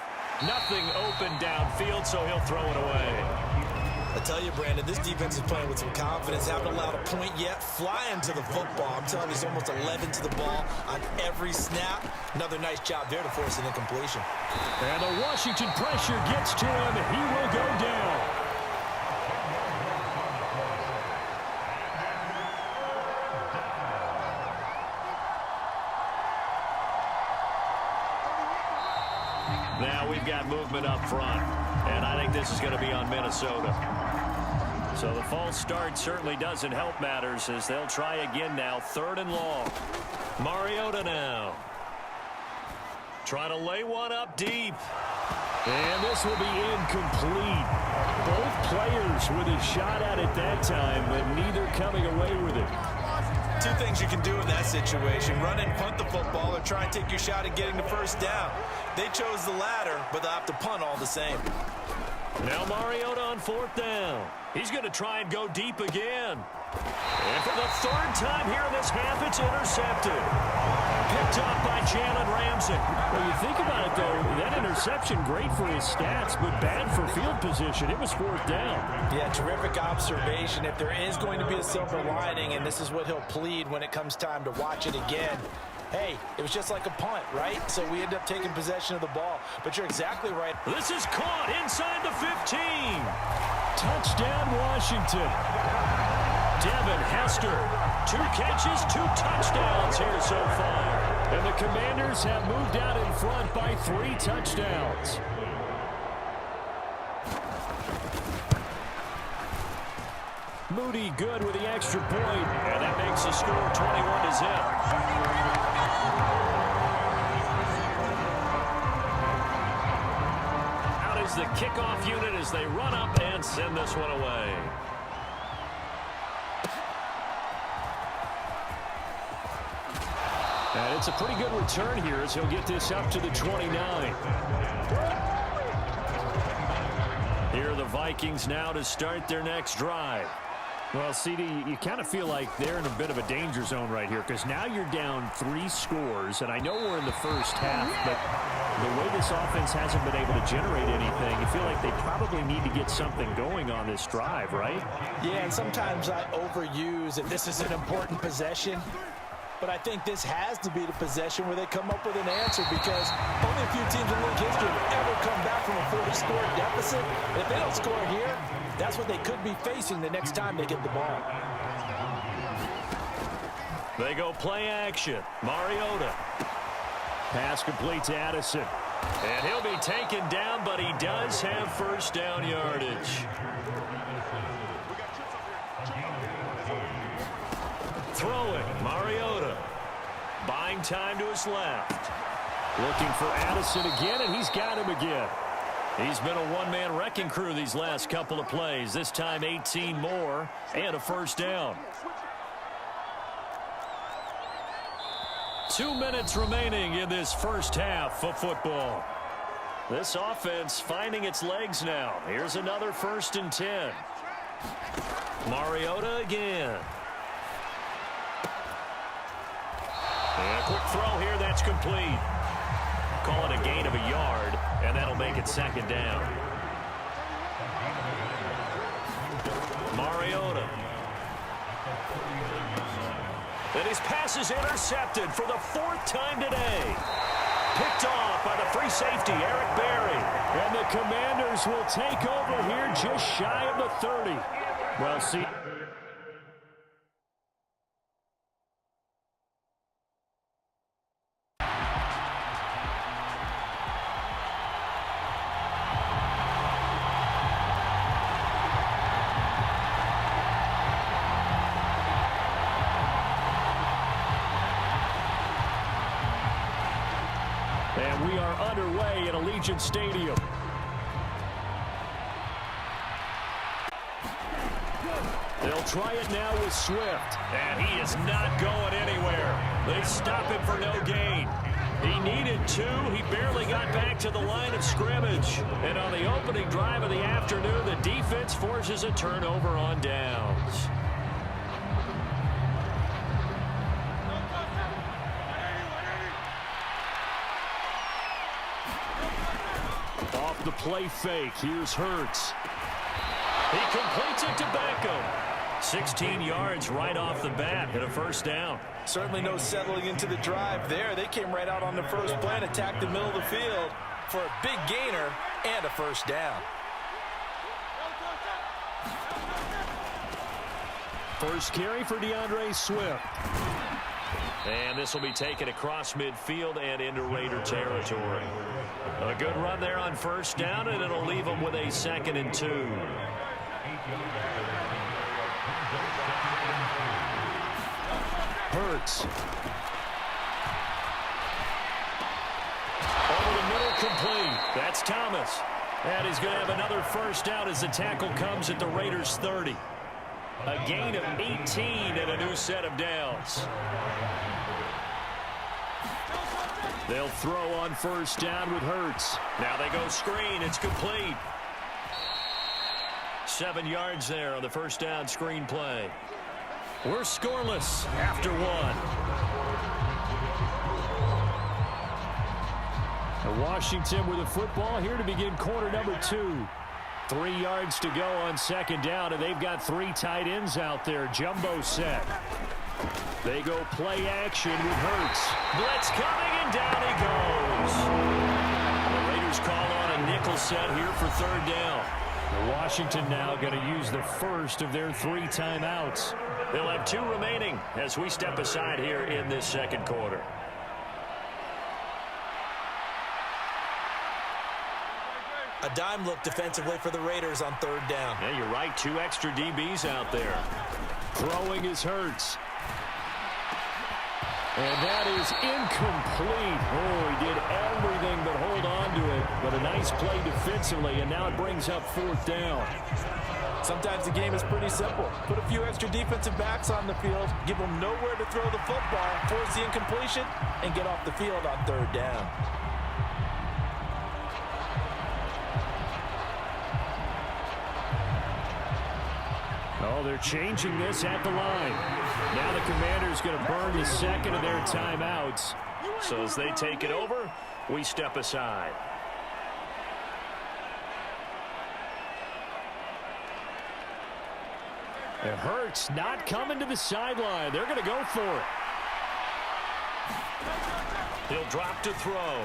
Nothing open downfield, so he'll throw it away. I tell you, Brandon, this defense is playing with some confidence. Haven't allowed a point yet. Flying to the football. I'm telling you, he's almost 11 to the ball on every snap. Another nice job there to force an incompletion. And the Washington pressure gets to him. He will go down. Now we've got movement up front, and I think this is going to be on Minnesota. So the false start certainly doesn't help matters as they'll try again now. 3rd and long. Mariota now. Trying to lay one up deep. And this will be incomplete. Both players with a shot at it that time, but neither coming away with it. Two things you can do in that situation. Run and punt the football or try and take your shot at getting the first down. They chose the latter, but they'll have to punt all the same. Now Mariota on 4th down. He's going to try and go deep again. And for the 3rd time here in this half, it's intercepted. Picked up by Jalen Ramsey. Well, you think about it, though, that interception, great for his stats, but bad for field position. It was 4th down. Yeah, terrific observation. If there is going to be a silver lining, and this is what he'll plead when it comes time to watch it again, hey, it was just like a punt, right? So we end up taking possession of the ball. But you're exactly right. This is caught inside the 15. Touchdown, Washington. Devin Hester, 2 catches, 2 touchdowns here so far. And the Commanders have moved out in front by 3 touchdowns. Moody good with the extra point. And that makes the score 21-0. Out is the kickoff unit as they run up and send this one away. And it's a pretty good return here as he'll get this up to the 29. Here are the Vikings now to start their next drive. Well, CD, you kind of feel like they're in a bit of a danger zone right here because now you're down 3 scores, and I know we're in the first half, but the way this offense hasn't been able to generate anything, you feel like they probably need to get something going on this drive, right? Yeah, and sometimes I overuse, and this is an important possession, but I think this has to be the possession where they come up with an answer because only a few teams in league history have ever come back from a 40-score deficit. And if they don't score here, that's what they could be facing the next time they get the ball. They go play action. Mariota. Pass complete to Addison. And he'll be taken down, but he does have first down yardage. Throwing, Mariota. Buying time to his left. Looking for Addison again, and he's got him again. He's been a one-man wrecking crew these last couple of plays. This time 18 more and a first down. 2 minutes remaining in this first half of football. This offense finding its legs now. Here's another 1st and 10. Mariota again. And a quick throw here, that's complete. Call it a gain of a yard, and that'll make it 2nd down. Mariota. And his pass is intercepted for the 4th time today. Picked off by the free safety, Eric Berry. And the Commanders will take over here just shy of the 30. Well, see... And we are underway at Allegiant Stadium. They'll try it now with Swift. And he is not going anywhere. They stop him for no gain. He needed 2. He barely got back to the line of scrimmage. And on the opening drive of the afternoon, the defense forces a turnover on downs. Off the play fake, here's Hurts. He completes it to Beckham. 16 yards right off the bat and a first down. Certainly no settling into the drive there. They came right out on the first play and attacked the middle of the field for a big gainer and a first down. First carry for DeAndre Swift. And this will be taken across midfield and into Raider territory. A good run there on first down, and it'll leave them with a 2nd and 2. Hurts. Over the middle, complete. That's Thomas. And he's going to have another first down as the tackle comes at the Raiders' 30. A gain of 18 and a new set of downs. They'll throw on first down with Hurts. Now they go screen. It's complete. 7 yards there on the first down screen play. We're scoreless after 1. And Washington with the football here to begin quarter number 2. 3 yards to go on 2nd down, and they've got 3 tight ends out there. Jumbo set. They go play action with Hurts. Blitz coming, and down he goes. The Raiders call on a nickel set here for 3rd down. Washington now going to use the first of their 3 timeouts. They'll have 2 remaining as we step aside here in this 2nd quarter. A dime look defensively for the Raiders on 3rd down. Yeah, you're right. 2 extra DBs out there. Throwing is Hurts. And that is incomplete. Oh, he did everything but hold on to it. But a nice play defensively, and now it brings up 4th down. Sometimes the game is pretty simple. Put a few extra defensive backs on the field, give them nowhere to throw the football, force the incompletion, and get off the field on 3rd down. Oh, they're changing this at the line. Now the Commanders going to burn the second of their timeouts. So as they take it over, we step aside. It hurts not coming to the sideline. They're going to go for it. He'll drop to throw.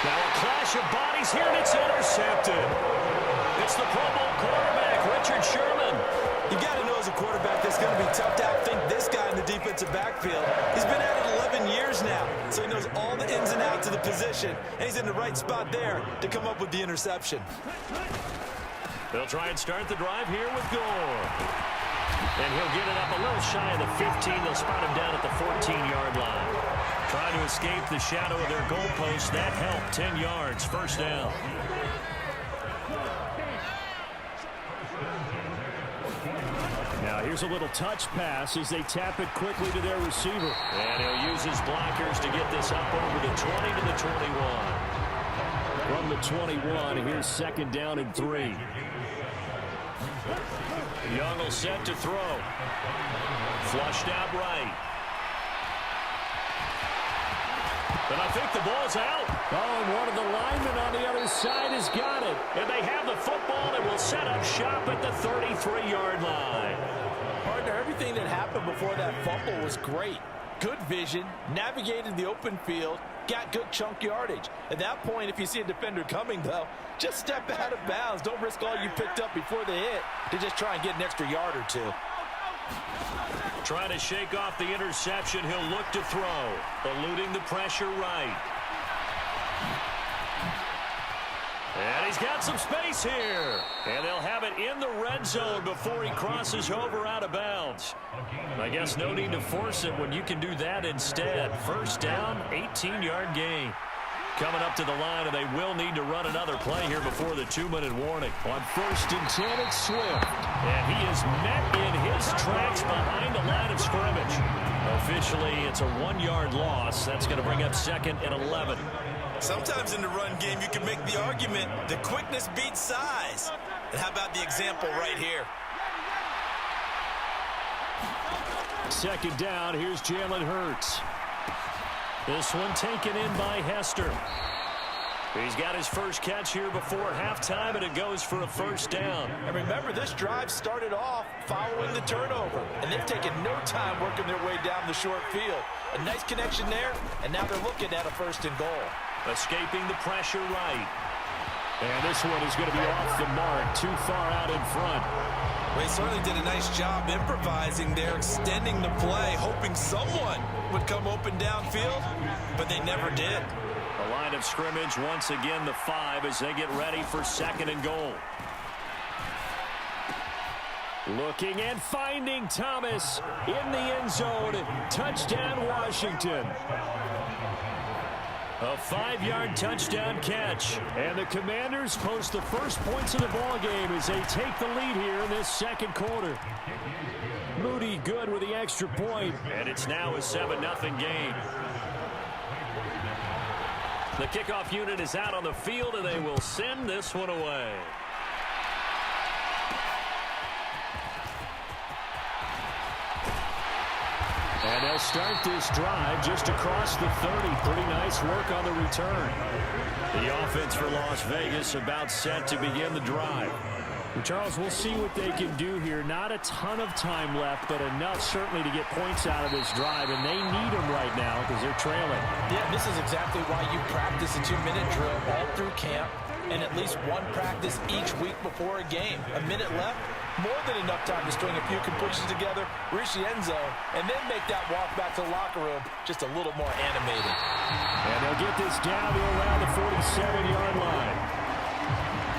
Now a clash of bodies here, and it's intercepted. It's the Pro Bowl quarterback, Richard Sherman. You got to know as a quarterback that's going to be tough to outthink this guy in the defensive backfield. He's been at it 11 years now, so he knows all the ins and outs of the position, and he's in the right spot there to come up with the interception. They'll try and start the drive here with Gore. And he'll get it up a little shy of the 15. They'll spot him down at the 14-yard line. Trying to escape the shadow of their goalpost. That helped. 10 yards, 1st down. Now here's a little touch pass as they tap it quickly to their receiver. And he'll use his blockers to get this up over the 20 to the 21. From the 21, here's 2nd down and 3. Young will set to throw. Flushed out right. And I think the ball's out. Oh, and one of the linemen on the other side has got it. And they have the football and will set up shop at the 33-yard line. Partner, everything that happened before that fumble was great. Good vision, navigated the open field, got good chunk yardage. At that point, if you see a defender coming, though, just step out of bounds. Don't risk all you picked up before the hit to just try and get an extra yard or two. Trying to shake off the interception. He'll look to throw. Eluding the pressure right. And he's got some space here. And they'll have it in the red zone before he crosses over out of bounds. I guess no need to force it when you can do that instead. 1st down, 18-yard gain. Coming up to the line, and they will need to run another play here before the 2-minute warning. On 1st and 10, it's Swift. And he is met in his tracks behind the line of scrimmage. Officially, it's a 1-yard loss. That's going to bring up 2nd and 11. Sometimes in the run game, you can make the argument that quickness beats size. And how about the example right here? 2nd down, here's Jalen Hurts. This one taken in by Hester. He's got his first catch here before halftime, and it goes for a 1st down. And remember, this drive started off following the turnover, and they've taken no time working their way down the short field. A nice connection there, and now they're looking at a 1st and goal. Escaping the pressure right. And this one is going to be off the mark, too far out in front. Well, he certainly did a nice job improvising there, extending the play, hoping someone would come open downfield, but they never did. The line of scrimmage once again the 5 as they get ready for 2nd and goal. Looking and finding Thomas in the end zone. Touchdown, Washington. A 5-yard touchdown catch. And the Commanders post the first points of the ball game as they take the lead here in this 2nd quarter. Moody good with the extra point. And it's now a 7-0 game. The kickoff unit is out on the field, and they will send this one away. And they'll start this drive just across the 30. Pretty nice work on the return. The offense for Las Vegas about set to begin the drive. Charles, we'll see what they can do here. Not a ton of time left, but enough certainly to get points out of this drive, and they need them right now because they're trailing. Yeah, this is exactly why you practice a 2-minute drill all through camp and at least one practice each week before a game. A minute left, more than enough time to string a few completions together, reach the end zone, and then make that walk back to the locker room just a little more animated. And they'll get this down to around the 47-yard line.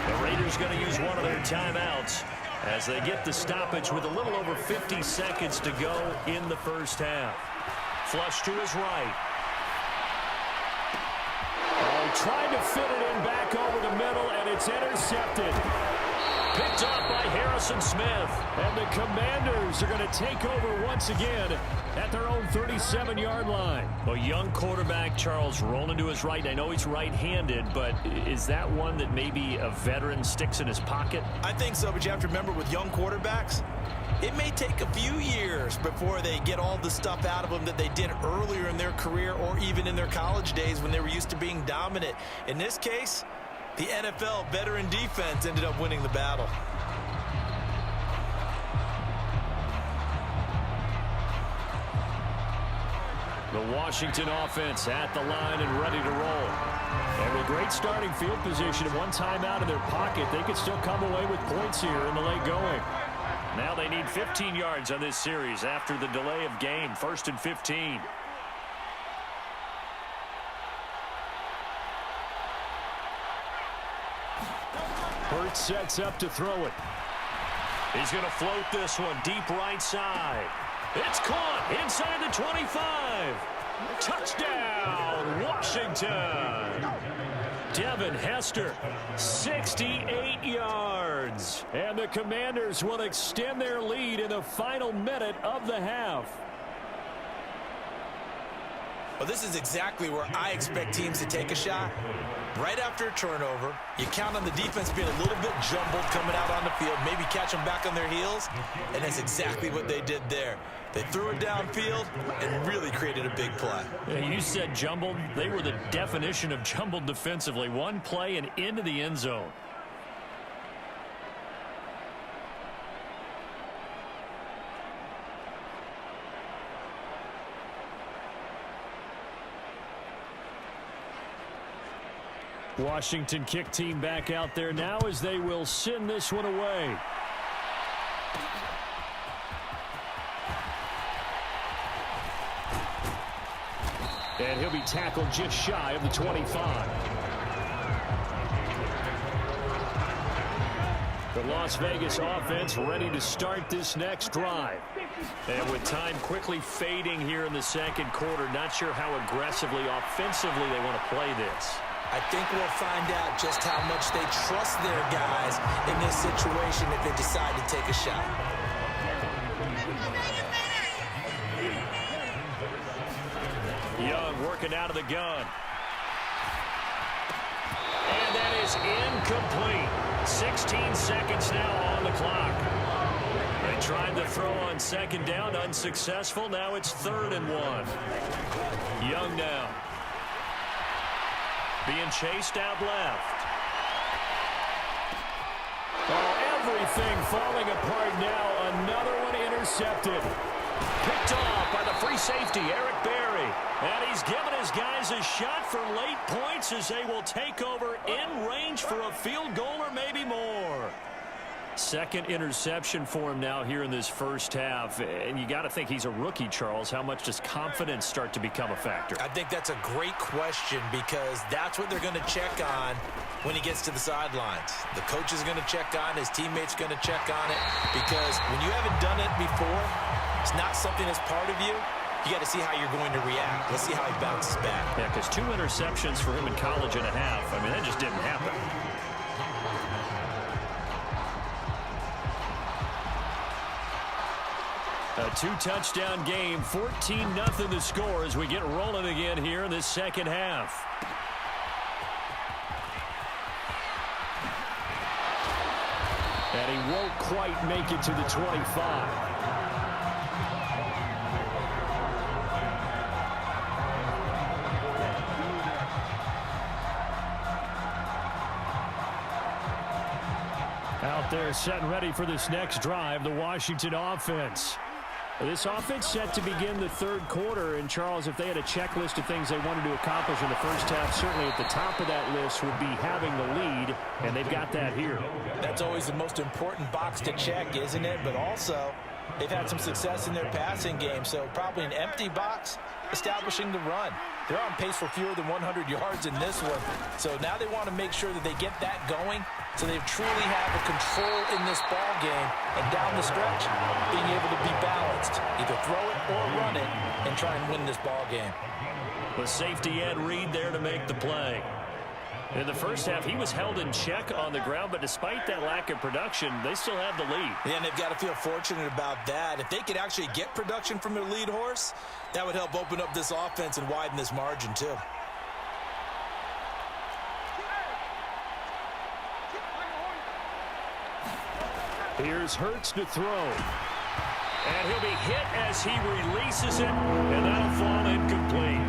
The Raiders going to use one of their timeouts. as they get the stoppage with a little over 50 seconds to go in the first half. Flush to his right. Oh, trying to fit it in back over the middle, and it's intercepted. Picked off by Harrison Smith. And the Commanders are going to take over once again at their own 37-yard line. A young quarterback, Charles, rolling to his right. I know he's right-handed, but is that one that maybe a veteran sticks in his pocket? I think so, but you have to remember with young quarterbacks, it may take a few years before they get all the stuff out of them that they did earlier in their career or even in their college days when they were used to being dominant. In this case, the NFL veteran defense ended up winning the battle. The Washington offense at the line and ready to roll. And with great starting field position and one timeout in their pocket, they could still come away with points here in the late going. Now they need 15 yards on this series after the delay of game. 1st and 15. Hurts sets up to throw it. He's going to float this one deep right side. It's caught inside the 25. Touchdown, Washington. Devin Hester, 68 yards. And the Commanders will extend their lead in the final minute of the half. Well, this is exactly where I expect teams to take a shot. Right after a turnover, you count on the defense being a little bit jumbled coming out on the field, maybe catch them back on their heels, and that's exactly what they did there. They threw it downfield and really created a big play. Yeah, you said jumbled. They were the definition of jumbled defensively. One play and into the end zone. Washington kick team back out there now as they will send this one away. And he'll be tackled just shy of the 25. The Las Vegas offense ready to start this next drive. And with time quickly fading here in the second quarter, not sure how aggressively, offensively they want to play this. I think we'll find out just how much they trust their guys in this situation if they decide to take a shot. Young working out of the gun. And that is incomplete. 16 seconds now on the clock. They tried to throw on second down, unsuccessful. Now it's 3rd and 1. Young now. Being chased out left. Oh, everything falling apart now. Another one intercepted. Picked off by the free safety, Eric Berry. And he's given his guys a shot for late points as they will take over in range for a field goal or maybe more. Second interception for him now here in this first half. And you got to think he's a rookie, Charles. How much does confidence start to become a factor? I think that's a great question because that's what they're going to check on when he gets to the sidelines. The coach is going to check on, his teammates going to check on it, because when you haven't done it before, it's not something that's part of you. You got to see how you're going to react. Let's see how he bounces back. Yeah, because 2 interceptions for him in college and a half. I mean, that just didn't happen. A 2-touchdown game, 14-0 the score as we get rolling again here in this second half. And he won't quite make it to the 25. Out there set and ready for this next drive, the Washington offense. This offense set to begin the third quarter. And, Charles, if they had a checklist of things they wanted to accomplish in the first half, certainly at the top of that list would be having the lead, and they've got that here. That's always the most important box to check, isn't it? But also, They've had some success in their passing game, so probably an empty box, establishing the run. They're on pace for fewer than 100 yards in this one, so now they want to make sure that they get that going so they truly have a control in this ball game, and down the stretch, being able to be balanced, either throw it or run it, and try and win this ball game. The safety Ed Reed there to make the play. In the first half, he was held in check on the ground, but despite that lack of production, they still have the lead. Yeah, and they've got to feel fortunate about that. If they could actually get production from their lead horse, that would help open up this offense and widen this margin too. Here's Hurts to throw. And he'll be hit as he releases it, and that'll fall incomplete.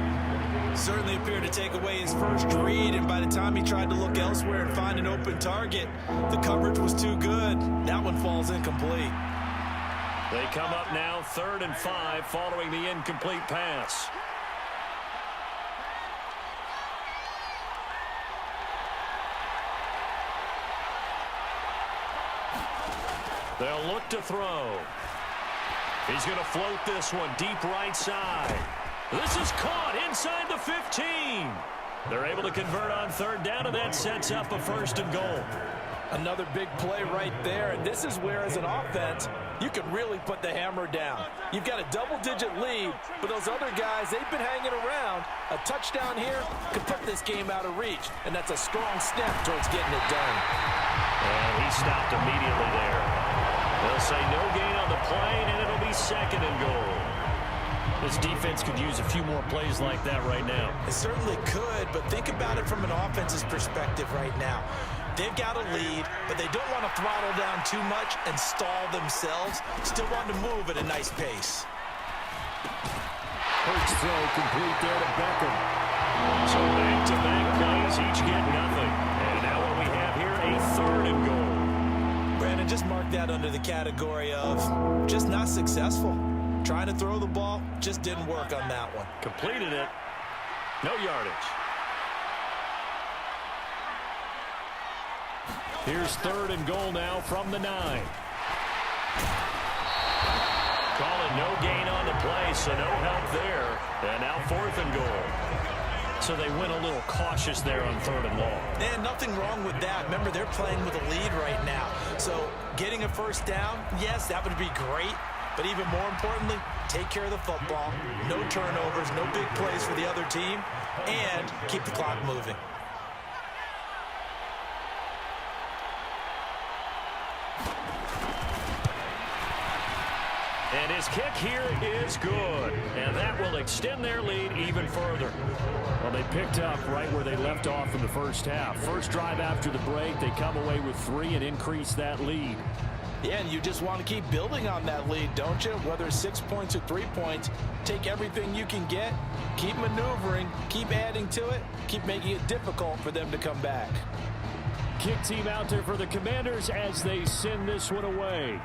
Certainly appeared to take away his first read, and by the time he tried to look elsewhere and find an open target, the coverage was too good. That one falls incomplete. They come up now 3rd and 5 following the incomplete pass. They'll look to throw. He's going to float this one deep right side. This is caught inside the 15. They're able to convert on 3rd down, and that sets up a 1st and goal. Another big play right there, and this is where, as an offense, you can really put the hammer down. You've got a double-digit lead, but those other guys, they've been hanging around. A touchdown here could put this game out of reach, and that's a strong step towards getting it done. And he stopped immediately there. They'll say no gain on the play, and it'll be 2nd and goal. This defense could use a few more plays like that right now. It certainly could, but think about it from an offense's perspective right now. They've got a lead, but they don't want to throttle down too much and stall themselves. Still want to move at a nice pace. Hurts throw complete there to Beckham. So back-to-back plays, each get nothing. And now what we have here, a 3rd and goal. Brandon, just mark that under the category of just not successful. Trying to throw the ball, just didn't work on that one. Completed it. No yardage. Here's 3rd and goal now from the 9. Call it no gain on the play, so no help there. And now 4th and goal. So they went a little cautious there on 3rd and long. And nothing wrong with that. Remember, they're playing with a lead right now. So getting a 1st down, yes, that would be great. But even more importantly, take care of the football. No turnovers, no big plays for the other team, and keep the clock moving. And his kick here is good. And that will extend their lead even further. Well, they picked up right where they left off in the first half. First drive after the break, they come away with 3 and increase that lead. Yeah, and you just want to keep building on that lead, don't you? Whether it's 6 points or 3 points, take everything you can get, keep maneuvering, keep adding to it, keep making it difficult for them to come back. Kick team out there for the Commanders as they send this one away.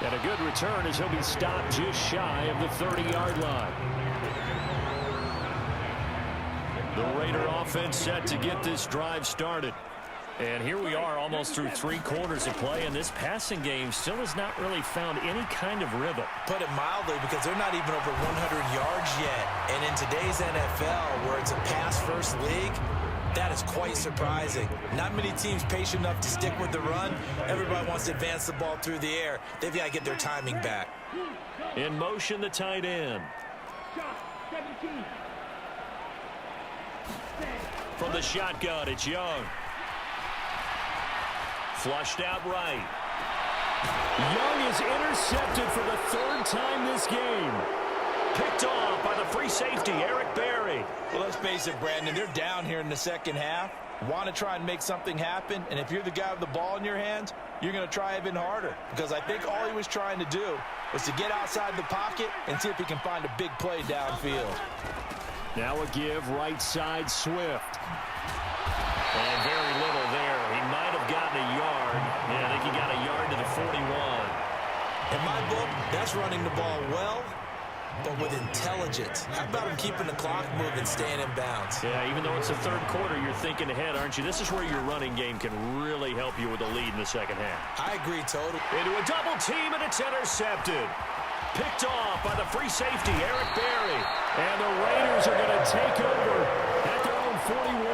And a good return as he'll be stopped just shy of the 30-yard line. The Raider offense set to get this drive started. And here we are almost through 3 quarters of play, and this passing game still has not really found any kind of rhythm. Put it mildly, because they're not even over 100 yards yet. And in today's NFL, where it's a pass-first league, that is quite surprising. Not many teams patient enough to stick with the run. Everybody wants to advance the ball through the air. They've got to get their timing back. In motion, the tight end. From the shotgun, it's Young. Flushed out right. Young is intercepted for the 3rd time this game. Picked off by the free safety, Eric Berry. Well, let's face it, Brandon, they're down here in the second half. Want to try and make something happen, and if you're the guy with the ball in your hands, you're going to try even harder, because I think all he was trying to do was to get outside the pocket and see if he can find a big play downfield. Now a give right side Swift. And very little there. He might have gotten a yard. Yeah, I think he got a yard to the 41. In my book, that's running the ball well but with intelligence. How about him keeping the clock moving, staying in bounds? Yeah, even though it's the third quarter, you're thinking ahead, aren't you? This is where your running game can really help you with a lead in the second half. I agree totally. Into a double team, and it's intercepted. Picked off by the free safety, Eric Berry. And the Raiders are going to take over at their own 41.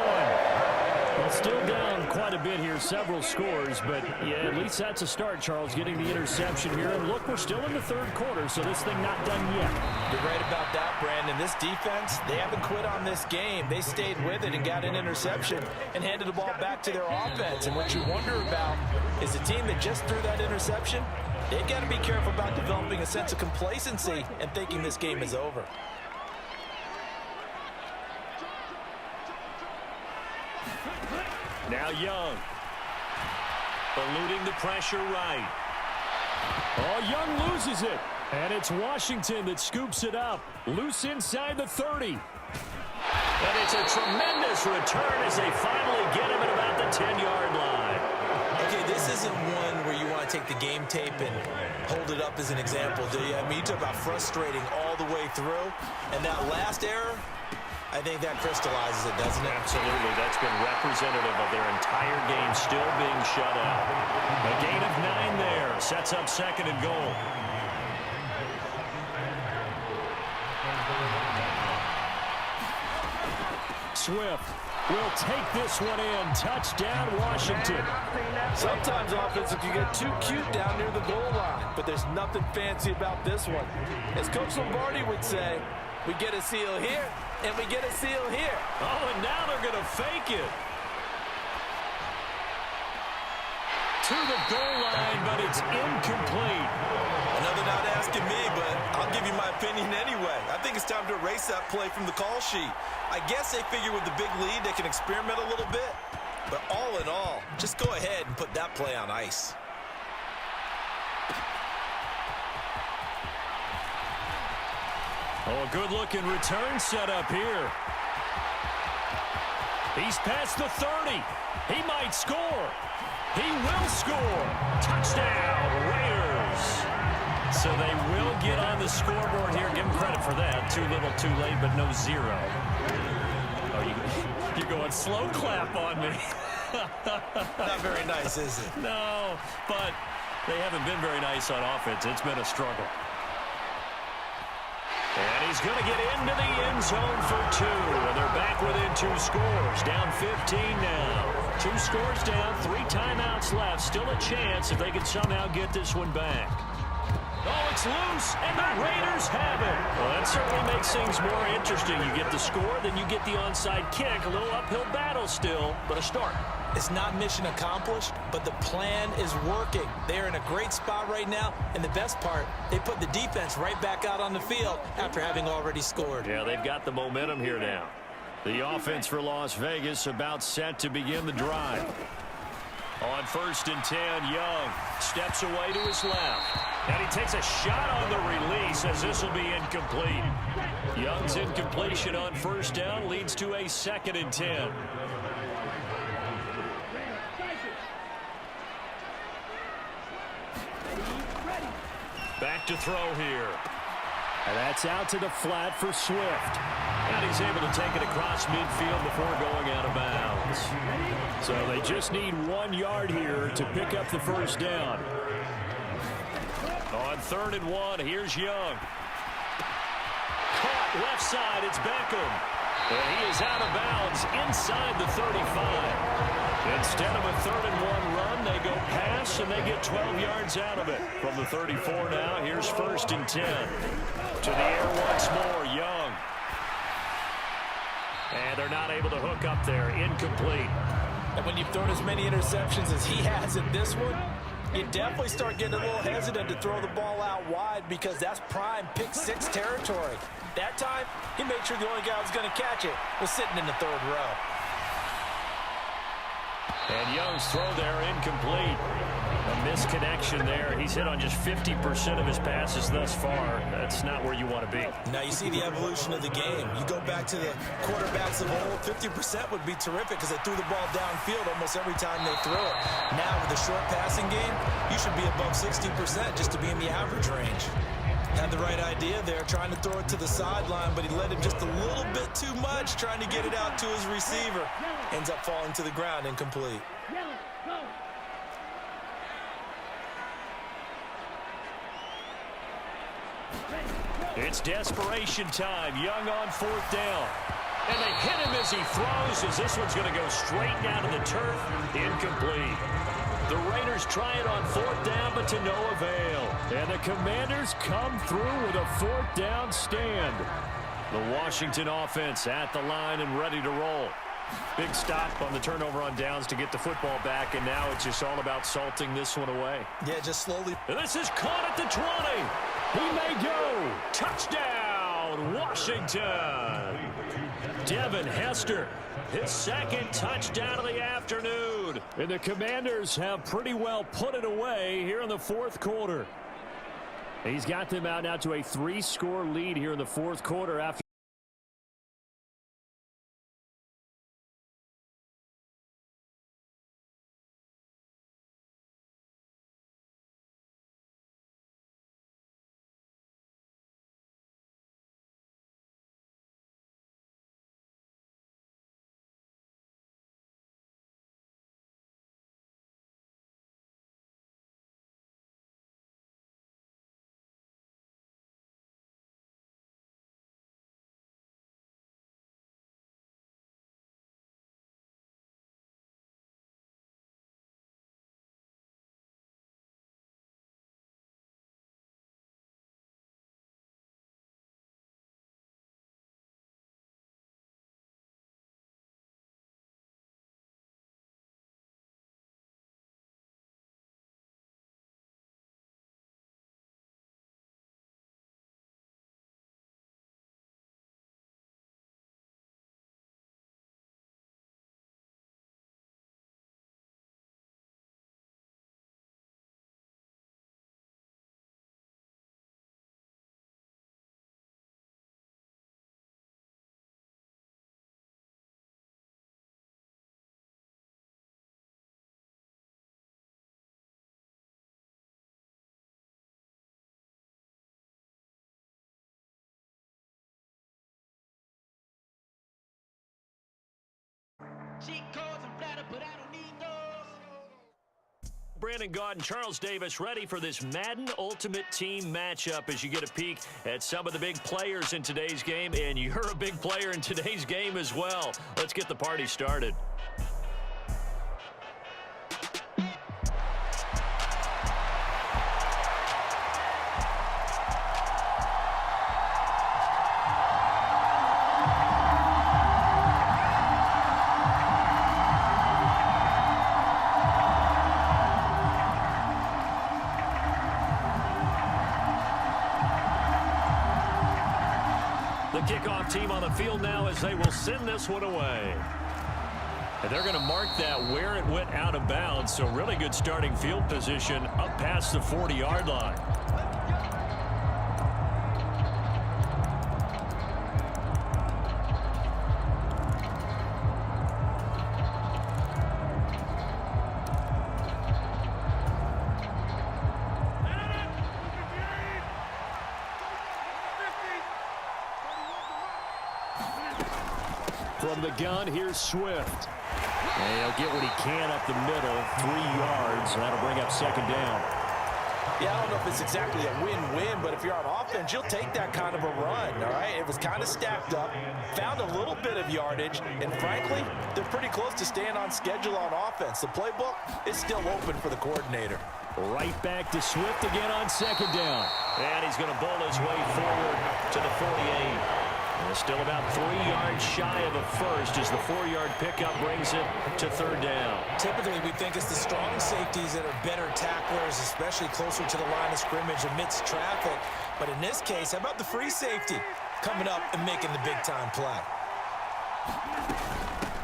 Well, still down quite a bit here, several scores, but yeah, at least that's a start, Charles, getting the interception here. And look, we're still in the third quarter, so this thing not done yet. You're right about that, Brandon. This defense, they haven't quit on this game. They stayed with it and got an interception and handed the ball back to their offense. And what you wonder about is the team that just threw that interception, they've got to be careful about developing a sense of complacency and thinking this game is over. Now Young. Eluding the pressure right. Oh, Young loses it. And it's Washington that scoops it up. Loose inside the 30. And it's a tremendous return as they finally get him at about the 10-yard line. Okay, this isn't one where you want to take the game tape and hold it up as an example, do you? I mean, you talk about frustrating all the way through. And that last error, I think that crystallizes it, doesn't it? Absolutely. That's been representative of their entire game still being shut out. A gain of 9 there. Sets up second and goal. Swift will take this one in. Touchdown, Washington. Sometimes offense, if you get too cute down near the goal line, but there's nothing fancy about this one. As Coach Lombardi would say, we get a seal here, and we get a seal here. Oh, and now they're going to fake it. To the goal line, but it's incomplete. Another not asking me, but I'll give you my opinion anyway. I think it's time to erase that play from the call sheet. I guess they figure with the big lead they can experiment a little bit. But all in all, just go ahead and put that play on ice. Oh, a good-looking return set up here. He's past the 30. He might score. He will score. Touchdown, Raiders. So they will get on the scoreboard here. Give them credit for that. Too little, too late, but no zero. Oh, you're going slow clap on me. Not very nice, is it? No, but they haven't been very nice on offense. It's been a struggle. And he's going to get into the end zone for 2. And they're back within 2 scores. Down 15 now. 2 scores down, 3 timeouts left. Still a chance if they can somehow get this one back. Oh, it's loose, and the Raiders have it. Well, that certainly makes things more interesting. You get the score, then you get the onside kick. A little uphill battle still, but a start. It's not mission accomplished, but the plan is working. They're in a great spot right now, and the best part, they put the defense right back out on the field after having already scored. Yeah, they've got the momentum here now. The offense for Las Vegas about set to begin the drive. On 1st and 10, Young steps away to his left. And he takes a shot on the release as this will be incomplete. Young's incompletion on 1st down leads to a 2nd and 10. Back to throw here. And that's out to the flat for Swift. And he's able to take it across midfield before going out of bounds. So they just need 1 yard here to pick up the 1st down. On 3rd and 1, here's Young. Caught left side, it's Beckham. And he is out of bounds inside the 35. Instead of a 3rd and 1 run, they go pass, and they get 12 yards out of it. From the 34 now, here's 1st and 10. To the air once more, Young. And they're not able to hook up there. Incomplete. And when you've thrown as many interceptions as he has in this one, you definitely start getting a little hesitant to throw the ball out wide because that's prime pick 6 territory. That time, he made sure the only guy who was going to catch it was sitting in the 3rd row. And Young's throw there incomplete. A misconnection there. He's hit on just 50% of his passes thus far. That's not where you want to be. Now you see the evolution of the game. You go back to the quarterbacks of old, 50% would be terrific because they threw the ball downfield almost every time they threw it. Now with the short passing game, you should be above 60% just to be in the average range. Had the right idea there, trying to throw it to the sideline, but he led him just a little bit too much, trying to get it out to his receiver. Ends up falling to the ground, incomplete. It's desperation time. Young on 4th down. And they hit him as he throws, as this one's going to go straight down to the turf. Incomplete. The Raiders try it on 4th down, but to no avail. And the Commanders come through with a 4th down stand. The Washington offense at the line and ready to roll. Big stop on the turnover on downs to get the football back, and now it's just all about salting this one away. Yeah, just slowly. And this is caught at the 20. He may go. Touchdown, Washington. Devin Hester, his 2nd touchdown of the afternoon. And the Commanders have pretty well put it away here in the 4th quarter. He's got them out now to a 3-score lead here in the 4th quarter after. Brandon Gaudin, Charles Davis ready for this Madden Ultimate Team matchup as you get a peek at some of the big players in today's game, and you're a big player in today's game as well. Let's get the party started. The kickoff team on the field now as they will send this one away. And they're going to mark that where it went out of bounds, so really good starting field position up past the 40-yard line. From the gun, here's Swift. And he'll get what he can up the middle, 3 yards, and that'll bring up 2nd down. Yeah, I don't know if it's exactly a win-win, but if you're on offense, you'll take that kind of a run, all right? It was kind of stacked up, found a little bit of yardage, and frankly, they're pretty close to staying on schedule on offense. The playbook is still open for the coordinator. Right back to Swift again on 2nd down. And he's going to bowl his way forward to the 48. And still about 3 yards shy of a first as the 4-yard pickup brings it to 3rd down. Typically, we think it's the strong safeties that are better tacklers, especially closer to the line of scrimmage amidst traffic. But in this case, how about the free safety coming up and making the big-time play?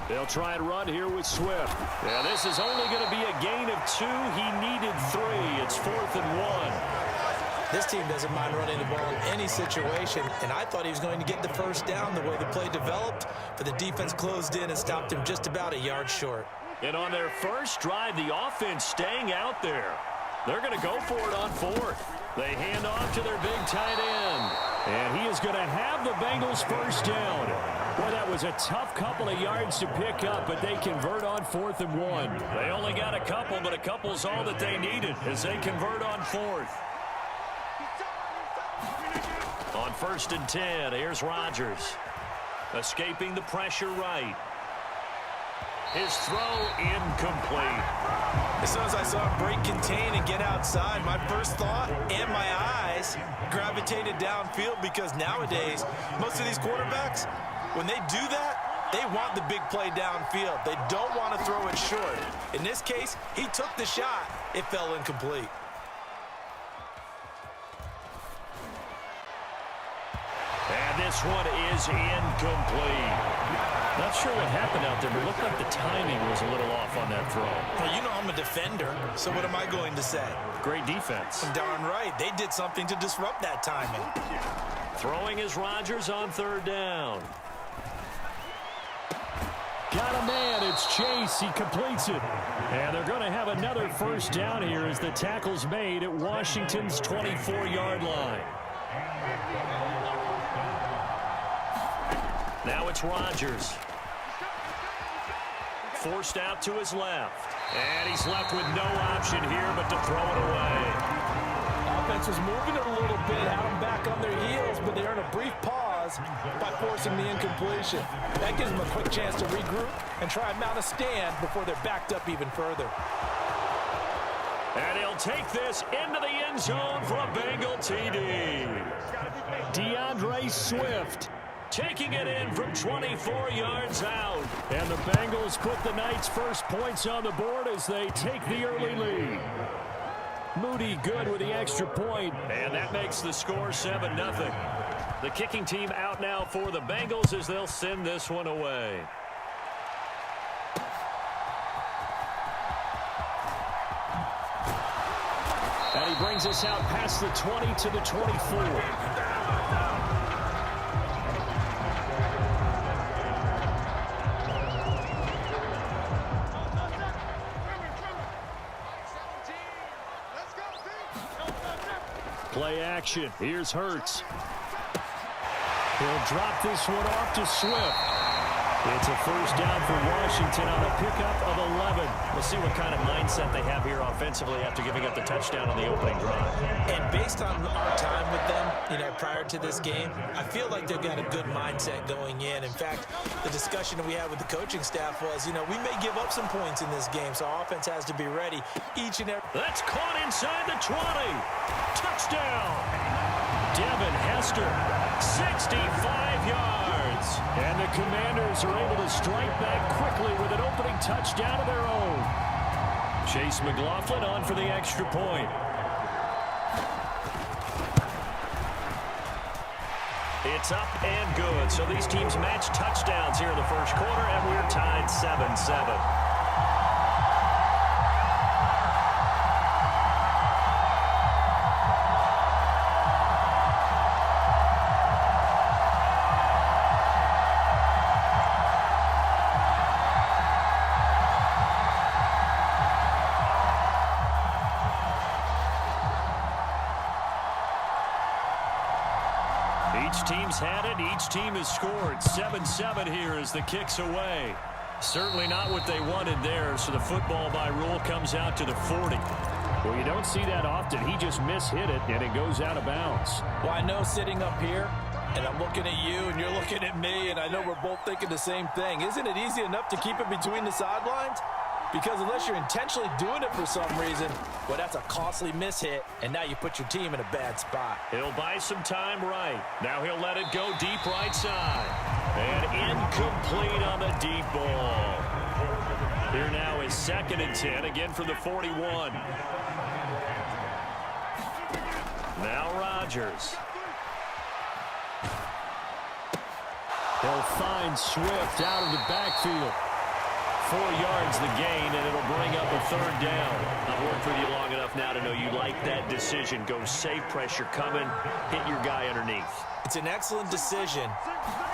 They'll try and run here with Swift. Yeah, this is only going to be a gain of 2. He needed 3. It's 4th and 1. This team doesn't mind running the ball in any situation, and I thought he was going to get the first down the way the play developed, but the defense closed in and stopped him just about a yard short. And on their first drive, the offense staying out there. They're going to go for it on fourth. They hand off to their big tight end. And he is going to have the Bengals first down. Boy, that was a tough couple of yards to pick up, but they convert on 4th and 1. They only got a couple, but a couple's all that they needed as they convert on fourth. On 1st and 10, here's Rodgers. Escaping the pressure right. His throw incomplete. As soon as I saw him break contain and get outside, my first thought and my eyes gravitated downfield, because nowadays, most of these quarterbacks, when they do that, they want the big play downfield. They don't want to throw it short. In this case, he took the shot. It fell incomplete. And this one is incomplete. Not sure what happened out there, but it looked like the timing was a little off on that throw. Well, you know I'm a defender, so what am I going to say? Great defense. Darn right. They did something to disrupt that timing. Throwing is Rodgers on 3rd down. Got a man. It's Chase. He completes it. And they're going to have another first down here as the tackle's made at Washington's 24-yard line. Now it's Rodgers. Forced out to his left. And he's left with no option here but to throw it away. Offense was moving it a little bit, had them back on their heels, but they earned a brief pause by forcing the incompletion. That gives them a quick chance to regroup and try and mount a stand before they're backed up even further. And he'll take this into the end zone for a Bengal TD. DeAndre Swift taking it in from 24 yards out. And the Bengals put the Knights' first points on the board as they take the early lead. Moody good with the extra point. And that makes the score 7-0. The kicking team out now for the Bengals as they'll send this one away. And he brings us out past the 20 to the 24. Play action. Here's Hurts. He'll drop this one off to Swift. It's a first down for Washington on a pickup of 11. We'll see what kind of mindset they have here offensively after giving up the touchdown on the opening drive. And based on our time with them, prior to this game, I feel like they've got a good mindset going in. In fact, the discussion that we had with the coaching staff was, we may give up some points in this game, so our offense has to be ready each and every. That's caught inside the 20. Touchdown. Devin Hester, 65 yards. And the Commanders are able to strike back quickly with an opening touchdown of their own. Chase McLaughlin on for the extra point. It's up and good. So these teams match touchdowns here in the first quarter, and we're tied 7-7. Each team's had it. Each team has scored. 7-7 here as the kick's away. Certainly not what they wanted there, so the football by rule comes out to the 40. Well, you don't see that often. He just mishit it, and it goes out of bounds. Well, I know sitting up here, and I'm looking at you, and you're looking at me, and I know we're both thinking the same thing. Isn't it easy enough to keep it between the sidelines? Because unless you're intentionally doing it for some reason, well, that's a costly mishit, and now you put your team in a bad spot. He'll buy some time right. Now he'll let it go deep right side. And incomplete on the deep ball. Here now is 2nd and 10, again for the 41. Now Rodgers. They'll find Swift out of the backfield. 4 yards the gain, and it'll bring up a third down. I've worked with you long enough now to know you like that decision. Go safe, pressure coming, hit your guy underneath. It's an excellent decision,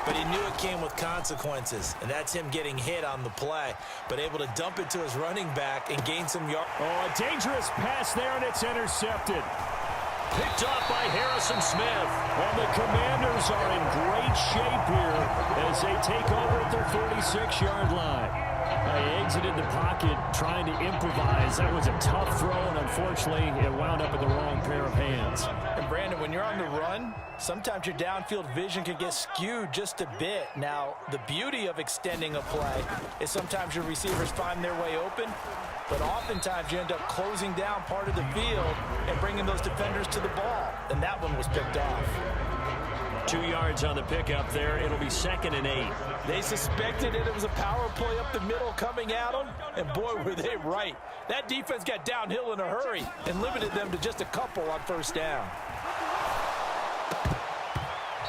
but he knew it came with consequences, and that's him getting hit on the play, but able to dump it to his running back and gain some yards. Oh, a dangerous pass there, and it's intercepted. Picked off by Harrison Smith. And the Commanders are in great shape here as they take over at their 46-yard line. They exited the pocket trying to improvise. That was a tough throw, and unfortunately, it wound up in the wrong pair of hands. And Brandon, when you're on the run, sometimes your downfield vision can get skewed just a bit. Now, the beauty of extending a play is sometimes your receivers find their way open, but oftentimes you end up closing down part of the field and bringing those defenders to the ball. And that one was picked off. 2 yards on the pickup there. It'll be 2nd and 8. They suspected it was a power play up the middle coming at them, and boy, were they right. That defense got downhill in a hurry and limited them to just a couple on first down.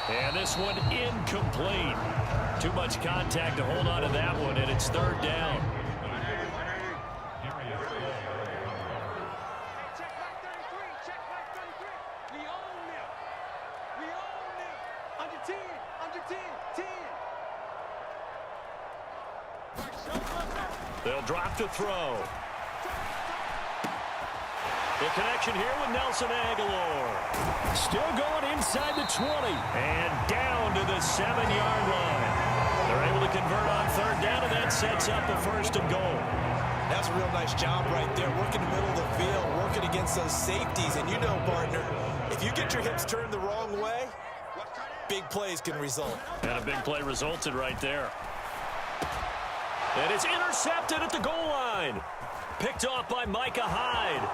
And this one incomplete. Too much contact to hold on to that one, and it's 3rd down. They'll drop to throw. The connection here with Nelson Aguilar. Still going inside the 20. And down to the 7-yard line. They're able to convert on 3rd down, and that sets up a 1st and goal. That's a real nice job right there, working the middle of the field, working against those safeties. And you know, partner, if you get your hips turned the wrong way, big plays can result. And a big play resulted right there. And it's intercepted at the goal line. Picked off by Micah Hyde.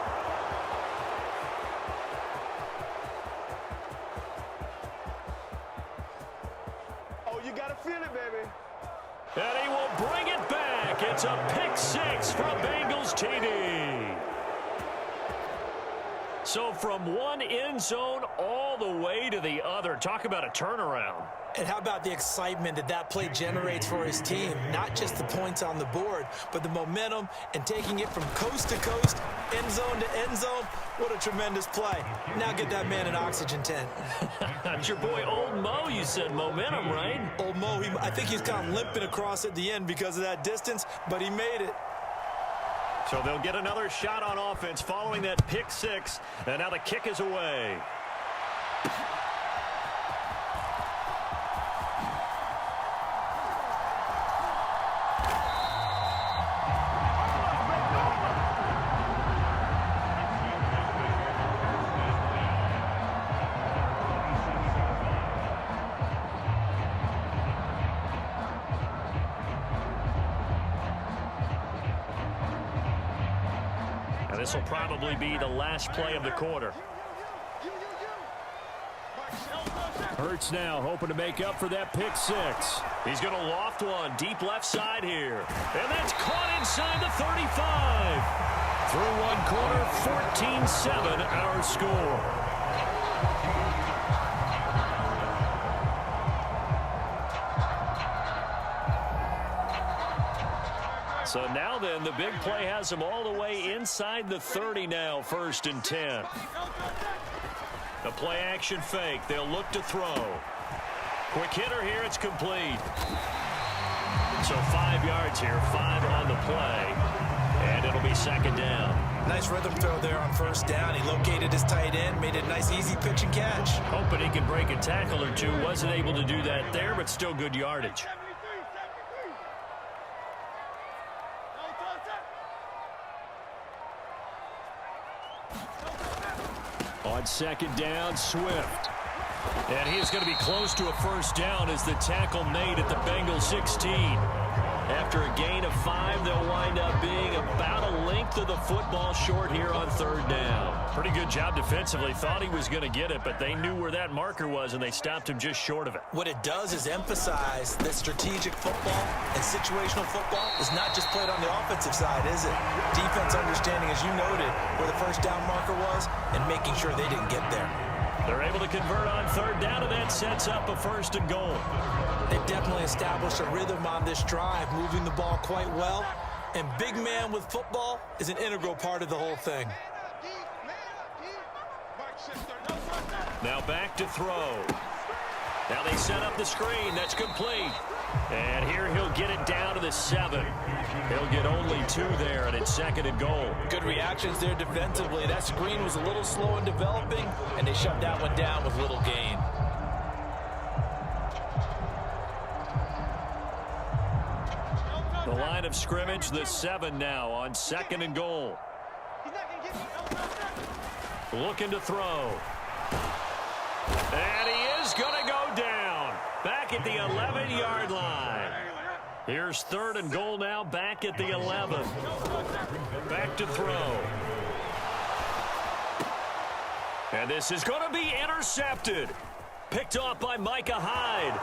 Oh, you gotta feel it, baby. And he will bring it back. It's a pick 6 from Bengals TD. So from one end zone all the way to the other. Talk about a turnaround. And how about the excitement that that play generates for his team? Not just the points on the board, but the momentum and taking it from coast to coast, end zone to end zone. What a tremendous play. Now get that man an oxygen tent. That's your boy Old Mo. You said momentum, right? Old Mo, I think he's kind of limping across at the end because of that distance, but he made it. So they'll get another shot on offense following that pick 6. And now the kick is away. This will probably be the last play of the quarter. Hurts now, hoping to make up for that pick 6. He's going to loft one deep left side here. And that's caught inside the 35. Through one quarter, 14-7 our score. So now then, the big play has them all the way inside the 30 now, 1st and 10. The play action fake. They'll look to throw. Quick hitter here. It's complete. So 5 yards here, 5 on the play. And it'll be 2nd down. Nice rhythm throw there on 1st down. He located his tight end, made it a nice, easy pitch and catch. Hoping he can break a tackle or two. Wasn't able to do that there, but still good yardage. On 2nd down, Swift. And he is going to be close to a 1st down as the tackle made at the Bengals 16. After a gain of 5, they'll wind up being about a length of the football short here on 3rd down. Pretty good job defensively. Thought he was going to get it, but they knew where that marker was, and they stopped him just short of it. What it does is emphasize that strategic football and situational football is not just played on the offensive side, is it? Defense understanding, as you noted, where the 1st down marker was and making sure they didn't get there. They're able to convert on third down, and that sets up a 1st and goal. They've definitely established a rhythm on this drive, moving the ball quite well. And big man with football is an integral part of the whole thing. Now back to throw. Now they set up the screen. That's complete. And here he'll get it down to the 7. He'll get only 2 there, and it's 2nd and goal. Good reactions there defensively. That screen was a little slow in developing, and they shut that one down with little gain. The line of scrimmage, the 7 now on 2nd and goal. Looking to throw. And he is going to go down. Back at the 11-yard line. Here's 3rd and goal now, back at the 11. Back to throw. And this is going to be intercepted. Picked off by Micah Hyde.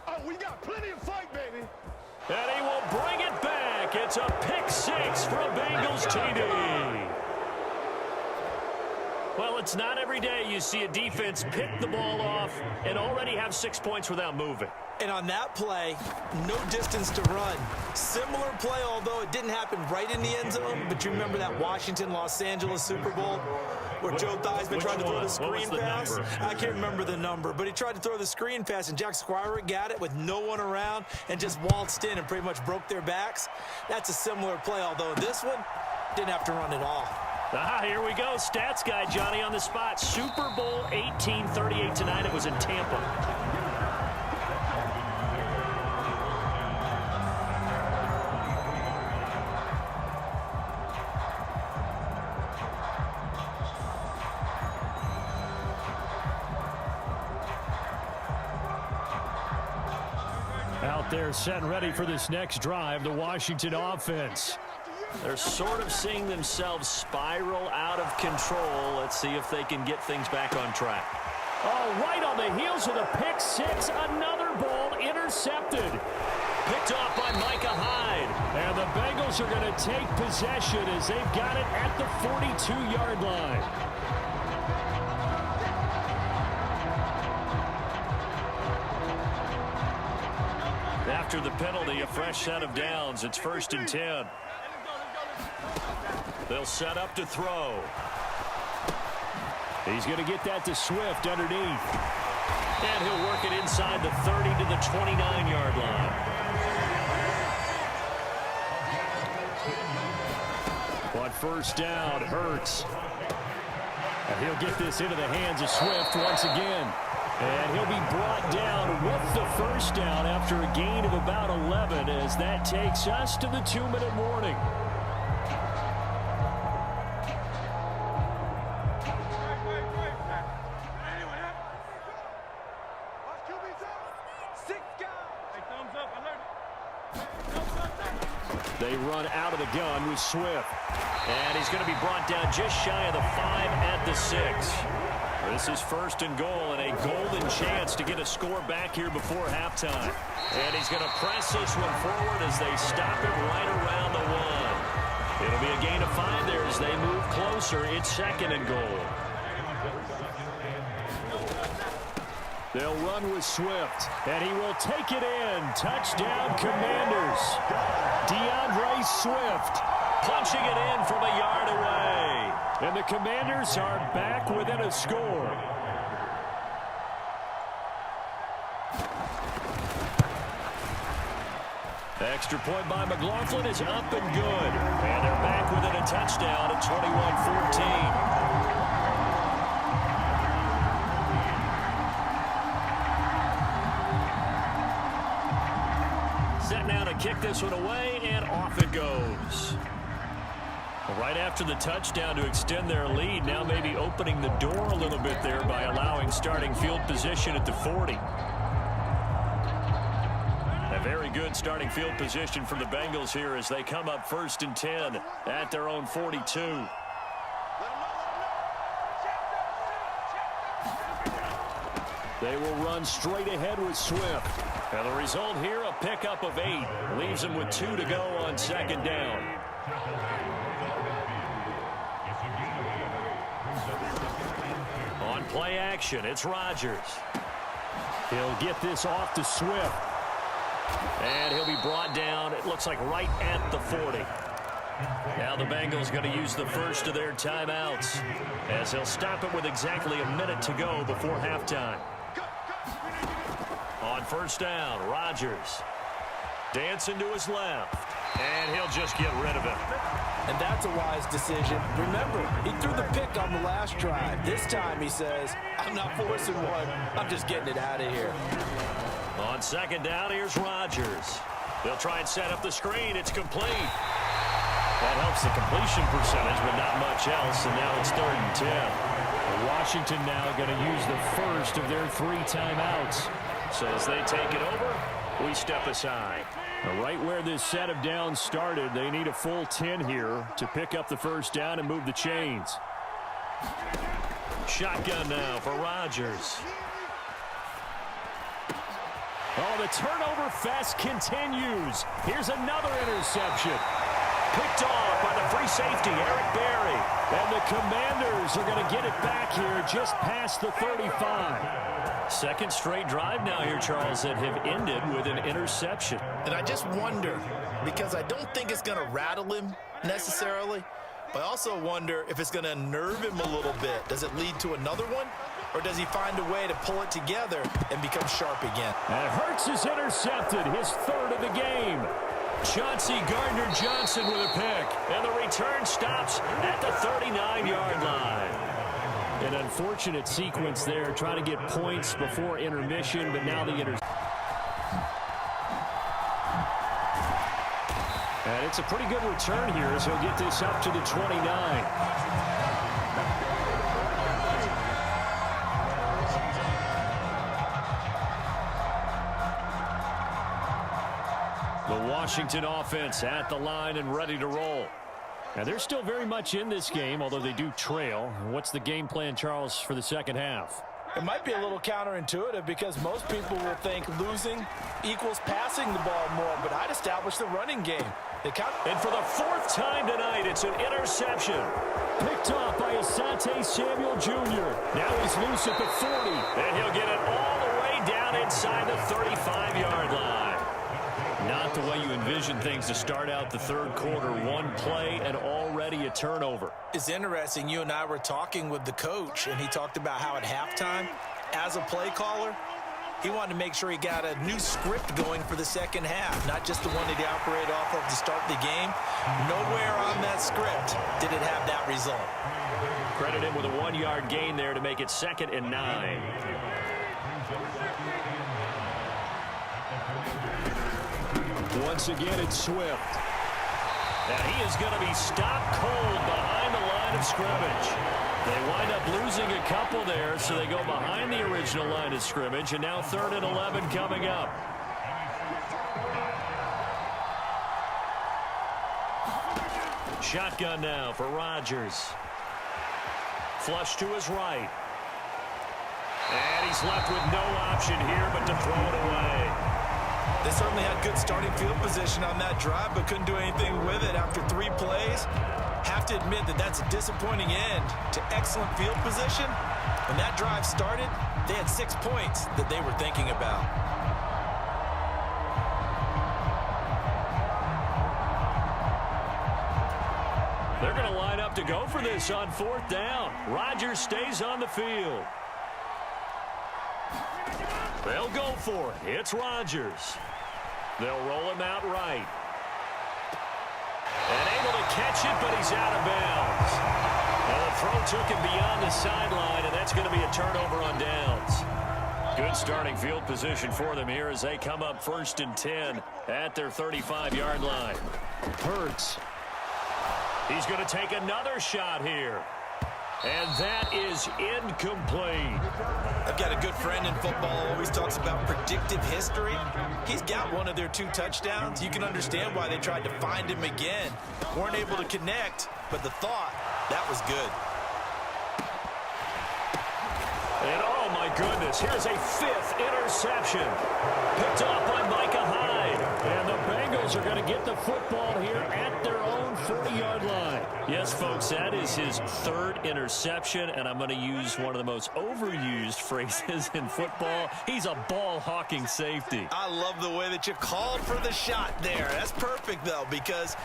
Oh, we got plenty of fight, baby. And he will bring it back. It's a pick 6 for a Bengals TD. Well, it's not every day you see a defense pick the ball off and already have 6 points without moving. And on that play, no distance to run. Similar play, although it didn't happen right in the end zone. But you remember that Washington-Los Angeles Super Bowl where Joe Theismann tried to throw the screen pass? I can't remember the number, but he tried to throw the screen pass, and Jack Squire got it with no one around and just waltzed in and pretty much broke their backs. That's a similar play, although this one didn't have to run at all. Here we go. Stats guy Johnny on the spot. Super Bowl 1838 tonight. It was in Tampa. Out there set and ready for this next drive, the Washington offense. They're sort of seeing themselves spiral out of control. Let's see if they can get things back on track. Oh, right on the heels of the pick 6. Another ball intercepted. Picked off by Micah Hyde. And the Bengals are going to take possession as they've got it at the 42-yard line. After the penalty, a fresh set of downs. It's 1st and 10. They'll set up to throw. He's going to get that to Swift underneath. And he'll work it inside the 30 to the 29-yard line. On 1st down, Hurts. And he'll get this into the hands of Swift once again. And he'll be brought down with the 1st down after a gain of about 11 as that takes us to the 2-minute warning. They run out of the gun with Swift. And he's going to be brought down just shy of the 5 at the 6. This is 1st and goal and a golden chance to get a score back here before halftime. And he's going to press this one forward as they stop it right around the 1. It'll be a gain of 5 there as they move closer. It's 2nd and goal. They'll run with Swift, and he will take it in. Touchdown, Commanders. DeAndre Swift punching it in from a yard away. And the Commanders are back within a score. Extra point by McLaughlin is up and good. And they're back within a touchdown at 21-14. Set now to kick this one away, and off it goes. Right after the touchdown to extend their lead, now maybe opening the door a little bit there by allowing starting field position at the 40. A very good starting field position for the Bengals here as they come up 1st and 10 at their own 42. They will run straight ahead with Swift. And the result here, a pickup of 8. Leaves them with 2 to go on second down. On play action, it's Rodgers. He'll get this off to Swift. And he'll be brought down, it looks like right at the 40. Now the Bengals going to use the first of their timeouts as he'll stop it with exactly a minute to go before halftime. On first down, Rodgers dancing to his left, and he'll just get rid of it. And that's a wise decision. Remember, he threw the pick on the last drive. This time he says, I'm not forcing one. I'm just getting it out of here. On second down, here's Rodgers. They'll try and set up the screen. It's complete. That helps the completion percentage, but not much else, and now it's 3rd and 10. Washington now going to use the first of their 3 timeouts. So as they take it over, we step aside. Right where this set of downs started, they need a full 10 here to pick up the first down and move the chains. Shotgun now for Rodgers. Oh, the turnover fest continues. Here's another interception. Picked off by the free safety, Eric Berry. And the Commanders are going to get it back here just past the 35. Second straight drive now here, Charles, that have ended with an interception. And I just wonder, because I don't think it's going to rattle him necessarily, but I also wonder if it's going to unnerve him a little bit. Does it lead to another one? Or does he find a way to pull it together and become sharp again? And Hurts is intercepted, his 3rd of the game. Chauncey Gardner-Johnson with a pick. And the return stops at the 39-yard line. An unfortunate sequence there, trying to get points before intermission, but now the interception. And it's a pretty good return here as he'll get this up to the 29. The Washington offense at the line and ready to roll. Now, they're still very much in this game, although they do trail. What's the game plan, Charles, for the second half? It might be a little counterintuitive because most people will think losing equals passing the ball more, but I'd establish the running game. And for the 4th time tonight, it's an interception. Picked off by Asante Samuel Jr. Now he's loose at the 40. And he'll get it all the way down inside the 35-yard line. Not the way you envision things to start out the 3rd quarter. One play and already a turnover. It's interesting. You and I were talking with the coach, and he talked about how at halftime, as a play caller, he wanted to make sure he got a new script going for the second half, not just the one that he operated off of to start the game. Nowhere on that script did it have that result. Credit him with a 1-yard gain there to make it 2nd and 9. Once again, it's Swift. And he is going to be stopped cold behind the line of scrimmage. They wind up losing a couple there, so they go behind the original line of scrimmage, and now 3rd and 11 coming up. Shotgun now for Rodgers. Flush to his right. And he's left with no option here but to throw it away. They certainly had good starting field position on that drive, but couldn't do anything with it after 3 plays. Have to admit that that's a disappointing end to excellent field position. When that drive started, they had 6 points that they were thinking about. They're going to line up to go for this on 4th down. Rodgers stays on the field. They'll go for it. It's Rodgers. They'll roll him out right. And able to catch it, but he's out of bounds. Well, the throw took him beyond the sideline, and that's going to be a turnover on downs. Good starting field position for them here as they come up 1st and 10 at their 35-yard line. Hurts. He's going to take another shot here. And that is incomplete. I've got a good friend in football who always talks about predictive history. He's got one of their 2 touchdowns. You can understand why they tried to find him again. Weren't able to connect, but the thought, that was good. And oh my goodness. Here's a 5th interception. Picked off by Micah Hyde. And the Bengals are going to get the football here at their own 40-yard line. Yes, folks, that is his 3rd interception, and I'm going to use one of the most overused phrases in football. He's a ball-hawking safety. I love the way that you called for the shot there. That's perfect, though, because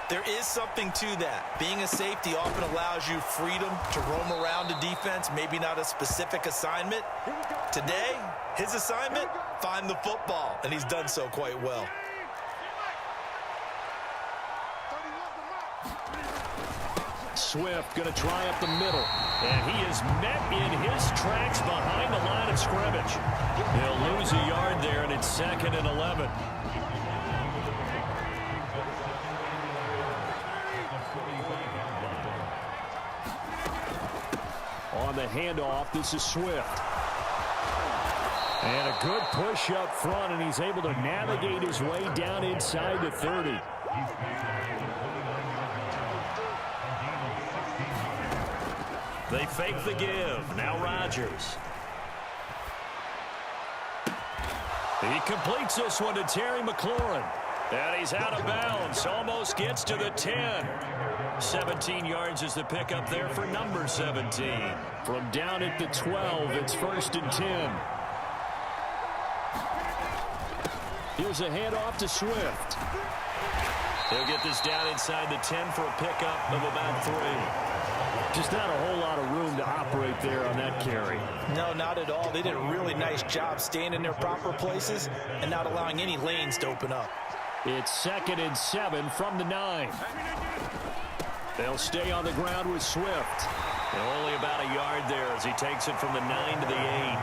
there is something to that. Being a safety often allows you freedom to roam around the defense, maybe not a specific assignment. Today, his assignment, find the football, and he's done so quite well. Swift going to try up the middle. And he is met in his tracks behind the line of scrimmage. He'll lose a yard there, and it's 2nd and 11. On the handoff, this is Swift. And a good push up front, and he's able to navigate his way down inside the 30. They fake the give. Now Rodgers. He completes this one to Terry McLaurin. And he's out of bounds. Almost gets to the 10. 17 yards is the pickup there for number 17. From down at the 12, it's 1st and 10. Here's a handoff to Swift. He'll get this down inside the 10 for a pickup of about 3. Just not a whole lot of room to operate there on that carry. No, not at all. They did a really nice job staying in their proper places and not allowing any lanes to open up. It's 2nd and 7 from the 9. They'll stay on the ground with Swift. And only about a yard there as he takes it from the 9 to the 8.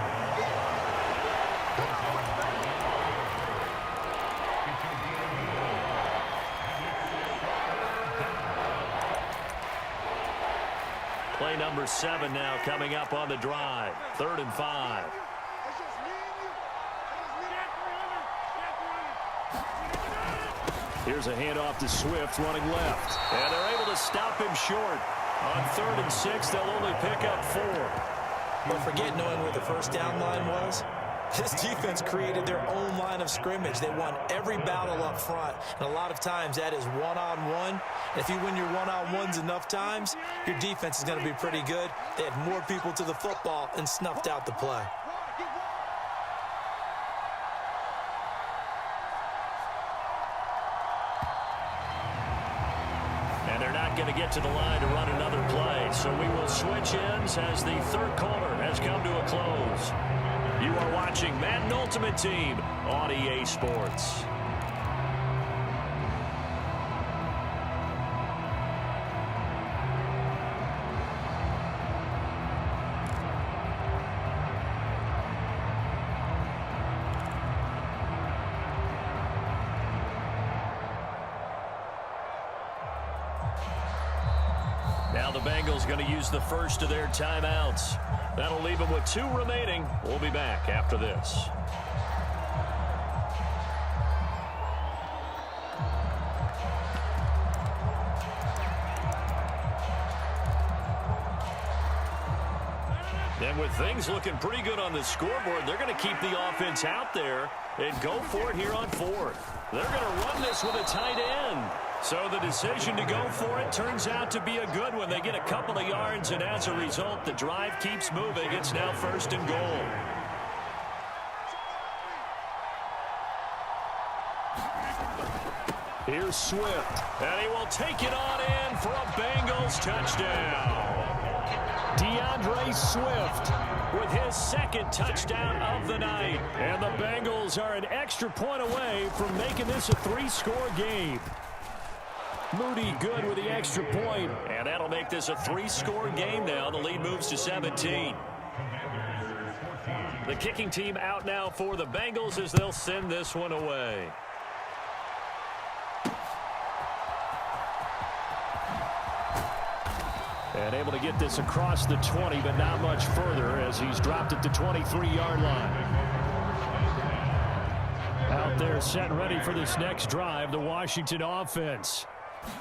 Play number 7 now coming up on the drive. 3rd and 5. Here's a handoff to Swift running left. And they're able to stop him short. On 3rd and 6, they'll only pick up 4. But forget knowing where the first down line was. This defense created their own line of scrimmage. They won every battle up front, and a lot of times that is one-on-one. And if you win your one-on-ones enough times, your defense is going to be pretty good. They had more people to the football and snuffed out the play. And they're not going to get to the line to run another play. So we will switch ends as the 3rd quarter has come to a close. You are watching Madden Ultimate Team on EA Sports. Now the Bengals going to use the first of their timeouts. That'll leave them with 2 remaining. We'll be back after this. And with things looking pretty good on the scoreboard, they're going to keep the offense out there and go for it here on 4th. They're going to run this with a tight end. So the decision to go for it turns out to be a good one. They get a couple of yards, and as a result, the drive keeps moving. It's now 1st and goal. Here's Swift. And he will take it on in for a Bengals touchdown. DeAndre Swift with his 2nd touchdown of the night. And the Bengals are an extra point away from making this a 3-score game. Moody good with the extra point. And that'll make this a 3-score game now. The lead moves to 17. The kicking team out now for the Bengals as they'll send this one away. And able to get this across the 20, but not much further as he's dropped at the 23-yard line. Out there set and ready for this next drive, the Washington offense.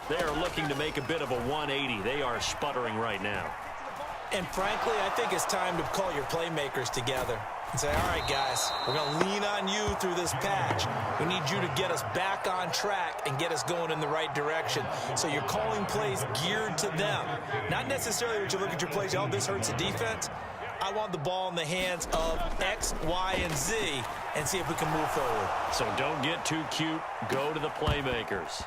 They are looking to make a bit of a 180. They are sputtering right now. And frankly, I think it's time to call your playmakers together and say, all right, guys, we're going to lean on you through this patch. We need you to get us back on track and get us going in the right direction. So you're calling plays geared to them. Not necessarily when you look at your plays, oh, this hurts the defense. I want the ball in the hands of X, Y, and Z and see if we can move forward. So don't get too cute. Go to the playmakers.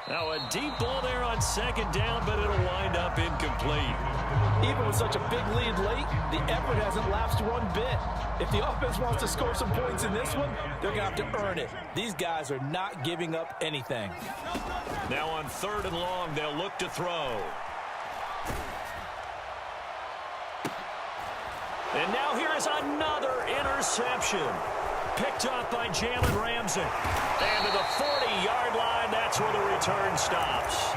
Now a deep ball there on second down, but it'll wind up incomplete. Even with such a big lead late, the effort hasn't lapsed one bit. If the offense wants to score some points in this one, they're going to have to earn it. These guys are not giving up anything. Now on 3rd and long, they'll look to throw. And now here is another interception. Picked up by Jalen Ramsey. And to the 40-yard line, that's where the return stops.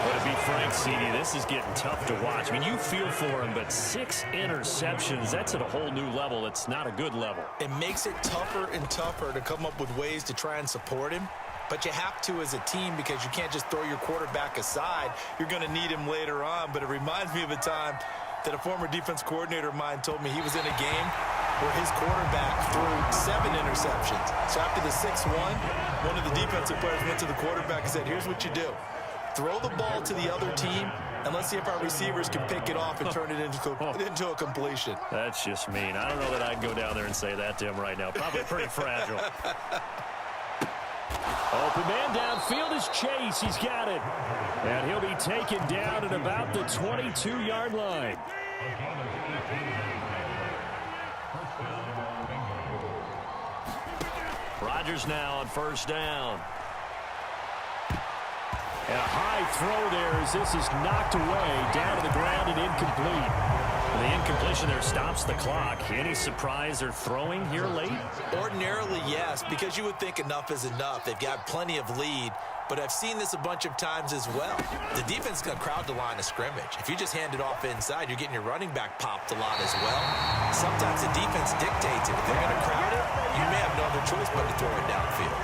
But to be frank, CD, this is getting tough to watch. I mean, you feel for him, but 6 interceptions, that's at a whole new level. It's not a good level. It makes it tougher and tougher to come up with ways to try and support him. But you have to as a team because you can't just throw your quarterback aside. You're going to need him later on. But it reminds me of a time that a former defense coordinator of mine told me he was in a game where his quarterback threw 7 interceptions. So after the 6-1, one of the defensive players went to the quarterback and said, here's what you do. Throw the ball to the other team, and let's see if our receivers can pick it off and turn it into a completion. That's just mean. I don't know that I'd go down there and say that to him right now. Probably pretty fragile. Open man downfield is Chase. He's got it. And he'll be taken down at about the 22-yard line. Rodgers now on 1st down. And a high throw there as this is knocked away, down to the ground and incomplete. The incompletion there stops the clock. Any surprise they're throwing here late? Ordinarily, yes, because you would think enough is enough. They've got plenty of lead, but I've seen this a bunch of times as well. The defense is going to crowd the line of scrimmage. If you just hand it off inside, you're getting your running back popped a lot as well. Sometimes the defense dictates it. If they're going to crowd it, you may have no other choice but to throw it downfield.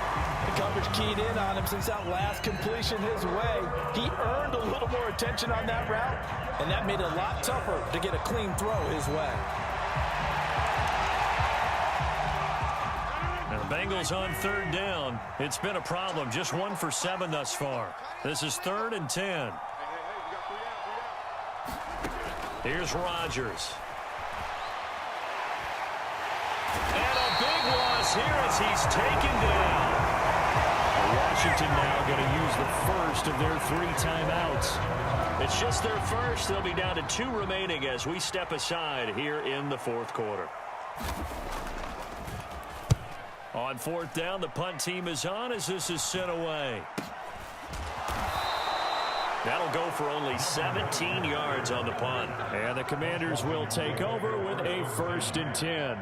The coverage keyed in on him since that last completion his way. He earned a little more attention on that route, and that made it a lot tougher to get a clean throw his way. Now the Bengals on 3rd down. It's been a problem. Just 1 for 7 thus far. This is 3rd and 10. Here's Rodgers. And a big loss here as he's taken down. Washington now going to use the first of their 3 timeouts. It's just their first. They'll be down to 2 remaining as we step aside here in the 4th quarter. On 4th down, the punt team is on as this is sent away. That'll go for only 17 yards on the punt. And the Commanders will take over with a 1st and 10.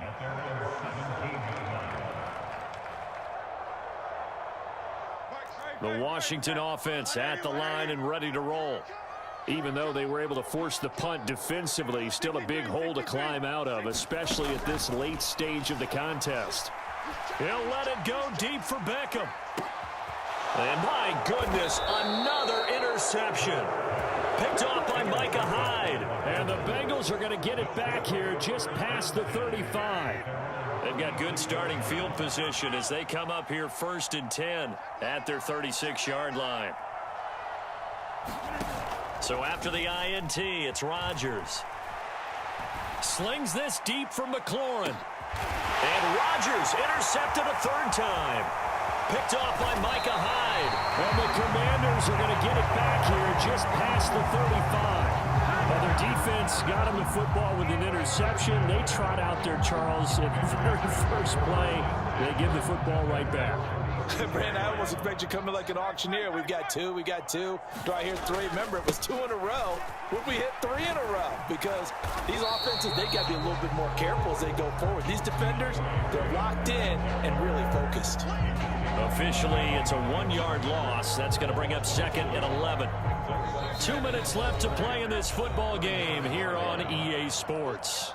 The Washington offense at the line and ready to roll. Even though they were able to force the punt defensively, still a big hole to climb out of, especially at this late stage of the contest. He'll let it go deep for Beckham. And my goodness, another interception. Picked off by Micah Hyde. And the Bengals are going to get it back here just past the 35. They've got good starting field position as they come up here 1st and 10 at their 36-yard line. So after the INT, it's Rodgers. Slings this deep from McLaurin. And Rodgers intercepted a 3rd time. Picked off by Micah Hyde. And the Commanders are going to get it back here just past the 35. Now their defense got them the football with an interception. They trot out there, Charles, at the very first play. They give the football right back. Brandon, I almost expect you coming like an auctioneer. We've got 2, we got 2. Do I hear 3? Remember, it was 2 in a row. Would we hit 3 in a row? Because these offenses, they got to be a little bit more careful as they go forward. These defenders, they're locked in and really focused. Officially, it's a 1-yard loss. That's going to bring up 2nd and 11. 2 minutes left to play in this football game here on EA Sports.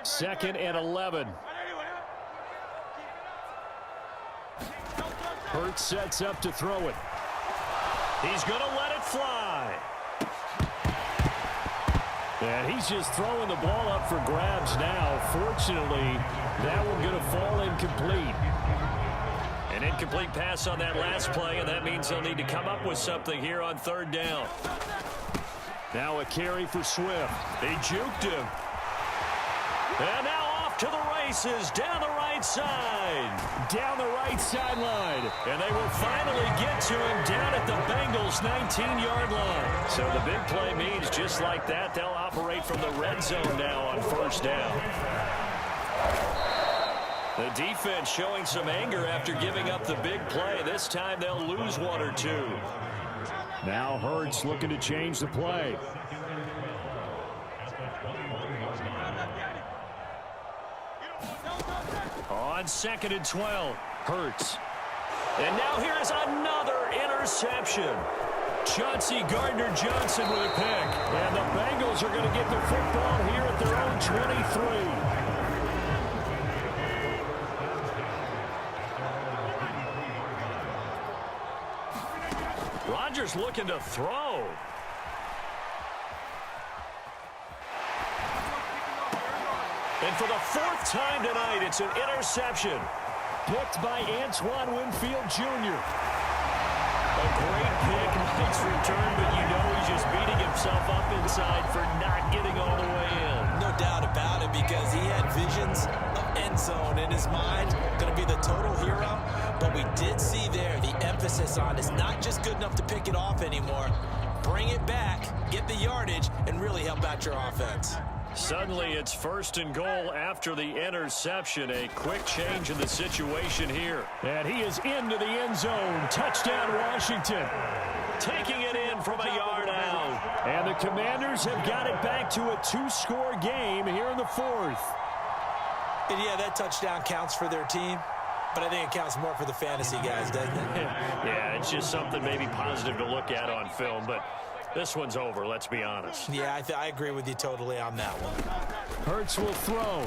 Second and 11. Hurts sets up to throw it. He's going to let it fly. And he's just throwing the ball up for grabs now. Fortunately, that one going to fall incomplete. An incomplete pass on that last play, and that means they'll need to come up with something here on third down. Now a carry for Swift. They juked him. And now off to the races down the right side. Down the right sideline. And they will finally get to him down at the Bengals' 19-yard line. So the big play means just like that, they'll operate from the red zone now on first down. The defense showing some anger after giving up the big play. This time they'll lose one or two. Now Hurts looking to change the play. On 2nd and 12. Hurts. And now here is another interception. Chauncey Gardner-Johnson with a pick. And the Bengals are going to get the football here at their own 23. Rodgers looking to throw. And for the 4th time tonight, it's an interception. Picked by Antoine Winfield Jr. A great pick, nice return, but you know he's just beating himself up inside for not getting all the way in. No doubt about it, because he had visions of end zone in his mind. Going to be the total hero. But we did see there the emphasis on it's not just good enough to pick it off anymore. Bring it back, get the yardage, and really help out your offense. Suddenly it's 1st and goal after the interception. A quick change in the situation here. And he is into the end zone. Touchdown, Washington. Taking it in from a yard out. And the Commanders have got it back to a 2-score game here in the 4th. And yeah, that touchdown counts for their team. But I think it counts more for the fantasy guys, doesn't it? Yeah, it's just something maybe positive to look at on film, but this one's over, let's be honest. Yeah, I agree with you totally on that one. Hurts will throw.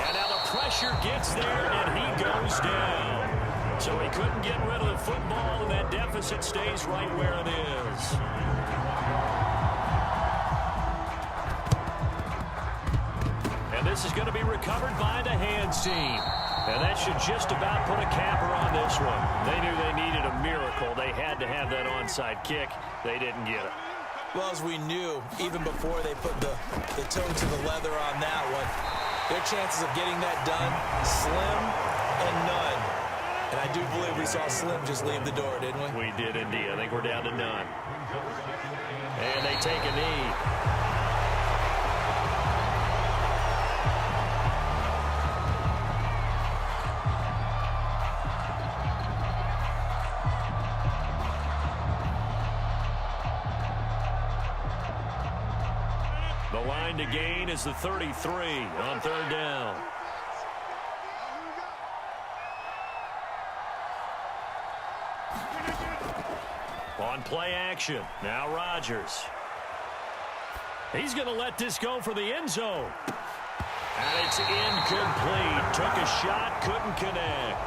And now the pressure gets there, and he goes down. So he couldn't get rid of the football, and that deficit stays right where it is. And this is going to be recovered by the hands team. And that should just about put a capper on this one. They knew they needed a miracle. They had to have that onside kick. They didn't get it. Well, as we knew, even before they put the toe to the leather on that one, their chances of getting that done, slim and none. And I do believe we saw Slim just leave the door, didn't we? We did indeed. I think we're down to none. And they take a knee. The line to gain is the 33 on 3rd down. On play action, now Rodgers. He's going to let this go for the end zone. And it's incomplete. Took a shot, couldn't connect.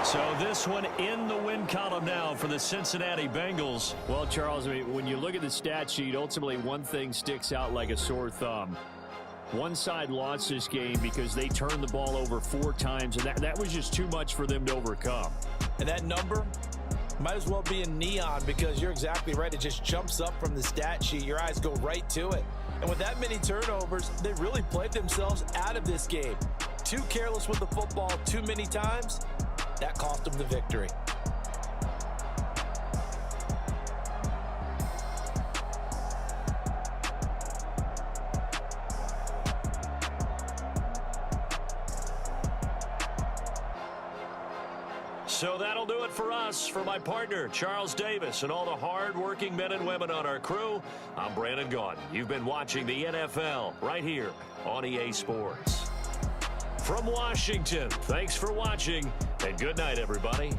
So this one in the win column now for the Cincinnati Bengals. Well, Charles, I mean, when you look at the stat sheet, ultimately one thing sticks out like a sore thumb. One side lost this game because they turned the ball over 4 times, and that was just too much for them to overcome. And that number might as well be in neon, because you're exactly right. It just jumps up from the stat sheet. Your eyes go right to it. And with that many turnovers, they really played themselves out of this game. Too careless with the football too many times. That cost them the victory. So that'll do it for us. For my partner, Charles Davis, and all the hard-working men and women on our crew, I'm Brandon Gaudin. You've been watching the NFL right here on EA Sports. From Washington, thanks for watching, and good night, everybody.